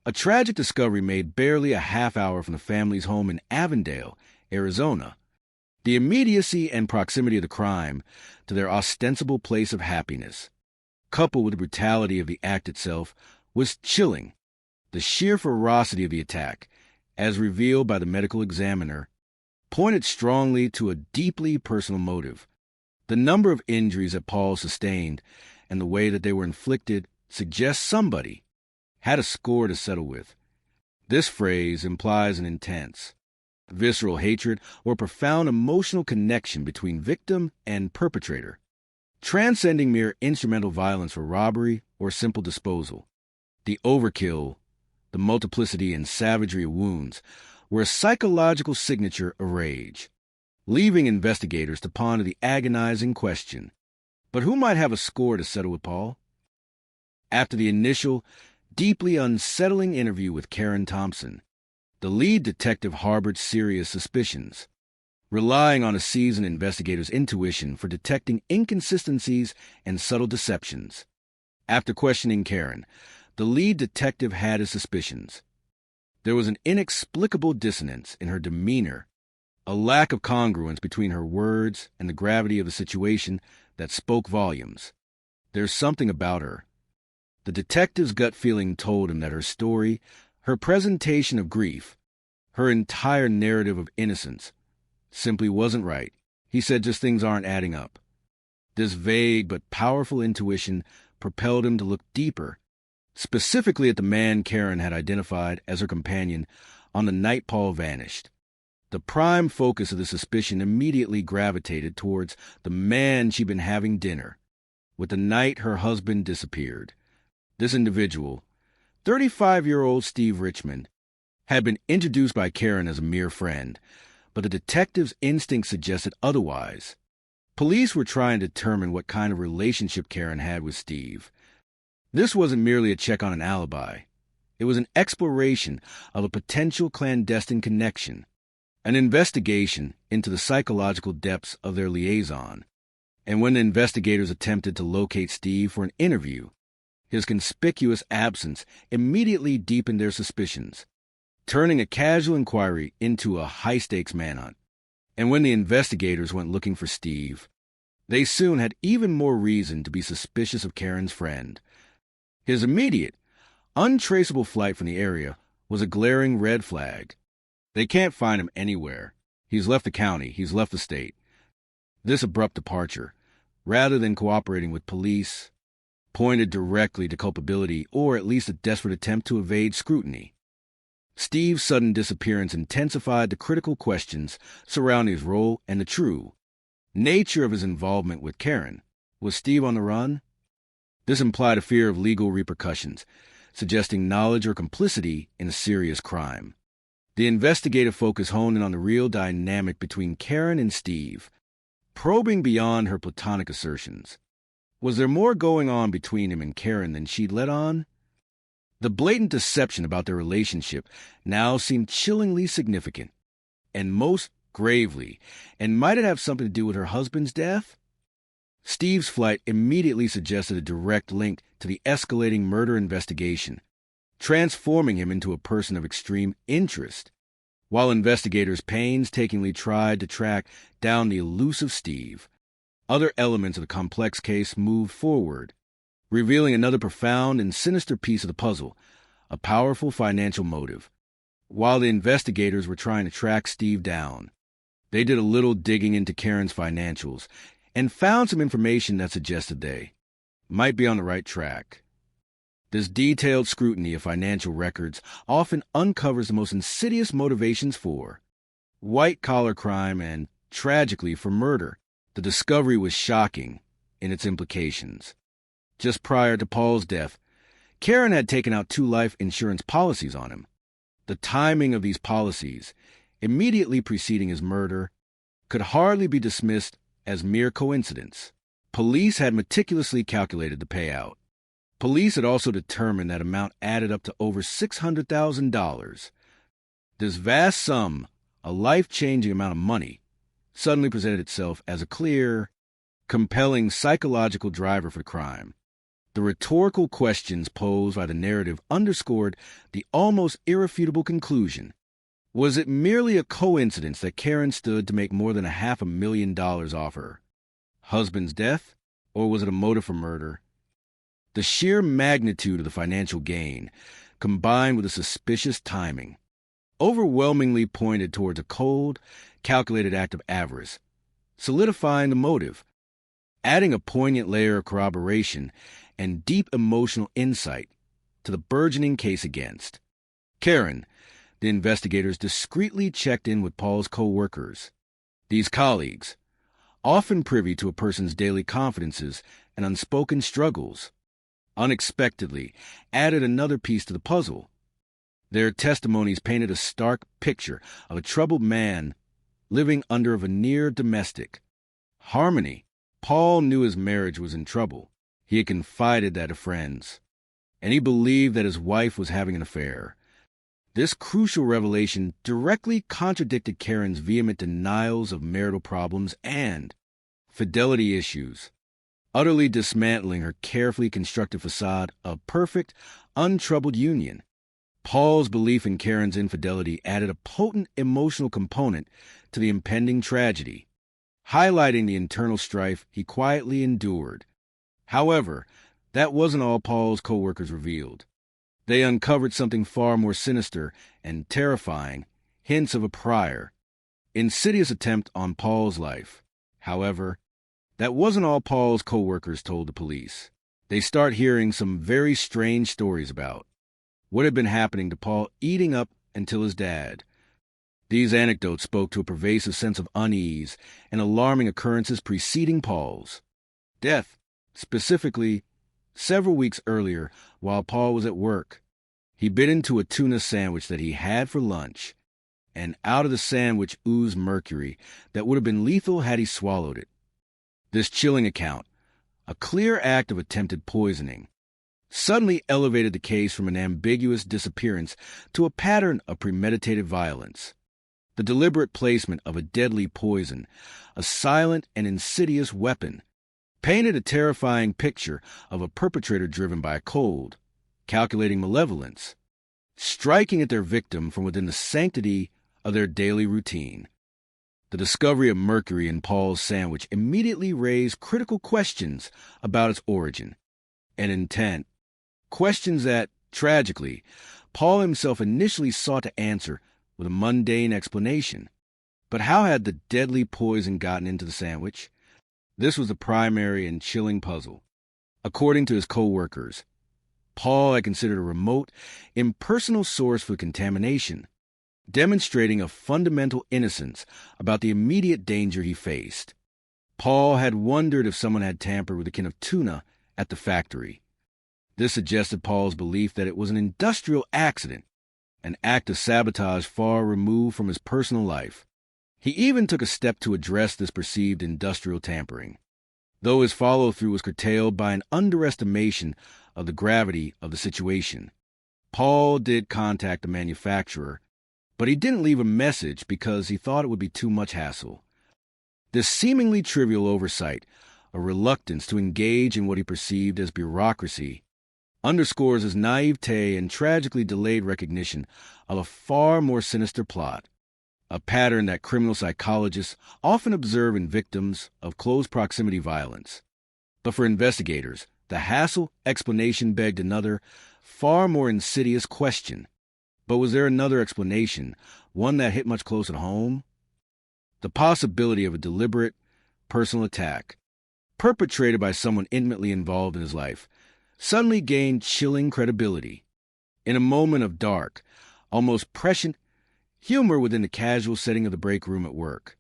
Speaker 10: A tragic discovery made barely a half hour from the family's home in Avondale, Arizona. The immediacy and proximity of the crime to their ostensible place of happiness, coupled with the brutality of the act itself, was chilling. The sheer ferocity of the attack, as revealed by the medical examiner, pointed strongly to a deeply personal motive. The number of injuries that Paul sustained and the way that they were inflicted suggests somebody had a score to settle with. This phrase implies an intense, visceral hatred or profound emotional connection between victim and perpetrator, transcending mere instrumental violence for robbery or simple disposal. The overkill, the multiplicity and savagery of wounds were a psychological signature of rage, leaving investigators to ponder the agonizing question, but who might have a score to settle with Paul? After the initial, deeply unsettling interview with Karen Thompson, the lead detective harbored serious suspicions, relying on a seasoned investigator's intuition for detecting inconsistencies and subtle deceptions. After questioning Karen, the lead detective had his suspicions. There was an inexplicable dissonance in her demeanor, a lack of congruence between her words and the gravity of the situation that spoke volumes. There's something about her. The detective's gut feeling told him that her story, her presentation of grief, her entire narrative of innocence, simply wasn't right. He said just things aren't adding up. This vague but powerful intuition propelled him to look deeper, specifically at the man Karen had identified as her companion on the night Paul vanished. The prime focus of the suspicion immediately gravitated towards the man she'd been having dinner with the night her husband disappeared. This individual, 35-year-old Steve Richmond, had been introduced by Karen as a mere friend, but the detective's instinct suggested otherwise. Police were trying to determine what kind of relationship Karen had with Steve. This wasn't merely a check on an alibi. It was an exploration of a potential clandestine connection, an investigation into the psychological depths of their liaison. And when the investigators attempted to locate Steve for an interview, his conspicuous absence immediately deepened their suspicions, turning a casual inquiry into a high-stakes manhunt. And when the investigators went looking for Steve, they soon had even more reason to be suspicious of Karen's friend. His immediate, untraceable flight from the area was a glaring red flag. They can't find him anywhere. He's left the county. He's left the state. This abrupt departure, rather than cooperating with police, pointed directly to culpability or at least a desperate attempt to evade scrutiny. Steve's sudden disappearance intensified the critical questions surrounding his role and the true nature of his involvement with Karen. Was Steve on the run? This implied a fear of legal repercussions, suggesting knowledge or complicity in a serious crime. The investigative focus honed in on the real dynamic between Karen and Steve, probing beyond her platonic assertions. Was there more going on between him and Karen than she'd let on? The blatant deception about their relationship now seemed chillingly significant, and most gravely, and might it have something to do with her husband's death? Steve's flight immediately suggested a direct link to the escalating murder investigation, transforming him into a person of extreme interest. While investigators painstakingly tried to track down the elusive Steve, other elements of the complex case moved forward, revealing another profound and sinister piece of the puzzle, a powerful financial motive. While the investigators were trying to track Steve down, they did a little digging into Karen's financials and found some information that suggested they might be on the right track. This detailed scrutiny of financial records often uncovers the most insidious motivations for white-collar crime and, tragically, for murder. The discovery was shocking in its implications. Just prior to Paul's death, Karen had taken out 2 life insurance policies on him. The timing of these policies, immediately preceding his murder, could hardly be dismissed as mere coincidence. Police had meticulously calculated the payout. Police had also determined that amount added up to over $600,000. This vast sum, a life-changing amount of money, suddenly presented itself as a clear, compelling psychological driver for crime. The rhetorical questions posed by the narrative underscored the almost irrefutable conclusion. Was it merely a coincidence that Karen stood to make more than $500,000 off her husband's death, or was it a motive for murder? The sheer magnitude of the financial gain, combined with the suspicious timing, overwhelmingly pointed towards a cold, calculated act of avarice, solidifying the motive, adding a poignant layer of corroboration and deep emotional insight to the burgeoning case against Karen. The investigators discreetly checked in with Paul's co-workers. These colleagues, often privy to a person's daily confidences and unspoken struggles, unexpectedly added another piece to the puzzle. Their testimonies painted a stark picture of a troubled man living under a veneer of domestic harmony. Paul knew his marriage was in trouble. He had confided that to friends, and he believed that his wife was having an affair. This crucial revelation directly contradicted Karen's vehement denials of marital problems and fidelity issues, utterly dismantling her carefully constructed facade of perfect, untroubled union. Paul's belief in Karen's infidelity added a potent emotional component to the impending tragedy, highlighting the internal strife he quietly endured. However, that wasn't all Paul's co-workers revealed. They uncovered something far more sinister and terrifying, hints of a prior, insidious attempt on Paul's life. However, that wasn't all Paul's co-workers told the police. They start hearing some very strange stories about what had been happening to Paul eating up until his dad. These anecdotes spoke to a pervasive sense of unease and alarming occurrences preceding Paul's death. Specifically, several weeks earlier, while Paul was at work, he bit into a tuna sandwich that he had for lunch, and out of the sandwich oozed mercury that would have been lethal had he swallowed it. This chilling account, a clear act of attempted poisoning, suddenly elevated the case from an ambiguous disappearance to a pattern of premeditated violence. The deliberate placement of a deadly poison, a silent and insidious weapon, painted a terrifying picture of a perpetrator driven by a cold, calculating malevolence, striking at their victim from within the sanctity of their daily routine. The discovery of mercury in Paul's sandwich immediately raised critical questions about its origin and intent, questions that, tragically, Paul himself initially sought to answer with a mundane explanation. But how had the deadly poison gotten into the sandwich? This was the primary and chilling puzzle. According to his co-workers, Paul had considered a remote, impersonal source for contamination, demonstrating a fundamental innocence about the immediate danger he faced. Paul had wondered if someone had tampered with a can of tuna at the factory. This suggested Paul's belief that it was an industrial accident, an act of sabotage far removed from his personal life. He even took a step to address this perceived industrial tampering, though his follow-through was curtailed by an underestimation of the gravity of the situation. Paul did contact the manufacturer, but he didn't leave a message because he thought it would be too much hassle. This seemingly trivial oversight, a reluctance to engage in what he perceived as bureaucracy, underscores his naivete and tragically delayed recognition of a far more sinister plot, a pattern that criminal psychologists often observe in victims of close proximity violence. But for investigators, the hassle explanation begged another, far more insidious question. But was there another explanation, one that hit much closer to home? The possibility of a deliberate, personal attack, perpetrated by someone intimately involved in his life, suddenly gained chilling credibility. In a moment of dark, almost prescient humor within the casual setting of the break room at work,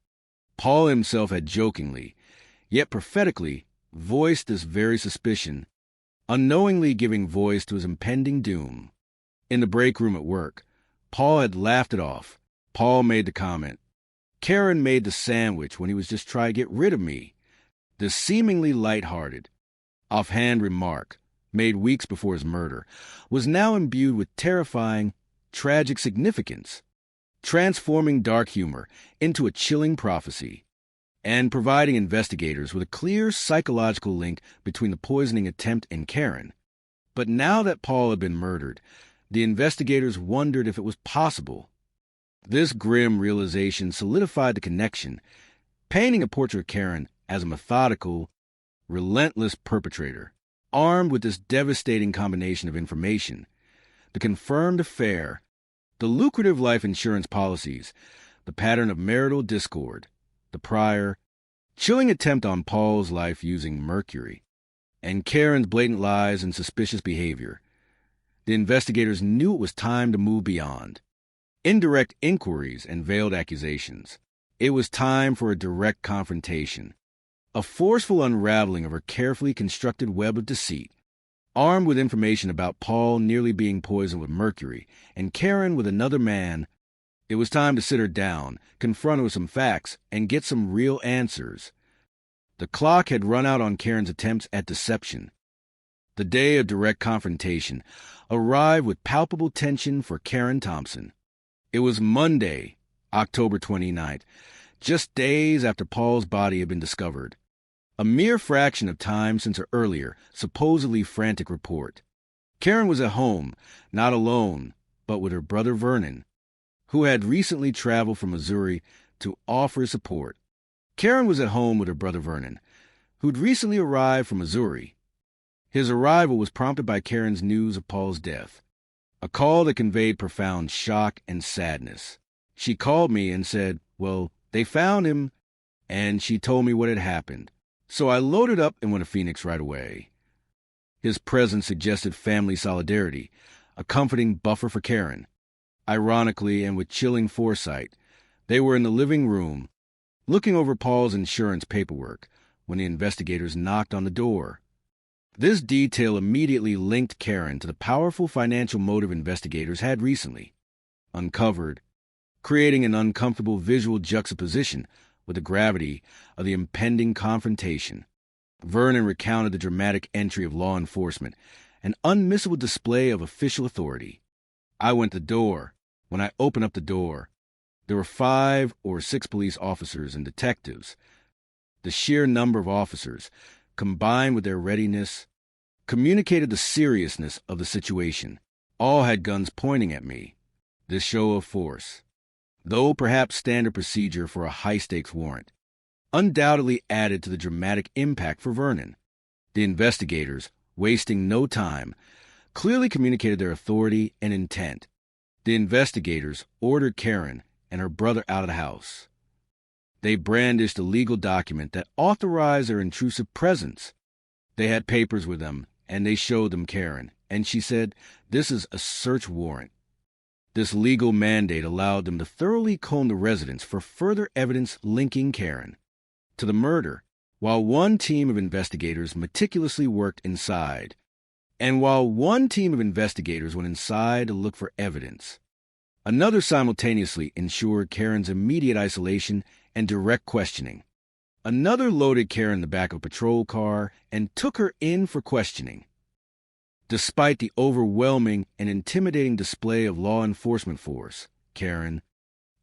Speaker 10: Paul himself had jokingly, yet prophetically, voiced this very suspicion, unknowingly giving voice to his impending doom. In the break room at work, Paul had laughed it off. Paul made the comment, "Karen made the sandwich when he was just trying to get rid of me." This seemingly light-hearted, offhand remark, made weeks before his murder, was now imbued with terrifying, tragic significance, transforming dark humor into a chilling prophecy, and providing investigators with a clear psychological link between the poisoning attempt and Karen. But now that Paul had been murdered, the investigators wondered if it was possible. This grim realization solidified the connection, painting a portrait of Karen as a methodical, relentless perpetrator. Armed with this devastating combination of information, the confirmed affair, the lucrative life insurance policies, the pattern of marital discord, the prior, chilling attempt on Paul's life using mercury, and Karen's blatant lies and suspicious behavior, the investigators knew it was time to move beyond indirect inquiries and veiled accusations. It was time for a direct confrontation, a forceful unraveling of her carefully constructed web of deceit. Armed with information about Paul nearly being poisoned with mercury and Karen with another man, it was time to sit her down, confront her with some facts, and get some real answers. The clock had run out on Karen's attempts at deception. The day of direct confrontation arrived with palpable tension for Karen Thompson. It was Monday, October 29th, just days after Paul's body had been discovered. A mere fraction of time since her earlier, supposedly frantic report. Karen was at home, not alone, but with her brother Vernon, who had recently traveled from Missouri to offer support. Karen was at home with her brother Vernon, who'd recently arrived from Missouri. His arrival was prompted by Karen's news of Paul's death, a call that conveyed profound shock and sadness. She called me and said, "Well, they found him," and she told me what had happened. So I loaded up and went to Phoenix right away. His presence suggested family solidarity, a comforting buffer for Karen. Ironically, and with chilling foresight, They were in the living room, looking over Paul's insurance paperwork, when the investigators knocked on the door. This detail immediately linked Karen to the powerful financial motive investigators had recently uncovered, creating an uncomfortable visual juxtaposition with the gravity of the impending confrontation. Vernon recounted the dramatic entry of law enforcement, an unmissable display of official authority. I went to the door. When I opened up the door, there were 5 or 6 police officers and detectives. The sheer number of officers, combined with their readiness, communicated the seriousness of the situation. All had guns pointing at me. This show of force, though perhaps standard procedure for a high-stakes warrant, undoubtedly added to the dramatic impact for Vernon. The investigators, wasting no time, clearly communicated their authority and intent. The investigators ordered Karen and her brother out of the house. They brandished a legal document that authorized their intrusive presence. They had papers with them, and they showed them Karen, and she said, "This is a search warrant." This legal mandate allowed them to thoroughly comb the residence for further evidence linking Karen to the murder, while one team of investigators meticulously worked inside, and while one team of investigators went inside to look for evidence, another simultaneously ensured Karen's immediate isolation and direct questioning. Another loaded Karen in the back of a patrol car and took her in for questioning. Despite the overwhelming and intimidating display of law enforcement force, Karen,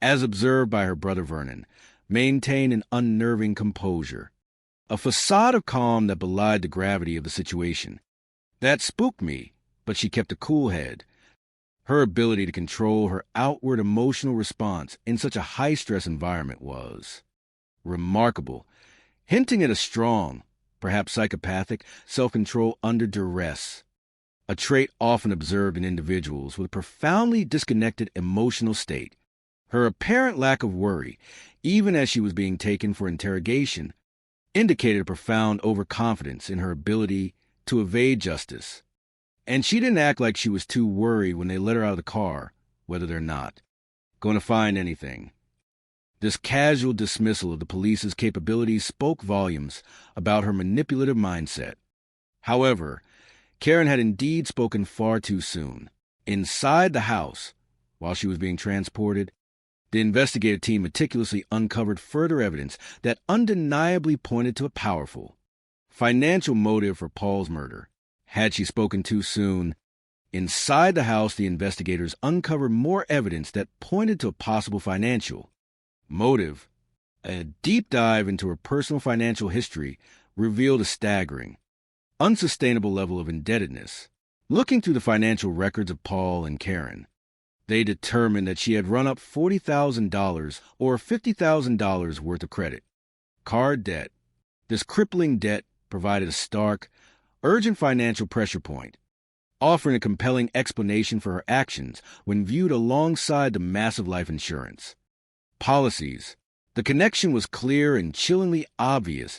Speaker 10: as observed by her brother Vernon, maintained an unnerving composure, a facade of calm that belied the gravity of the situation. That spooked me, but she kept a cool head. Her ability to control her outward emotional response in such a high-stress environment was remarkable, hinting at a strong, perhaps psychopathic, self-control under duress, a trait often observed in individuals with a profoundly disconnected emotional state. Her apparent lack of worry, even as she was being taken for interrogation, indicated a profound overconfidence in her ability to evade justice. And she didn't act like she was too worried when they let her out of the car, whether they're not going to find anything. This casual dismissal of the police's capabilities spoke volumes about her manipulative mindset. However, Karen had indeed spoken far too soon. Inside the house, while she was being transported, the investigative team meticulously uncovered further evidence that undeniably pointed to a powerful financial motive for Paul's murder. Had she spoken too soon, inside the house the investigators uncovered more evidence that pointed to a possible financial motive. A deep dive into her personal financial history revealed a staggering, unsustainable level of indebtedness. Looking through the financial records of Paul and Karen, they determined that she had run up $40,000 or $50,000 worth of credit card debt. This crippling debt provided a stark, urgent financial pressure point, offering a compelling explanation for her actions when viewed alongside the massive life insurance policies. The connection was clear and chillingly obvious